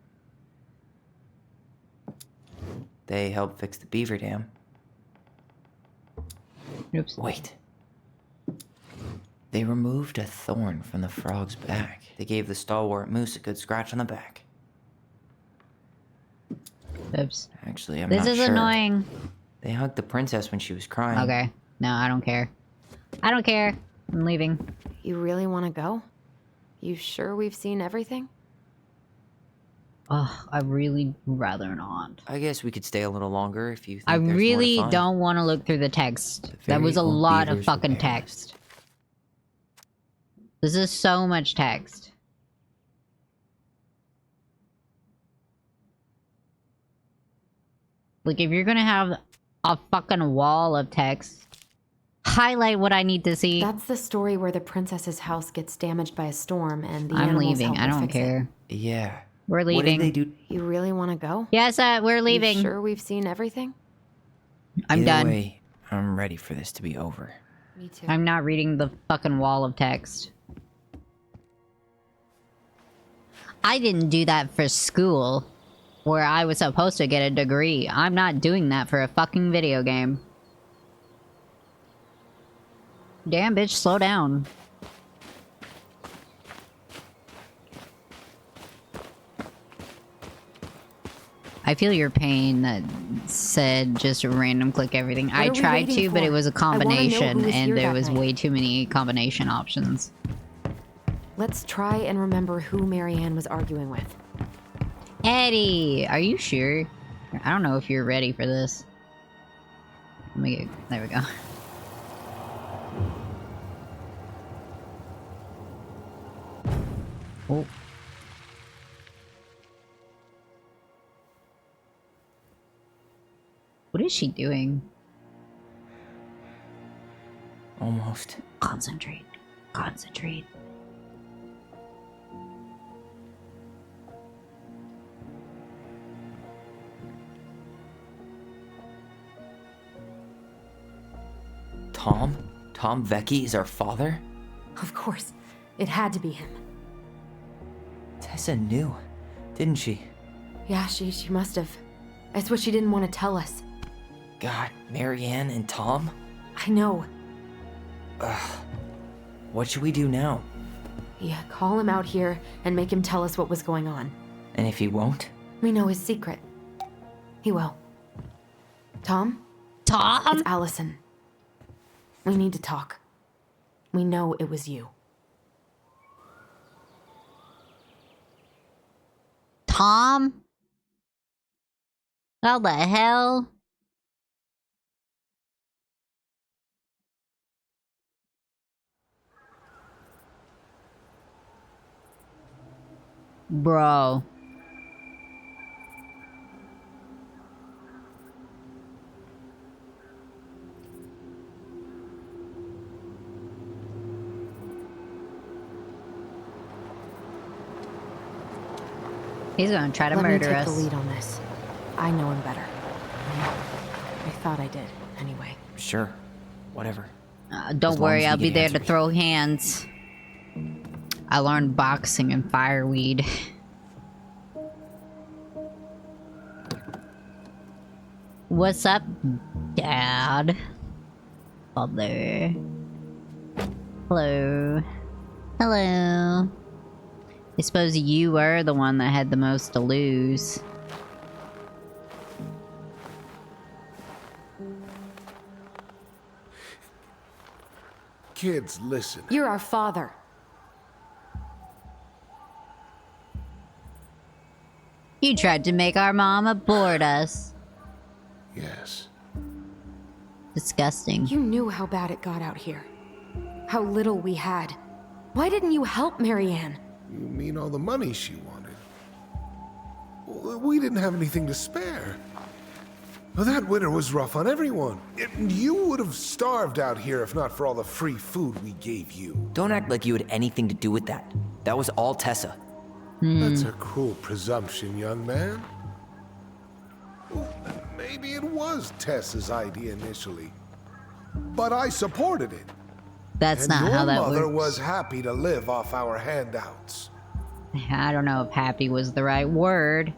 They helped fix the beaver dam. Oops. Wait. They removed a thorn from the frog's back. They gave the stalwart moose a good scratch on the back. Oops. Actually, I'm this not is sure. Annoying. They hugged the princess when she was crying. Okay. No, I don't care. I don't care. I'm leaving. You really want to go? You sure we've seen everything? Ugh, I really rather not. I guess we could stay a little longer if you think I there's more to really find. don't want to look through the text. That was a very old lot of beavers were fucking text. This is so much text. Like, if you're gonna have a fucking wall of text, highlight what I need to see. That's the story where the princess's house gets damaged by a storm and the I'm animals leaving. help I her don't fix care. Yeah. We're What leaving. did they do? You really want to go? Yes, we're leaving. You sure we've seen everything? I'm Either done. way, I'm ready for this to be over. Me too. I'm not reading the fucking wall of text. I didn't do that for school. where I was supposed to get a degree. I'm not doing that for a fucking video game. Damn, bitch, slow down. I feel your pain that said just random click everything. I tried to, but it was a combination, and there was way too many combination options. Let's try and remember who Marianne was arguing with. Eddie, are you sure? I don't know if you're ready for this. Let me get, there we go. Oh. What is she doing? Almost. Concentrate. Concentrate. Tom? Tom Vecchi is our father? Of course. It had to be him. Tessa knew, didn't she? Yeah, she must have. That's what she didn't want to tell us. God, Marianne and Tom? I know. Ugh. What should we do now? Yeah, call him out here and make him tell us what was going on. And if he won't? We know his secret. He will. Tom? Tom? It's Allison. We need to talk. We know it was you. Tom? How the hell? Bro. He's gonna try to murder us. Let me take the lead on this. I know him better. I thought I did, anyway. Sure. Whatever. Don't worry, I'll be there to throw hands. I learned boxing and fireweed. What's up, Dad? Father. Hello. Hello. I suppose you were the one that had the most to lose. Kids, listen. You're our father. You tried to make our mom abort us. Yes. Disgusting. You knew how bad it got out here. How little we had. Why didn't you help Marianne? You mean all the money she wanted? We didn't have anything to spare. Well, that winter was rough on everyone. You would have starved out here if not for all the free food we gave you. Don't act like you had anything to do with that. That was all Tessa. That's a cruel presumption, young man. Well, maybe it was Tessa's idea initially, but I supported it. That's not how that works. Your mother was happy to live off our handouts. I don't know if happy was the right word.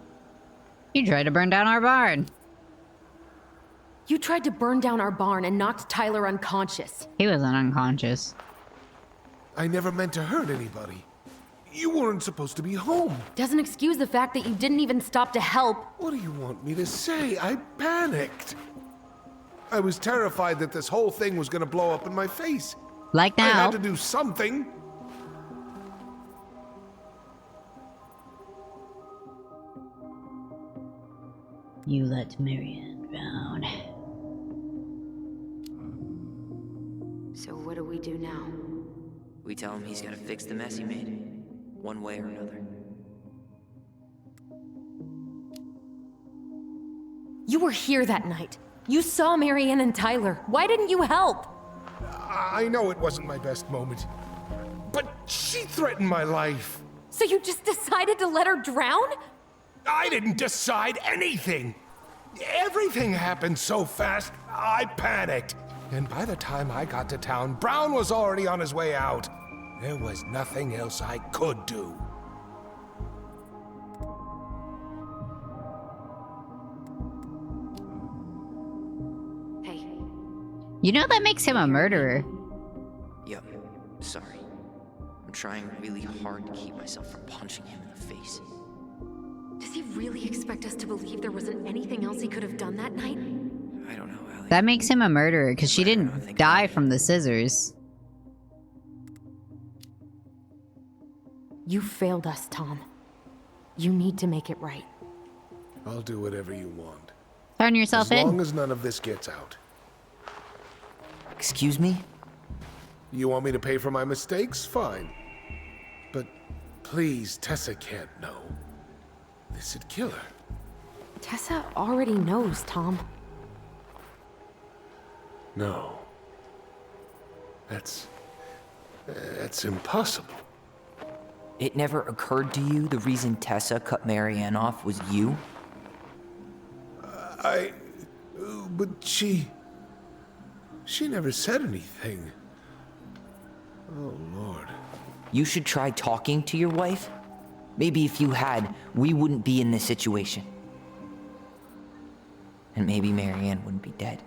You tried to burn down our barn. You tried to burn down our barn and knocked Tyler unconscious. He wasn't unconscious. I never meant to hurt anybody. You weren't supposed to be home. Doesn't excuse the fact that you didn't even stop to help. What do you want me to say? I panicked. I was terrified that this whole thing was gonna blow up in my face. Like now. I had to do something. You let Marianne drown. So what do we do now? We tell him he's gotta fix the mess he made. One way or another. You were here that night. You saw Marianne and Tyler. Why didn't you help? I know it wasn't my best moment, but she threatened my life. So you just decided to let her drown? I didn't decide anything. Everything happened so fast, I panicked. And by the time I got to town, Brown was already on his way out. There was nothing else I could do. You know that makes him a murderer. Yep, sorry. I'm trying really hard to keep myself from punching him in the face. Does he really expect us to believe there wasn't anything else he could have done that night? I don't know, Allie. That makes him a murderer because she didn't die from the scissors. You failed us, Tom. You need to make it right. I'll do whatever you want. Turn yourself in. As long as none of this gets out. Excuse me? You want me to pay for my mistakes? Fine. But please, Tessa can't know. This'd kill her. Tessa already knows, Tom. No. That's impossible. It never occurred to you the reason Tessa cut Marianne off was you? But she never said anything. Oh, Lord. You should try talking to your wife. Maybe if you had, we wouldn't be in this situation. And maybe Marianne wouldn't be dead.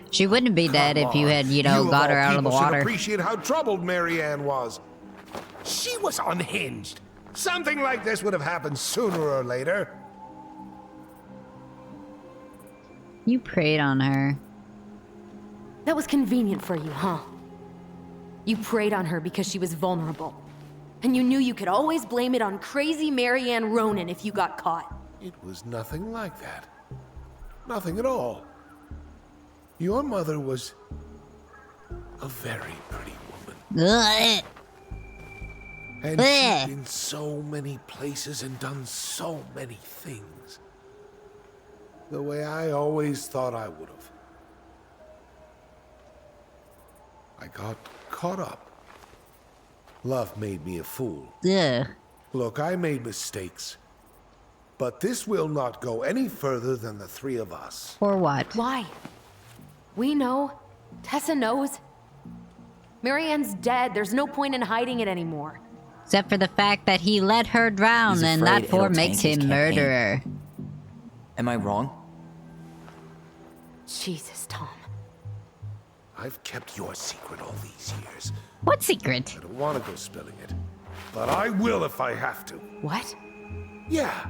She wouldn't be dead if you had, got her out of the You water. should appreciate how troubled Marianne was. She was unhinged. Something like this would have happened sooner or later. You preyed on her. That was convenient for you, huh? You preyed on her because she was vulnerable. And you knew you could always blame it on crazy Marianne Ronan if you got caught. It was nothing like that. Nothing at all. Your mother was a very pretty woman. Ugh. And she'd been so many places and done so many things. The way I always thought I would have. I got caught up. Love made me a fool. Ugh. Look, I made mistakes. But this will not go any further than the three of us. Or what? Why? We know. Tessa knows. Marianne's dead. There's no point in hiding it anymore. Except for the fact that he let her drown, and that for makes him murderer. Am I wrong? Jesus, Tom. I've kept your secret all these years. What secret? I don't want to go spilling it. But I will if I have to. What? Yeah.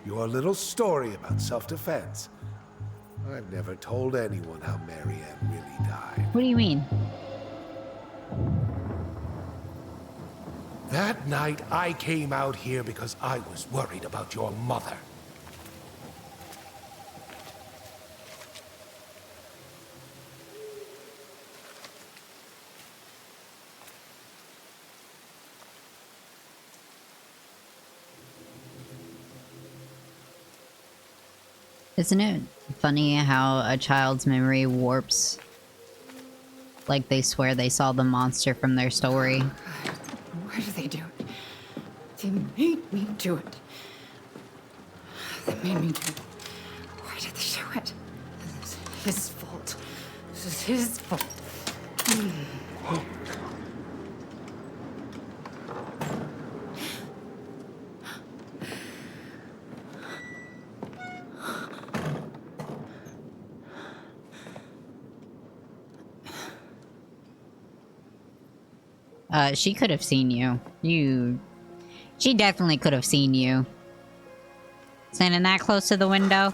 Your little story about self-defense. I've never told anyone how Marianne really died. What do you mean? That night, I came out here because I was worried about your mother. Isn't it funny how a child's memory warps? Like they swear they saw the monster from their story. Why do they do it? They made me do it. They made me do it. Why did they do it? This is his fault. This is his fault. She could have seen you. She definitely could have seen you. Standing that close to the window.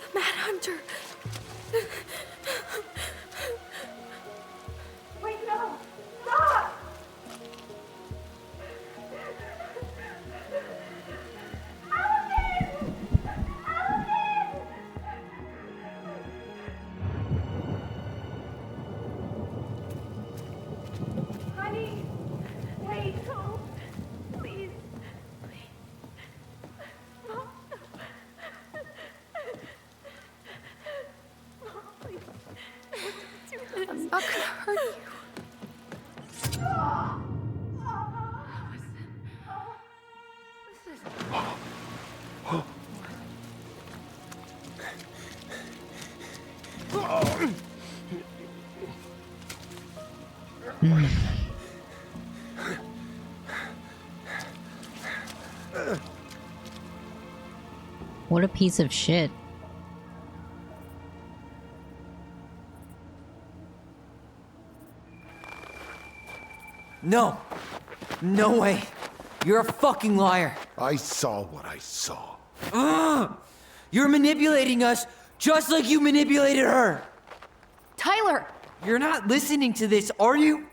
The Mad Hunter. Wait, no! Stop! Honey! Wait, no! Please. Mom. Mom, please. Do this. I'm not gonna hurt you. What a piece of shit. No. No way. You're a fucking liar. I saw what I saw. You're manipulating us just like you manipulated her. Tyler! You're not listening to this, are you?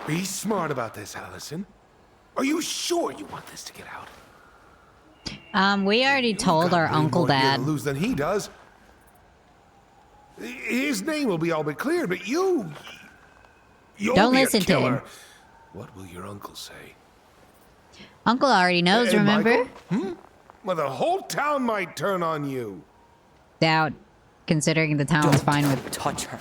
Be smart about this, Allison. Are you sure you want this to get out? We already told our Uncle Dad. To lose than he does. His name will be all but clear, but you'll Don't be a listen to killer. him. What will your uncle say? Uncle already knows, remember? Michael? Well, the whole town might turn on you. Doubt, considering the town's fine with... Touch her.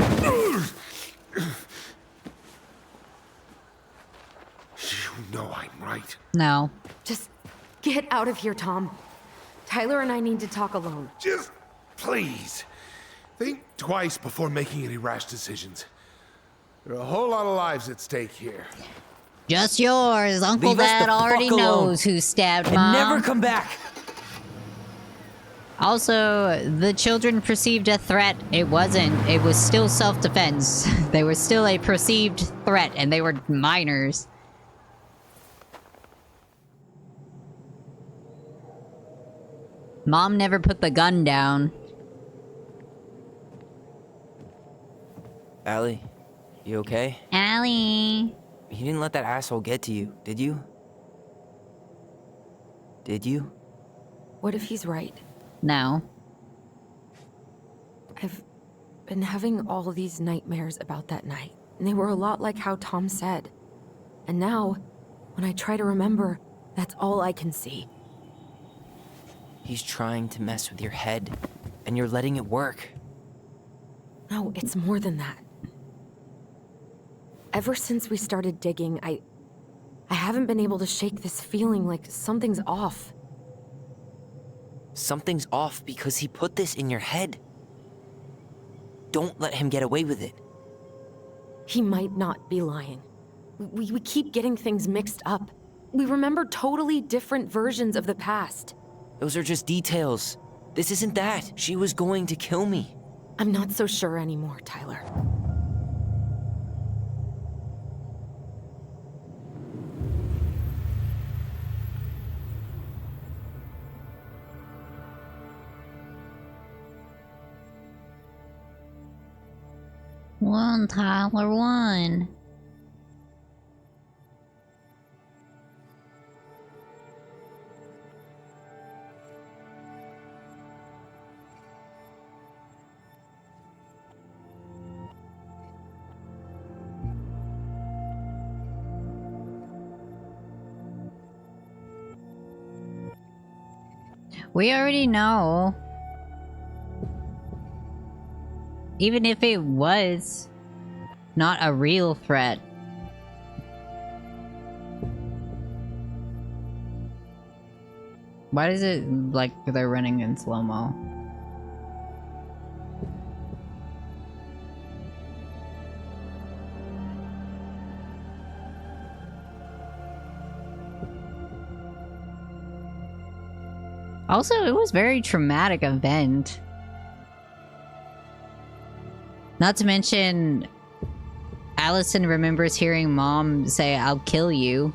You know I'm right. No. Just get out of here, Tom. Tyler and I need to talk alone. Just please. Think twice before making any rash decisions. There are a whole lot of lives at stake here. Just yours. Uncle Leave us Dad the fuck already alone. knows who stabbed Mom. And never come back. Also, the children perceived a threat. It wasn't. It was still self-defense. They were still a perceived threat, and they were minors. Mom never put the gun down. Allie, you okay? Allie. You didn't let that asshole get to you, did you? Did you? What if he's right? No. I've been having all these nightmares about that night, and they were a lot like how Tom said. And now, when I try to remember, that's all I can see. He's trying to mess with your head, and you're letting it work. No, it's more than that. Ever since we started digging, I haven't been able to shake this feeling like something's off. Something's off because he put this in your head. Don't let him get away with it. He might not be lying. We keep getting things mixed up. We remember totally different versions of the past. Those are just details. This isn't that. She was going to kill me. I'm not so sure anymore, Tyler. One, Tyler, one. We already know. Even if it was not a real threat. Why is it like they're running in slow-mo? Also, it was a very traumatic event. Not to mention, Allison remembers hearing Mom say, "I'll kill you."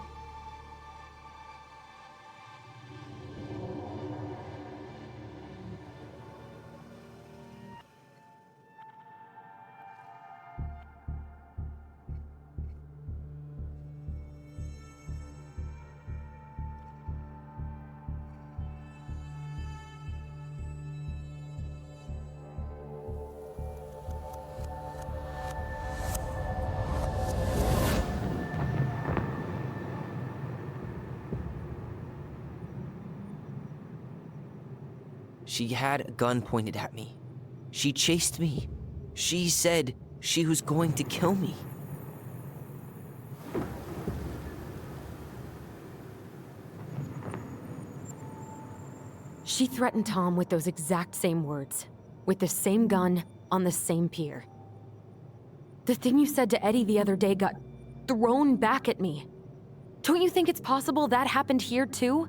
She had a gun pointed at me. She chased me. She said she was going to kill me. She threatened Tom with those exact same words, with the same gun, on the same pier. The thing you said to Eddie the other day got thrown back at me. Don't you think it's possible that happened here too?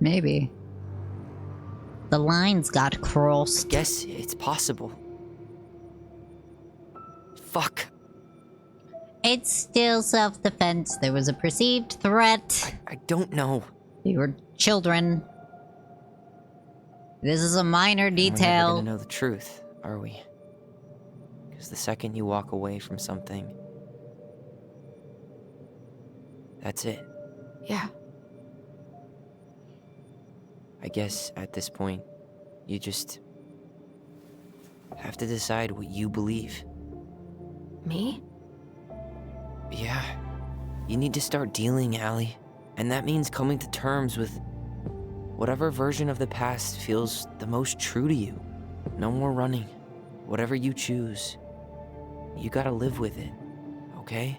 Maybe. The lines got crossed. Guess it's possible. Fuck. It's still self-defense. There was a perceived threat. I don't know. We were children. This is a minor We're never detail. gonna know the truth, are we? Because the second you walk away from something, that's it. Yeah. I guess at this point, you just have to decide what you believe. Me? Yeah. You need to start dealing, Allie. And that means coming to terms with whatever version of the past feels the most true to you. No more running. Whatever you choose, you gotta live with it, okay?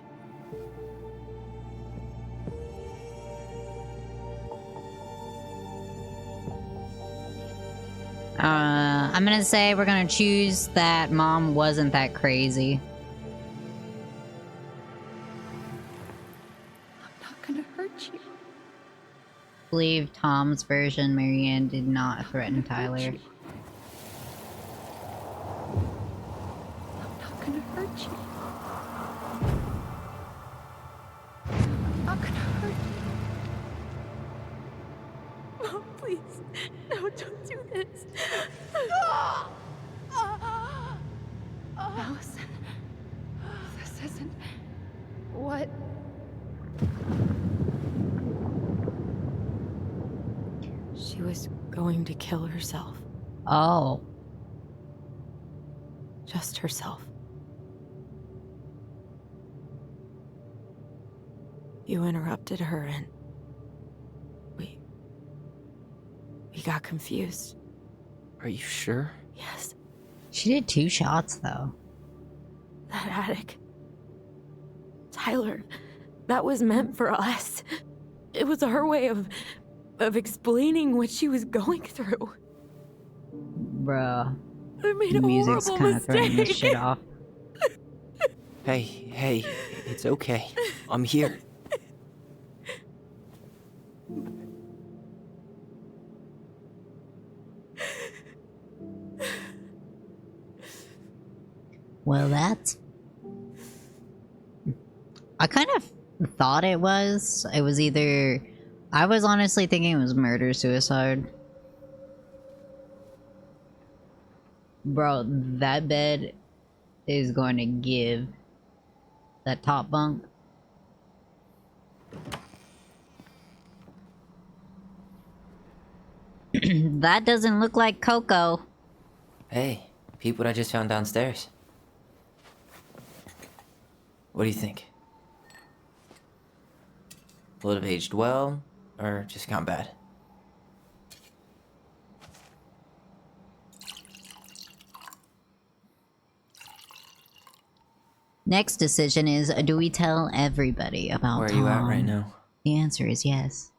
I'm gonna say we're gonna choose that Mom wasn't that crazy. I'm not gonna hurt you. I believe Tom's version, Marianne did not threaten Tyler. I'm not gonna hurt you. I'm not gonna hurt you. Mom, please. No, don't do this. Allison, this isn't what... She was going to kill herself. Oh. Just herself. You interrupted her and... We got confused. Are you sure? Yes. She did 2 shots, though. That attic. Tyler, that was meant for us. It was her way of explaining what she was going through. Bruh. I made The a music's horrible kind of throwing this mistake. shit off. Hey, it's okay. I'm here. Well, that's... I kind of thought it was. It was either... I was honestly thinking it was murder-suicide. Bro, that bed is going to give. That top bunk. That doesn't look like Coco. Hey, peep what I just found downstairs. What do you think? Will it have aged well, or just gone bad? Next decision is, do we tell everybody about Where are Tom? you at right now? The answer is yes.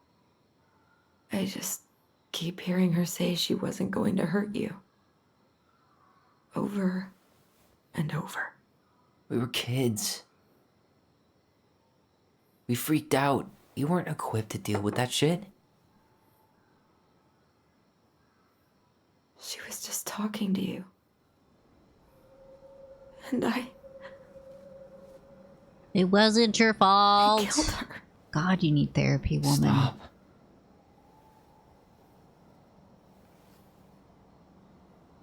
I just keep hearing her say she wasn't going to hurt you. Over and over. We were kids. We freaked out. You weren't equipped to deal with that shit. She was just talking to you. And It wasn't your fault. I killed her. God, you need therapy, woman. Stop.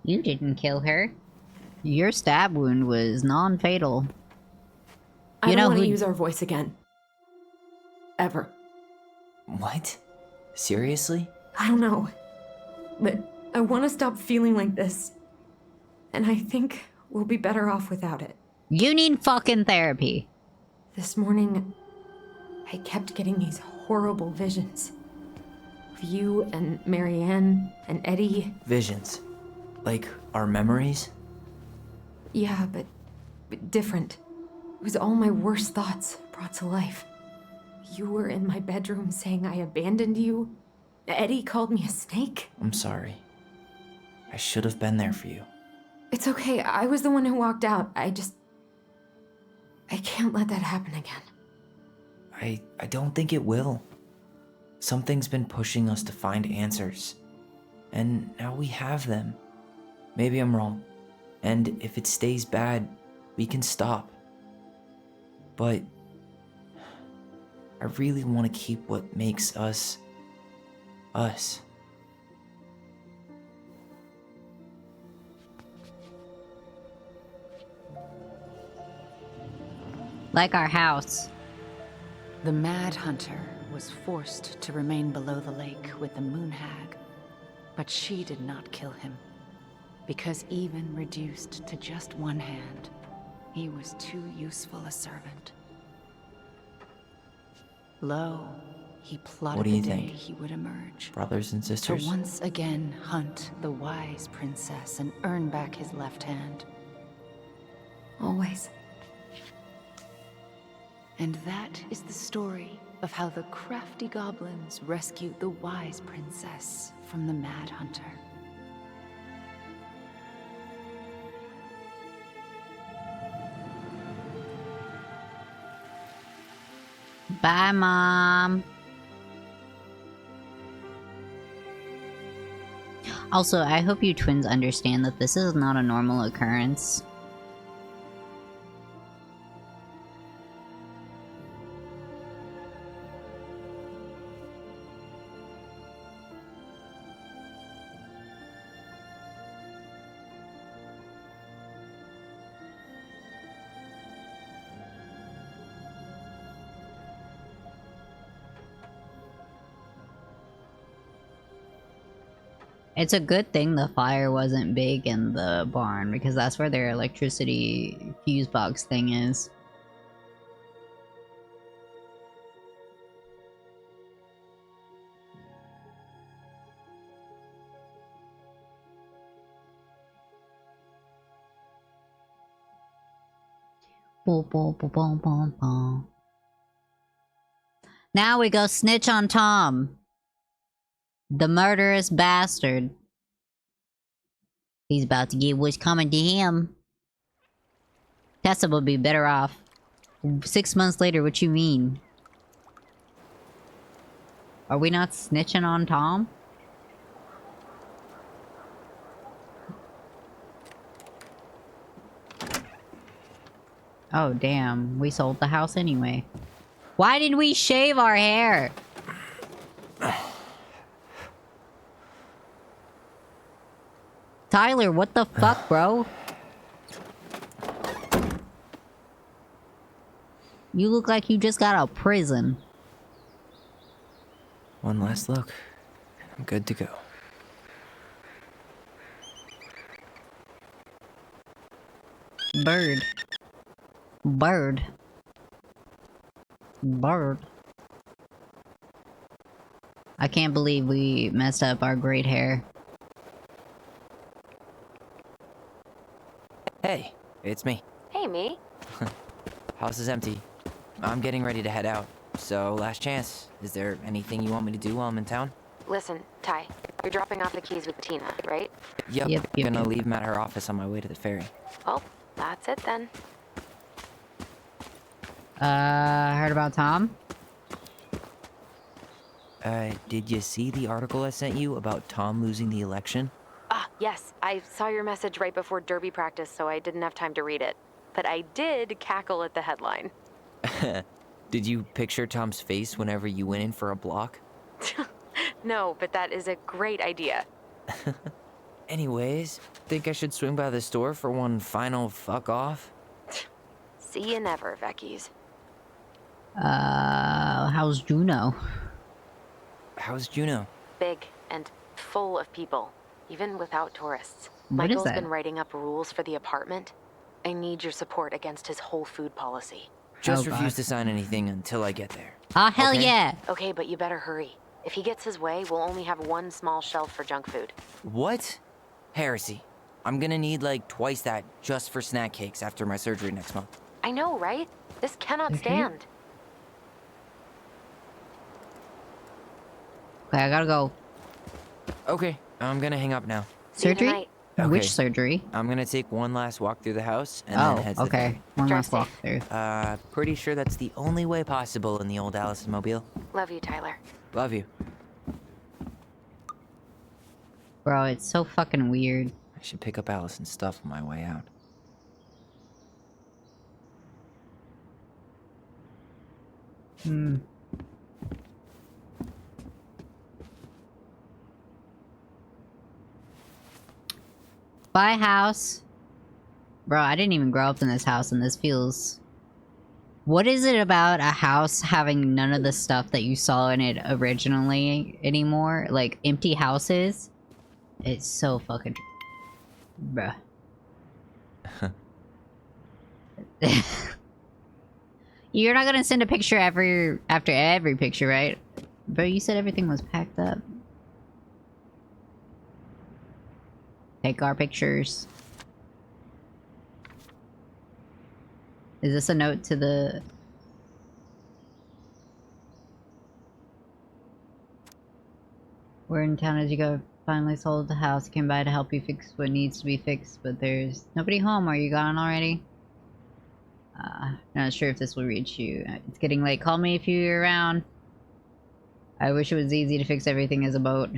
You didn't kill her. Your stab wound was non-fatal. I don't want to use our voice again. Ever. What? Seriously? I don't know. But I want to stop feeling like this. And I think we'll be better off without it. You need fucking therapy. This morning, I kept getting these horrible visions. Of you and Marianne and Eddie. Visions. Like our memories? Yeah, but different. It was all my worst thoughts brought to life. You were in my bedroom saying I abandoned you. Eddie called me a snake. I'm sorry. I should have been there for you. It's okay. I was the one who walked out. I can't let that happen again. I I don't think it will. Something's been pushing us to find answers. And now we have them. Maybe I'm wrong. And if it stays bad, we can stop. But I really want to keep what makes us, us. Like our house. The Mad Hunter was forced to remain below the lake with the Moon Hag, but she did not kill him, because even reduced to just one hand, he was too useful a servant. Lo, he plotted What do the you day think? he would emerge. Brothers and sisters? To once again hunt the wise princess and earn back his left hand. Always. And that is the story of how the crafty goblins rescued the wise princess from the Mad Hunter. Bye, Mom. Also, I hope you twins understand that this is not a normal occurrence. It's a good thing the fire wasn't big in the barn, because that's where their electricity fuse box thing is. Boom, boom, boom, boom, boom, boom. Now we go snitch on Tom, the murderous bastard. He's about to get what's coming to him. Tessa will be better off. 6 months later, what you mean? Are we not snitching on Tom? Oh, damn. We sold the house anyway. Why did we shave our hair? Tyler, what the fuck, bro? You look like you just got out of prison. One last look. I'm good to go. Bird. Bird. Bird. I can't believe we messed up our great hair. Hey, it's me. Hey, me. House is empty. I'm getting ready to head out. So, last chance. Is there anything you want me to do while I'm in town? Listen, Ty, you're dropping off the keys with Tina, right? Yep. Gonna leave them at her office on my way to the ferry. Well, that's it then. Heard about Tom? Did you see the article I sent you about Tom losing the election? Ah, yes. I saw your message right before derby practice, so I didn't have time to read it. But I did cackle at the headline. Did you picture Tom's face whenever you went in for a block? No, but that is a great idea. Anyways, think I should swing by the store for one final fuck off? See you never, Vecchies. How's Juno? How's Juno? Big and full of people, even without tourists. What is Michael's that? been writing up rules for the apartment. I need your support against his whole food policy. Just refuse to sign anything until I get there. Ah, hell okay? yeah! Okay, but you better hurry. If he gets his way, we'll only have one small shelf for junk food. What? Heresy. I'm gonna need like twice that just for snack cakes after my surgery next month. I know, right? This cannot stand. Okay, I gotta go. Okay, I'm gonna hang up now. See you Surgery? tonight. Which surgery? I'm gonna take one last walk through the house and then head to the ferry. One Drive last walk safe. through. Pretty sure that's the only way possible in the old Allison mobile. Love you, Tyler. Love you. Bro, it's so fucking weird. I should pick up Allison's stuff on my way out. Bye, house. Bro, I didn't even grow up in this house, and this feels... What is it about a house having none of the stuff that you saw in it originally anymore? Like, empty houses? It's so fucking... Bruh. You're not gonna send a picture after every picture, right? Bro, you said everything was packed up. Take our pictures. Is this a note to the... Where in town did you go? Finally sold the house. Came by to help you fix what needs to be fixed, but there's nobody home. Are you gone already? Not sure if this will reach you. It's getting late. Call me if you're around. I wish it was easy to fix everything as a boat.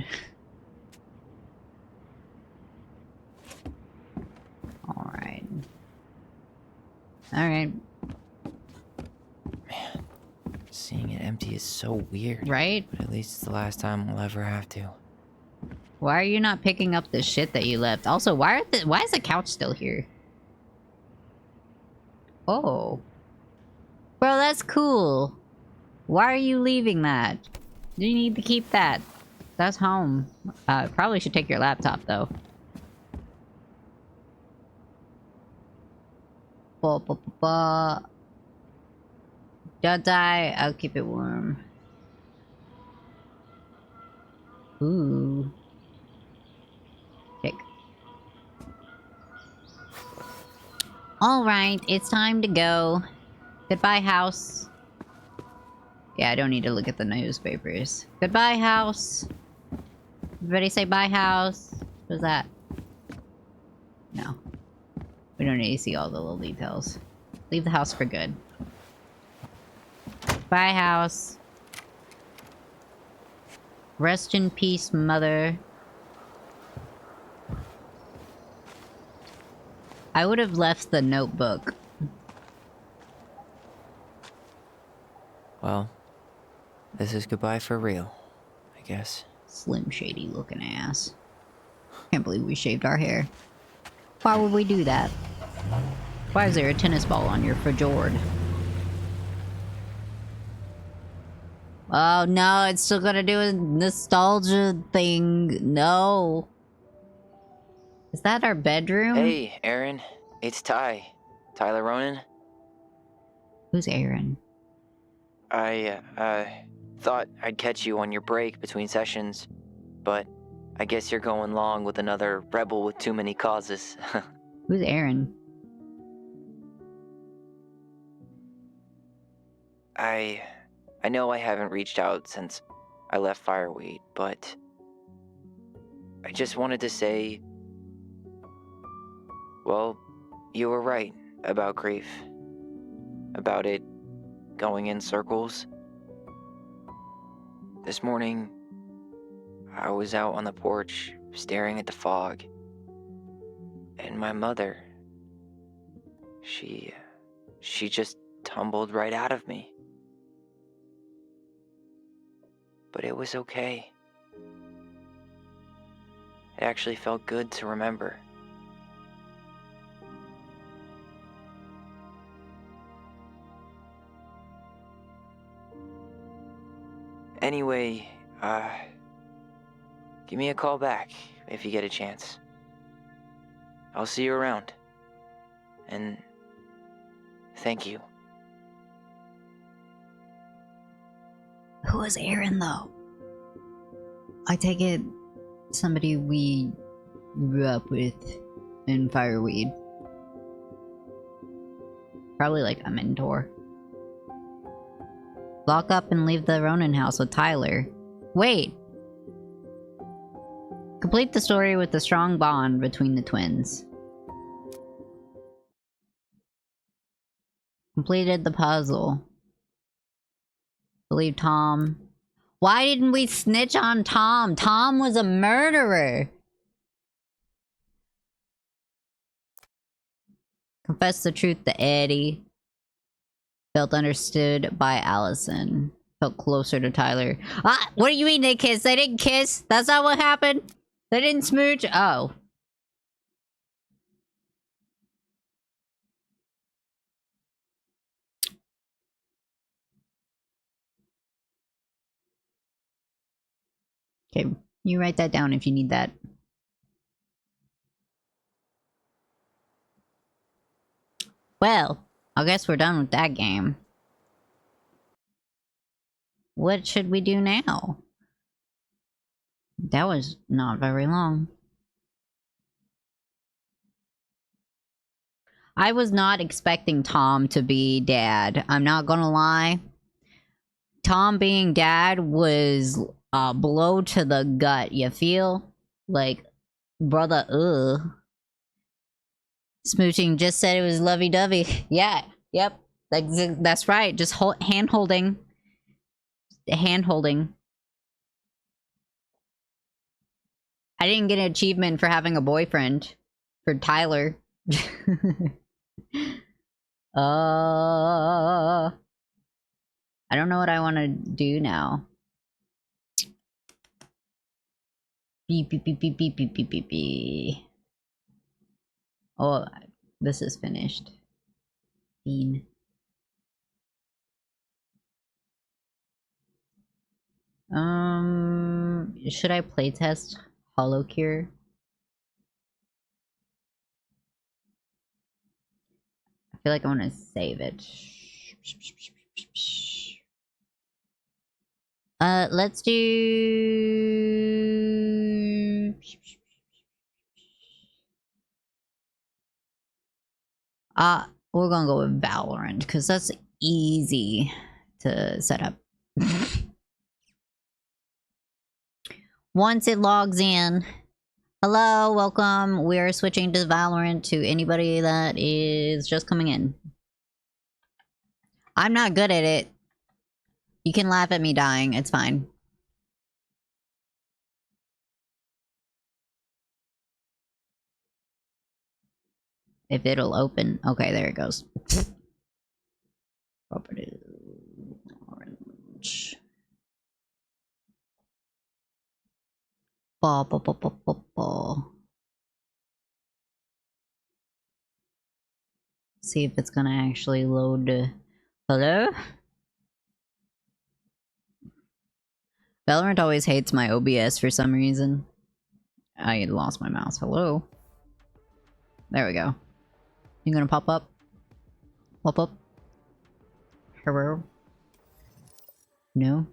Alright. Alright. Man, seeing it empty is so weird. Right? But at least it's the last time we'll ever have to. Why are you not picking up the shit that you left? Also, why is the couch still here? Oh. Bro, that's cool. Why are you leaving that? You need to keep that. That's home. Probably should take your laptop, though. Don't die. I'll keep it warm. Ooh. Tick. Alright, it's time to go. Goodbye, house. Yeah, I don't need to look at the newspapers. Goodbye, house. Everybody say bye, house. What was that? No. We don't need to see all the little details. Leave the house for good. Bye, house. Rest in peace, mother. I would have left the notebook. Well, this is goodbye for real, I guess. Slim Shady looking ass. Can't believe we shaved our hair. Why would we do that? Why is there a tennis ball on your fjord? Oh no, it's still gonna do a nostalgia thing. No. Is that our bedroom? Hey, Aaron. It's Ty. Tyler Ronan. Who's Aaron? I thought I'd catch you on your break between sessions, but I guess you're going long with another rebel with too many causes. Who's Aaron? I know I haven't reached out since I left Fireweed, but I just wanted to say, well, you were right about grief. About it going in circles. This morning, I was out on the porch staring at the fog, and my mother, she just tumbled right out of me. But it was okay. It actually felt good to remember. Anyway, give me a call back if you get a chance. I'll see you around. And thank you. Who is Aaron, though? I take it somebody we grew up with in Fireweed. Probably like a mentor. Lock up and leave the Ronan house with Tyler. Wait. Complete the story with the strong bond between the twins. Completed the puzzle. Believe Tom. Why didn't we snitch on Tom? Tom was a murderer. Confess the truth to Eddie. Felt understood by Allison. Felt closer to Tyler. Ah! What do you mean they kissed? They didn't kiss? That's not what happened? They didn't smooch? Oh. Okay, you write that down if you need that. Well, I guess we're done with that game. What should we do now? That was not very long. I was not expecting Tom to be dad. I'm not gonna lie. Tom being dad was a blow to the gut, you feel? Like, brother, ugh. Smooching just said it was lovey-dovey. Yeah, yep. That's right. Just hand-holding. Hand-holding. I didn't get an achievement for having a boyfriend. For Tyler. I don't know what I want to do now. Beep, beep, beep, beep, beep, beep, beep, beep, beep. Oh, this is finished. Bean. Should I playtest Hollow Cure? I feel like I want to save it. Let's do... we're gonna go with Valorant, because that's easy to set up. Once it logs in... Hello, welcome. We're switching to Valorant to anybody that is just coming in. I'm not good at it. You can laugh at me dying, it's fine. If it'll open. Okay, there it goes. Property. Orange. Ball, ball, ball, ball, ball, ball. See if it's gonna actually load. Hello? Valorant always hates my OBS for some reason. I lost my mouse. Hello? There we go. You gonna pop up? Pop up? Hello? No?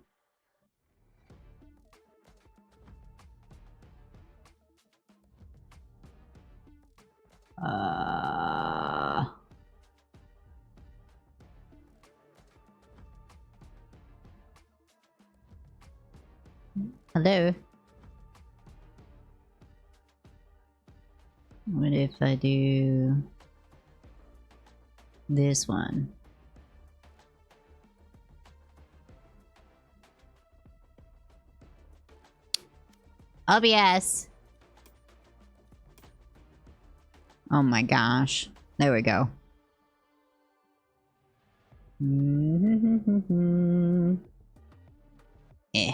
Hello? What if I do this one? OBS! Oh my gosh. There we go. Eh.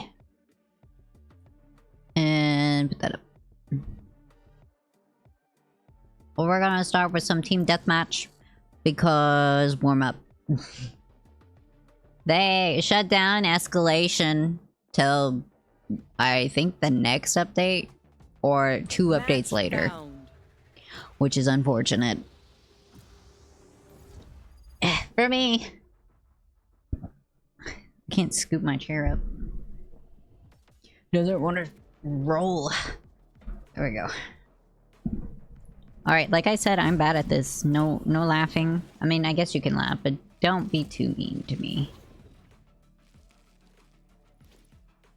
And put that up. Well, we're gonna start with some team deathmatch because warm up. They shut down escalation till I think the next update or 2 updates later, which is unfortunate. For me. Can't scoop my chair up. Doesn't want to roll. There we go. Alright, like I said, I'm bad at this. No laughing. I mean, I guess you can laugh, but don't be too mean to me.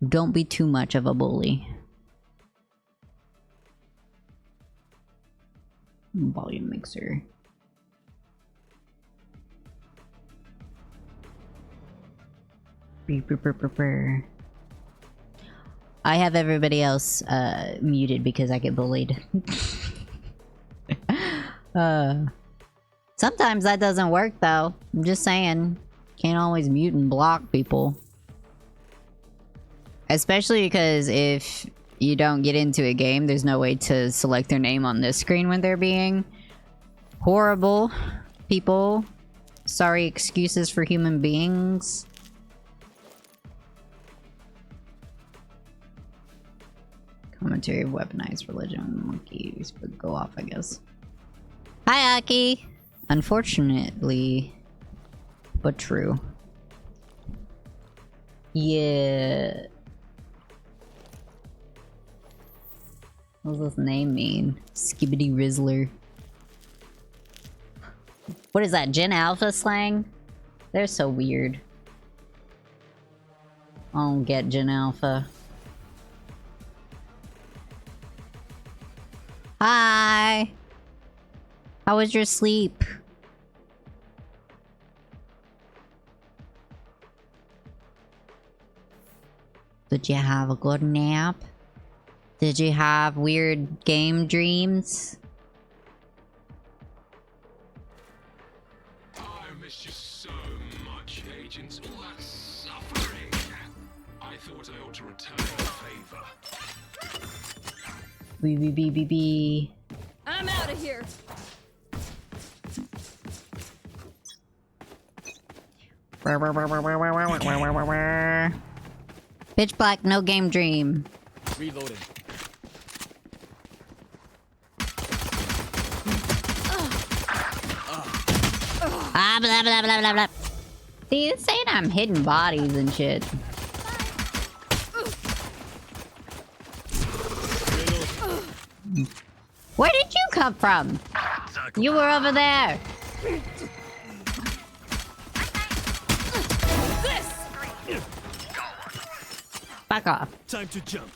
Don't be too much of a bully. Volume mixer. I have everybody else muted because I get bullied. Sometimes that doesn't work though. I'm just saying. Can't always mute and block people. Especially because if you don't get into a game, there's no way to select their name on this screen when they're being horrible people. Sorry, excuses for human beings. Commentary of weaponized religion. Monkeys, but go off, I guess. Hi, Aki! Unfortunately, but true. Yeah. What does this name mean? Skibbity Rizzler. What is that, Gen Alpha slang? They're so weird. I don't get Gen Alpha. Hi! How was your sleep? Did you have a good nap? Did you have weird game dreams? I miss you so much, agents. All that suffering. I thought I ought to return the favor. Bee. I'm out of here. Pitch black, no game dream. Reloading. Ah, blah, blah, blah, blah, blah. See, it's saying I'm hitting bodies and shit. Where did you come from? You were over there. Back off. Time to jump.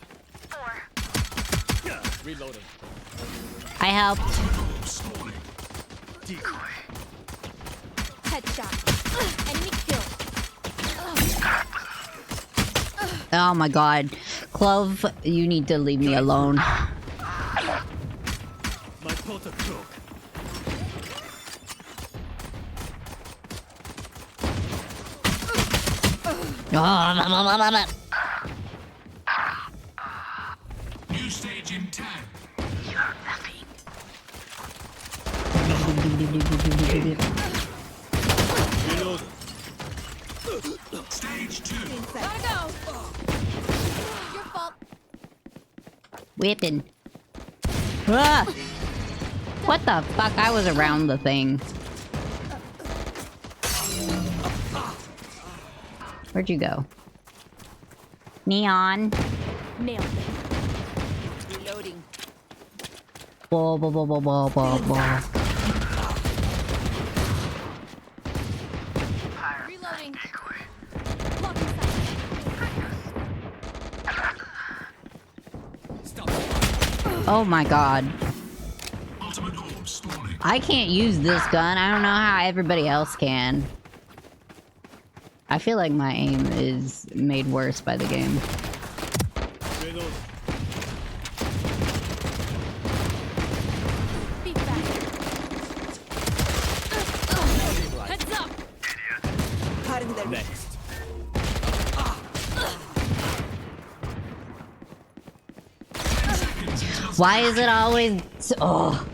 Reloading. I helped. Decoy. Headshot. Enemy kill. Oh my god. Clove, you need to leave me alone. My pot of coke. New stage in 10. Reload. Stage 2. Gotta go. Your fault. Whipping. Ah! What the fuck? I was around the thing. Where'd you go? Neon. Nailed it. Reloading. Blah, blah, blah, blah, blah, blah, blah. Reloading. Oh my god. I can't use this gun. I don't know how everybody else can. I feel like my aim is made worse by the game. Reload. Heads up. Next. Why is it always so... Oh.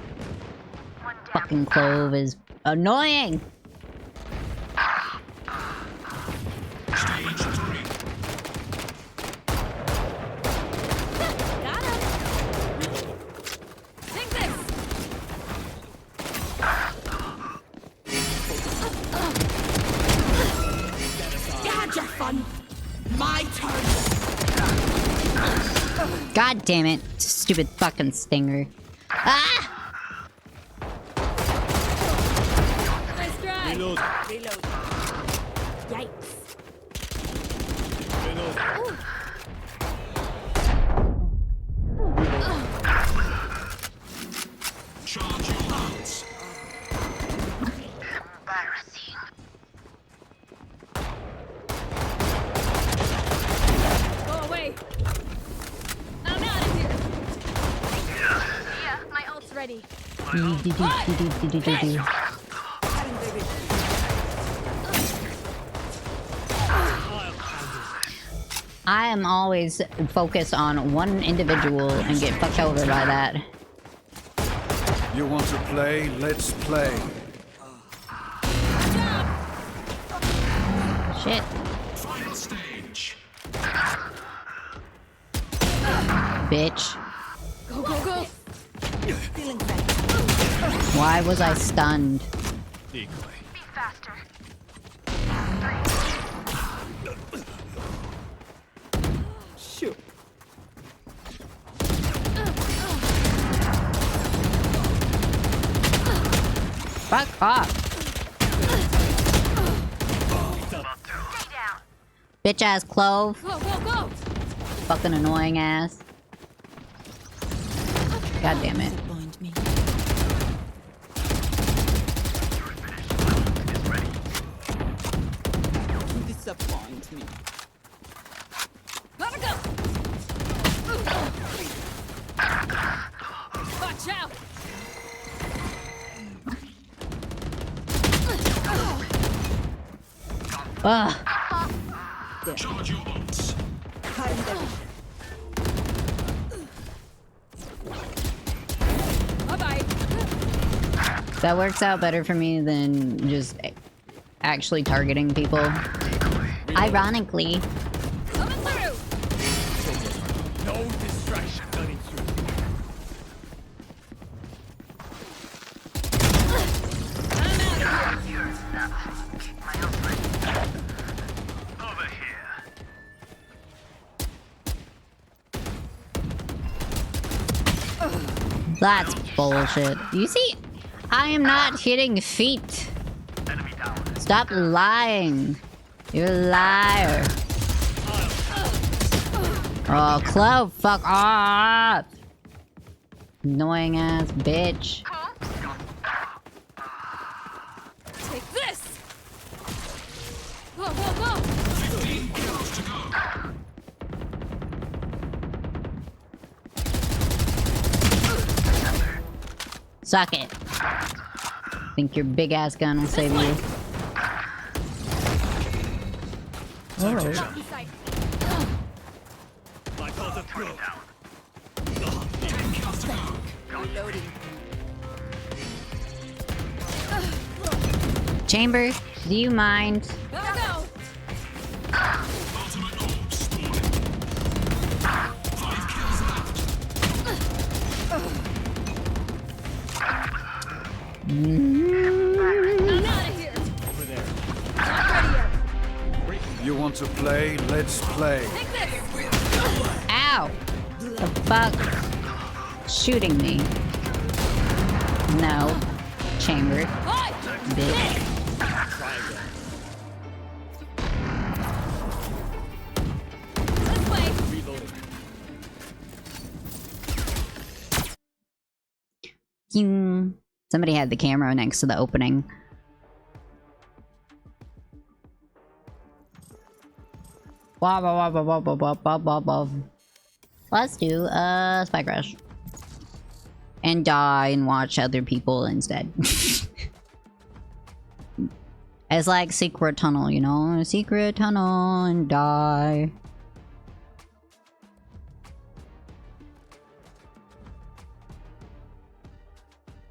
Fucking Clove is annoying! Stage 3. Got him. Take this. Had your fun. My turn. God damn it. Stupid fucking stinger. Ah! Nice try. Reload. Reload. Yikes. Reload. Charge your ready. I am always focused on one individual and get fucked over by that. You want to play? Let's play. Shit. Final stage. Bitch. Go, go, go. Feeling ready. Why was I stunned? Decoy. Be faster. Shoot. Fuck off. Bitch ass clove. Go, go, go. Fucking annoying ass. God damn it. Disappoint me. Gotta go. Watch out. Ugh. Charge your bolts. Bye-bye. That works out better for me than just actually targeting people. Ironically. Coming through. No distraction running through. Over here. That's bullshit. You see, I am not hitting feet. Stop lying. You're a liar. Oh, Clove, fuck off. Annoying ass bitch. Take this. Go, go, go. 15 kills to go. Suck it. Think your big ass gun will save you. Oh. In sight. Like all the pro. 10 kills to go. Reloading. Chamber, do you mind? Gotta go. Ultimate orb spawning. 5 kills left. I'm out of here. Over there. Not ready yet. You want to play? Let's play. Take this. Ow! The fuck? Shooting me. No. Chamber. Hi. Bitch. This way. Reloading. Somebody had the camera next to the opening. Wah, wah, wah, wah, wah, wah, wah, wah, wah. Let's do a spy crash. And die and watch other people instead. It's like secret tunnel, you know? Secret tunnel and die.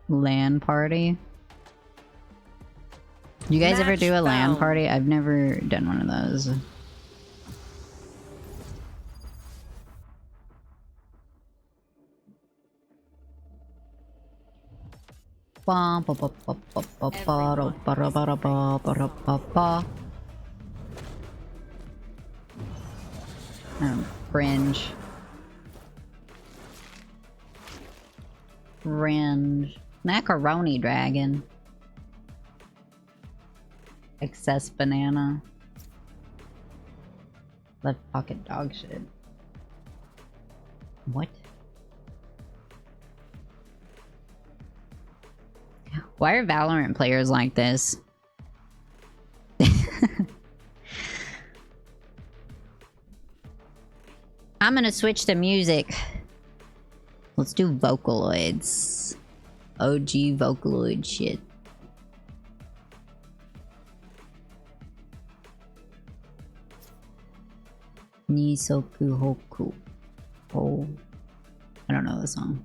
LAN party. You guys ever do a LAN party? I've never done one of those. Cringe. Cringe. Macaroni dragon. Excess banana. Left pocket dog shit. What? Why are Valorant players like this? I'm gonna switch to music. Let's do Vocaloids. OG Vocaloid shit. Nisoku Hoku. Oh. I don't know the song.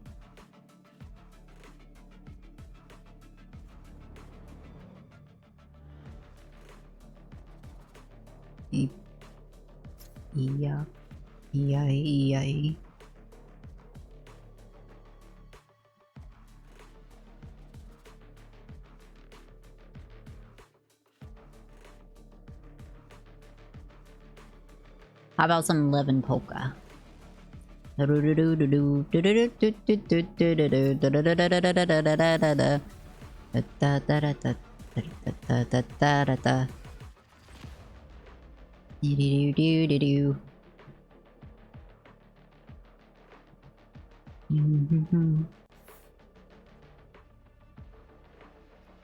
Yeah. Yeah. How about some Levin polka?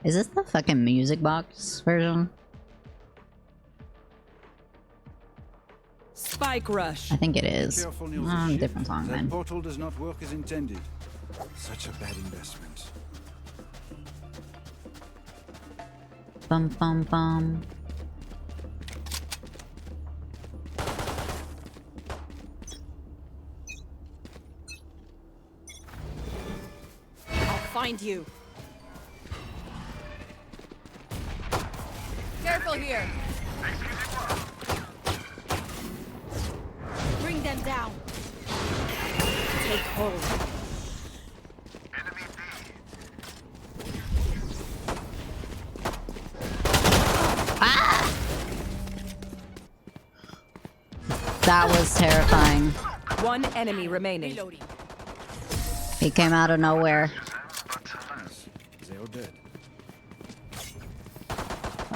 Is this the fucking music box version? Spike rush. I think it is. Careful, Niels. Different song That then. portal does not work as intended. Such a bad investment. Bum bum bum. I'll find you. Careful here. Bring them down. Take hold. That was terrifying. One enemy remaining. He came out of nowhere. They are dead.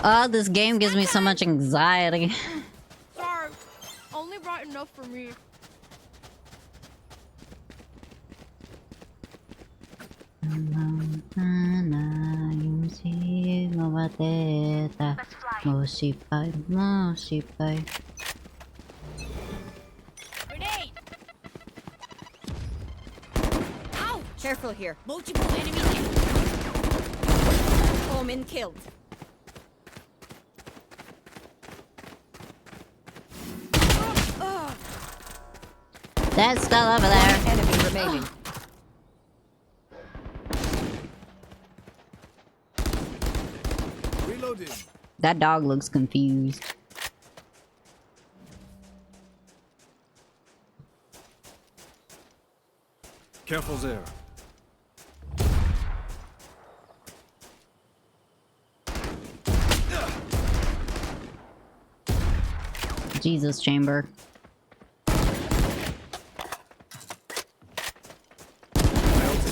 Oh, this game gives me so much anxiety. Sorry, only brought enough for me. Grenade! Ow! Careful here. Multiple enemies killed. Omen killed. That's still over there. One enemy remaining. Reloading. That dog looks confused. Careful there. Jesus chamber.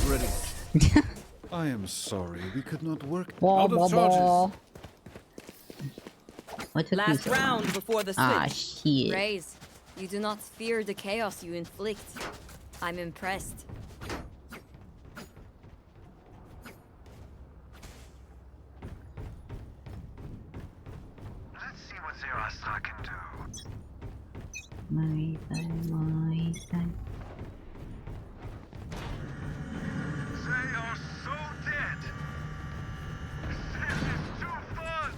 Ready. I am sorry, we could not work Wah, out wah, of charges. wah. What took you Last so round long? before the switch. Ah, shit. Raze, you do not fear the chaos you inflict. I'm impressed. Let's see what Zero Astra can do. My God. They are so dead. This is too fun.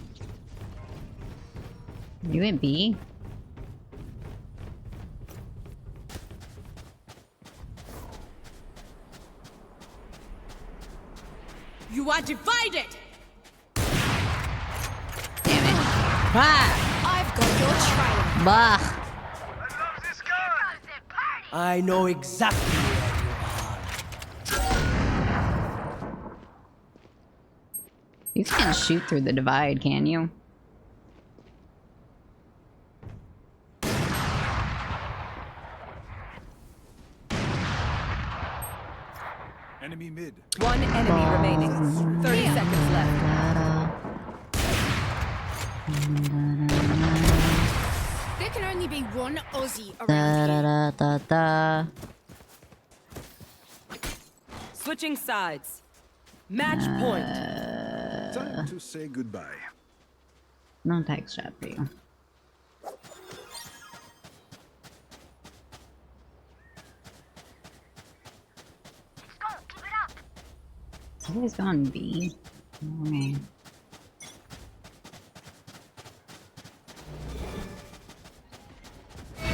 You and B? You are divided! Ah! I've got your triumph. Bah! I know exactly You can't shoot through the divide, can you? Enemy mid. One enemy remaining. 30 seconds left. There can only be one Aussie Da around here. da da da da. Switching sides. Match point. Time to say goodbye. No text chat for you. You guys gone B? Okay.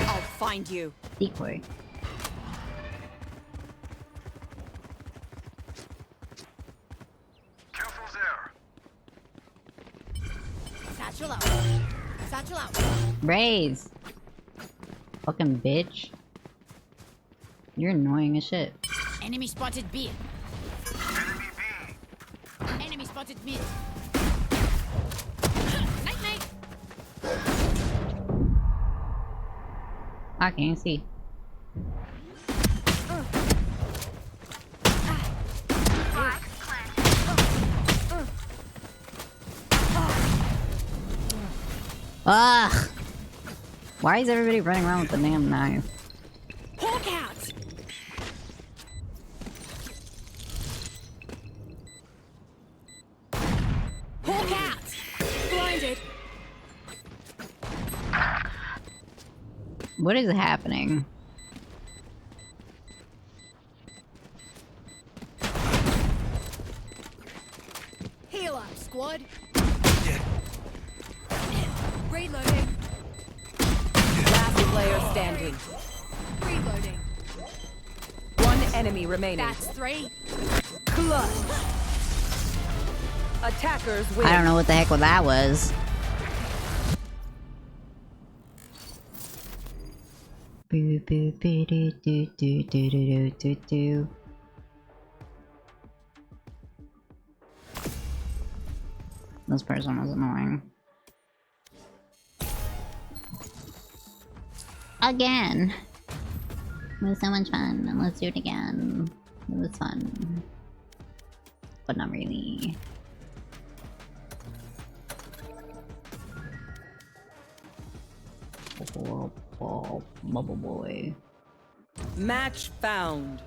I'll find you. Decoy. Careful there. Satchel out. Satchel out. Raise! Fucking bitch. You're annoying as shit. Enemy spotted B. Enemy spotted mid. Night night. I can't see. Ugh! Why is everybody running around with the damn knife? Hawk out. Hawk out. Blinded. What is happening? Heal up, squad. Reloading. Last player standing. Reloading. One enemy remaining. That's 3. Clutch. Attackers win. I don't know what the heck that was. Boo boo boo doo doo doo doo doo doo doo. This person was annoying. Again! It was so much fun, and let's do it again. It was fun. But not really. Bubble boy. Match found.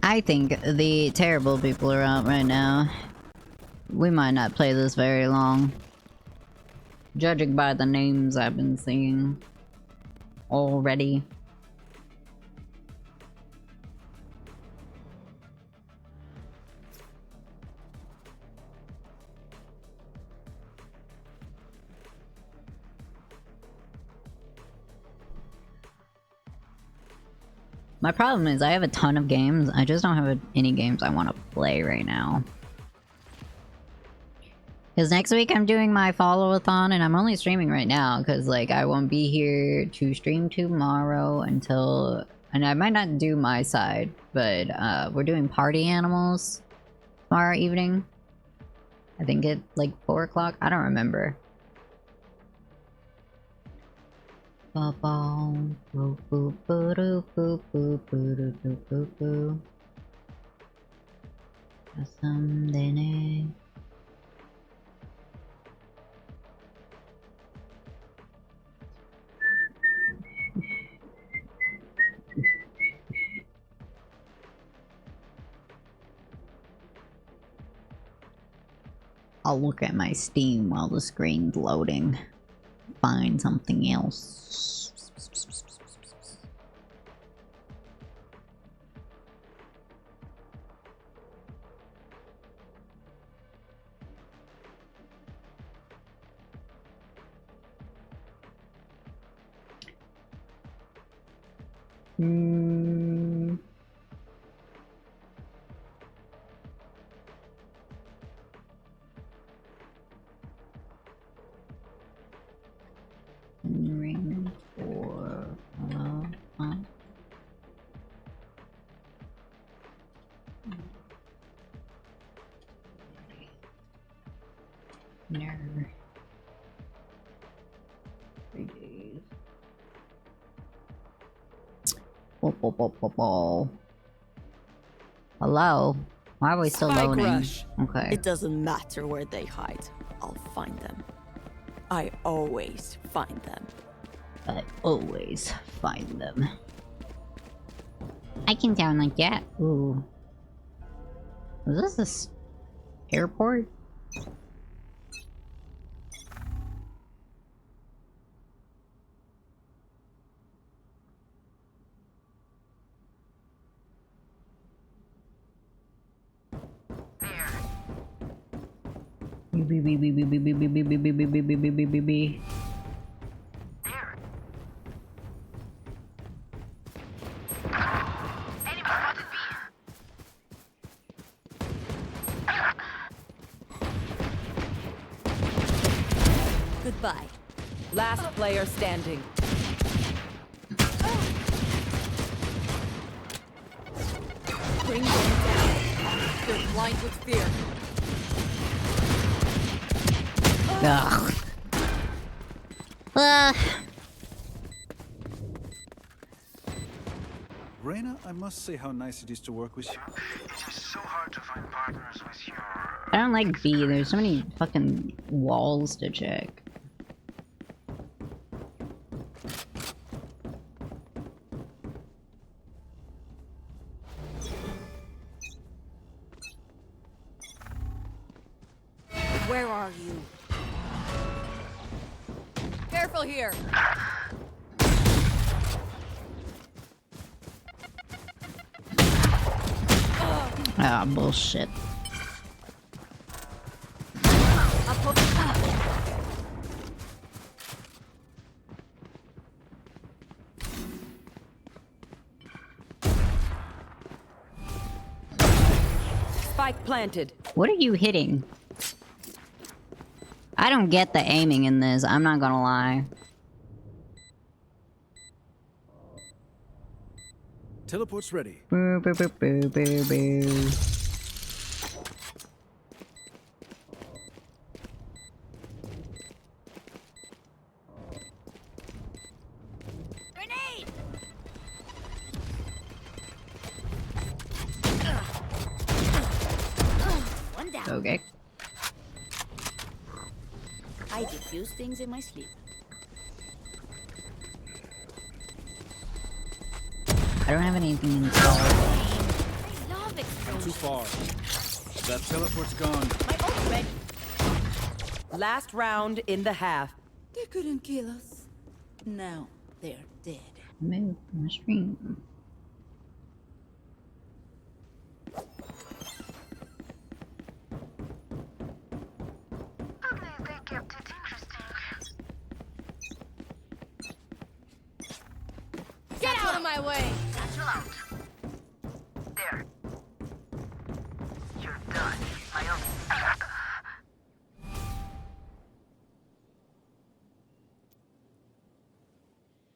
I think the terrible people are out right now. We might not play this very long. Judging by the names I've been seeing already. My problem is I have a ton of games. I just don't have any games I want to play right now. Because next week I'm doing my follow-a-thon and I'm only streaming right now because like I won't be here to stream tomorrow until... And I might not do my side, but we're doing party animals tomorrow evening. I think it's like 4 o'clock. I don't remember. I'll look at my Steam while the screen's loading. Find something else. Ring for Nerd. 3 days. Hello? Why are we still Spike loading? rush. Okay. It doesn't matter where they hide. I'll find them. I always find them. I always find them. I can sound like that. Ooh. Is this this airport? Goodbye. Last player standing. Bring them down. They're blind with fear. Ugh. Reyna, I must say how nice it is to work with you. It is so hard to find partners with your... I don't like B. There's so many fucking walls to check. Where are you? Careful here. Ah, bullshit. Spike planted. What are you hitting? I don't get the aiming in this, I'm not gonna lie. Teleport's ready. Boo, boo, boo, boo, boo, boo. Grenade! One down. Okay. I diffuse things in my sleep. I don't have anything installed. I love explosions. Too far. That teleport's gone. My ult's ready. Last round in the half. They couldn't kill us. Now they're dead. Move my stream. Get out of my way! Satchel out. There. You're done. My own.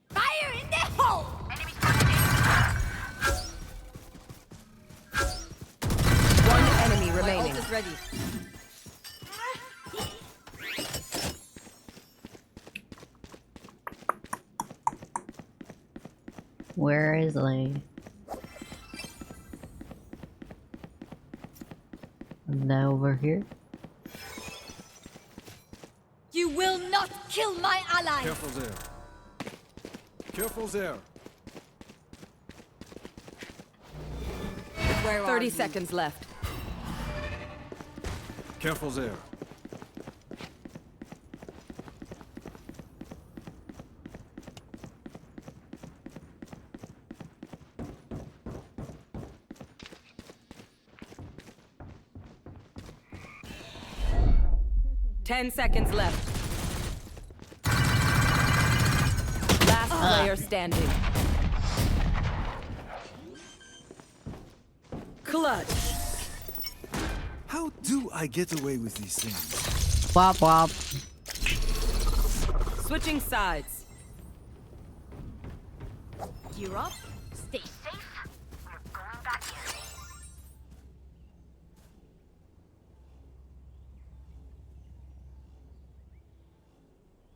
Fire in the hole! Enemy One enemy My remaining. ult is ready. Where is Lay? Is that over here? You will not kill my ally! Careful there. Careful there. Where are 30 you? seconds left. Careful there. Ten seconds left. Last player standing. Clutch. How do I get away with these things? Wop wop. Switching sides. Gear up. Stay safe. We're going back in.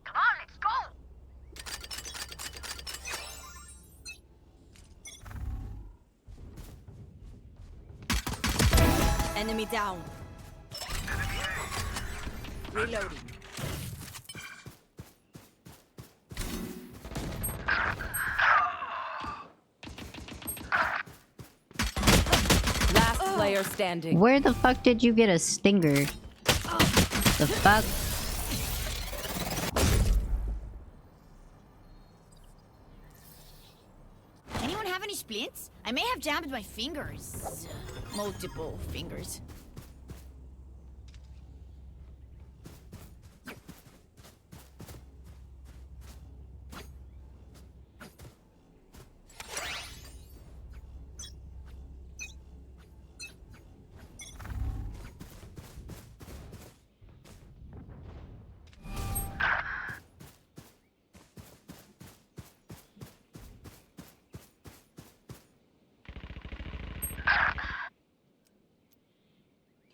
Come on, let's go. Enemy down. Reloading. player standing. Where the fuck did you get a stinger? The fuck? Anyone have any splints? I may have jammed my fingers. Multiple fingers.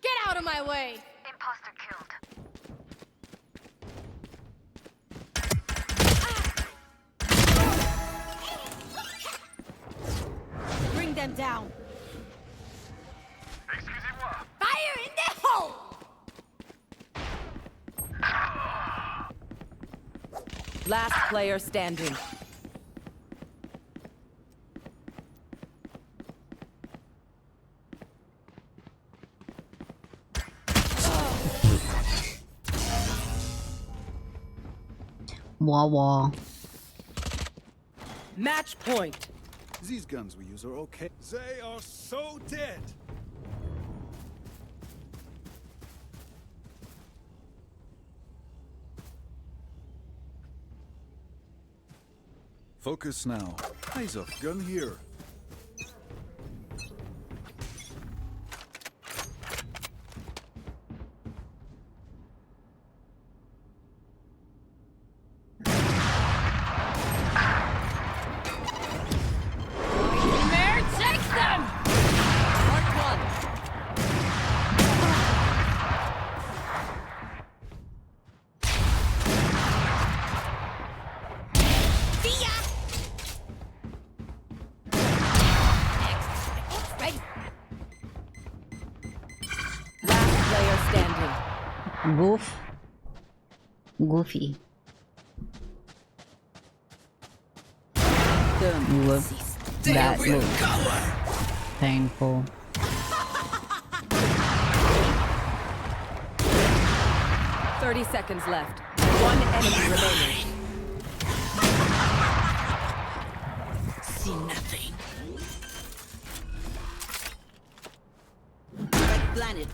Get out of my way! Imposter killed. Bring them down. Fire in the hole! Last player standing. Wah wah. Match point. These guns we use are okay. They are so dead. Focus now. Eyes off. Gun here. Mare takes them! Mark one. See ya! Next. Ready. Last player standing. Goof. Goofy. Whoop. That looked painful. Thirty seconds left. One enemy remaining. See nothing. Red planet.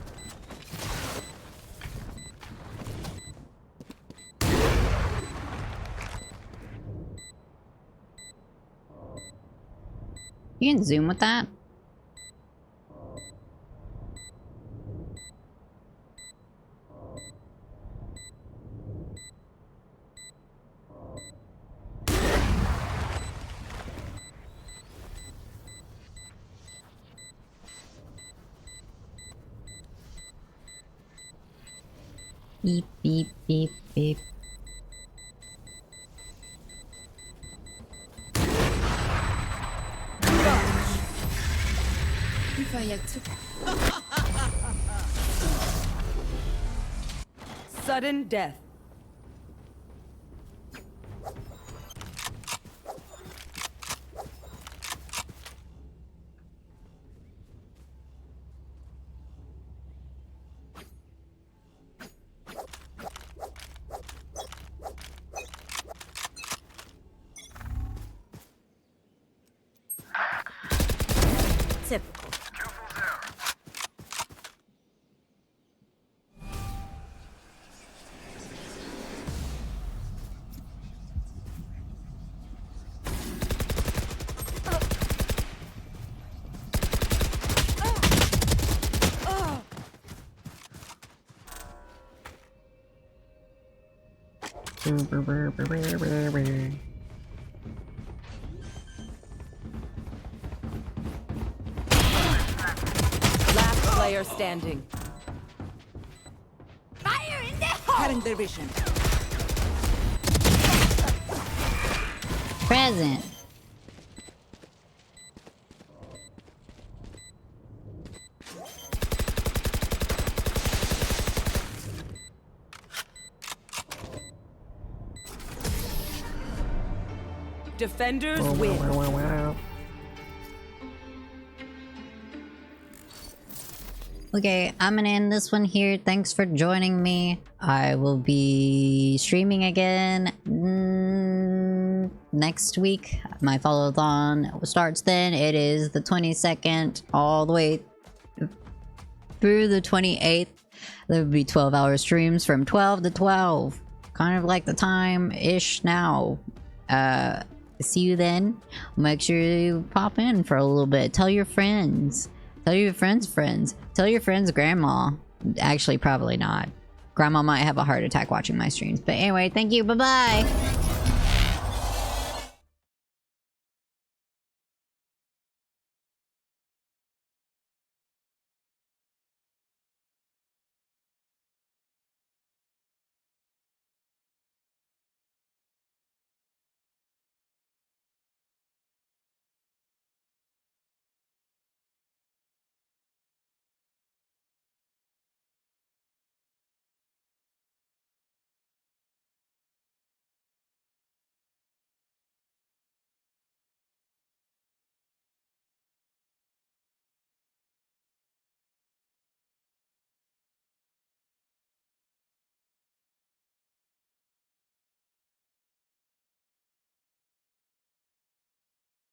You can zoom with that? Beep, beep, beep, beep. If I had to. Sudden death. Typical. Last player standing. Fire in the hole! Cutting their vision. Present. Defenders win. Okay, I'm gonna end this one here. Thanks for joining me. I will be streaming again next week. My follow-a-thon starts then. It is the 22nd all the way through the 28th. There will be 12-hour streams from 12 to 12. Kind of like the time-ish now. See you then. Make sure you pop in for a little bit. Tell your friends. Tell your friends' friends. Tell your friends' grandma. Actually, probably not. Grandma might have a heart attack watching my streams. But anyway, thank you. Bye-bye.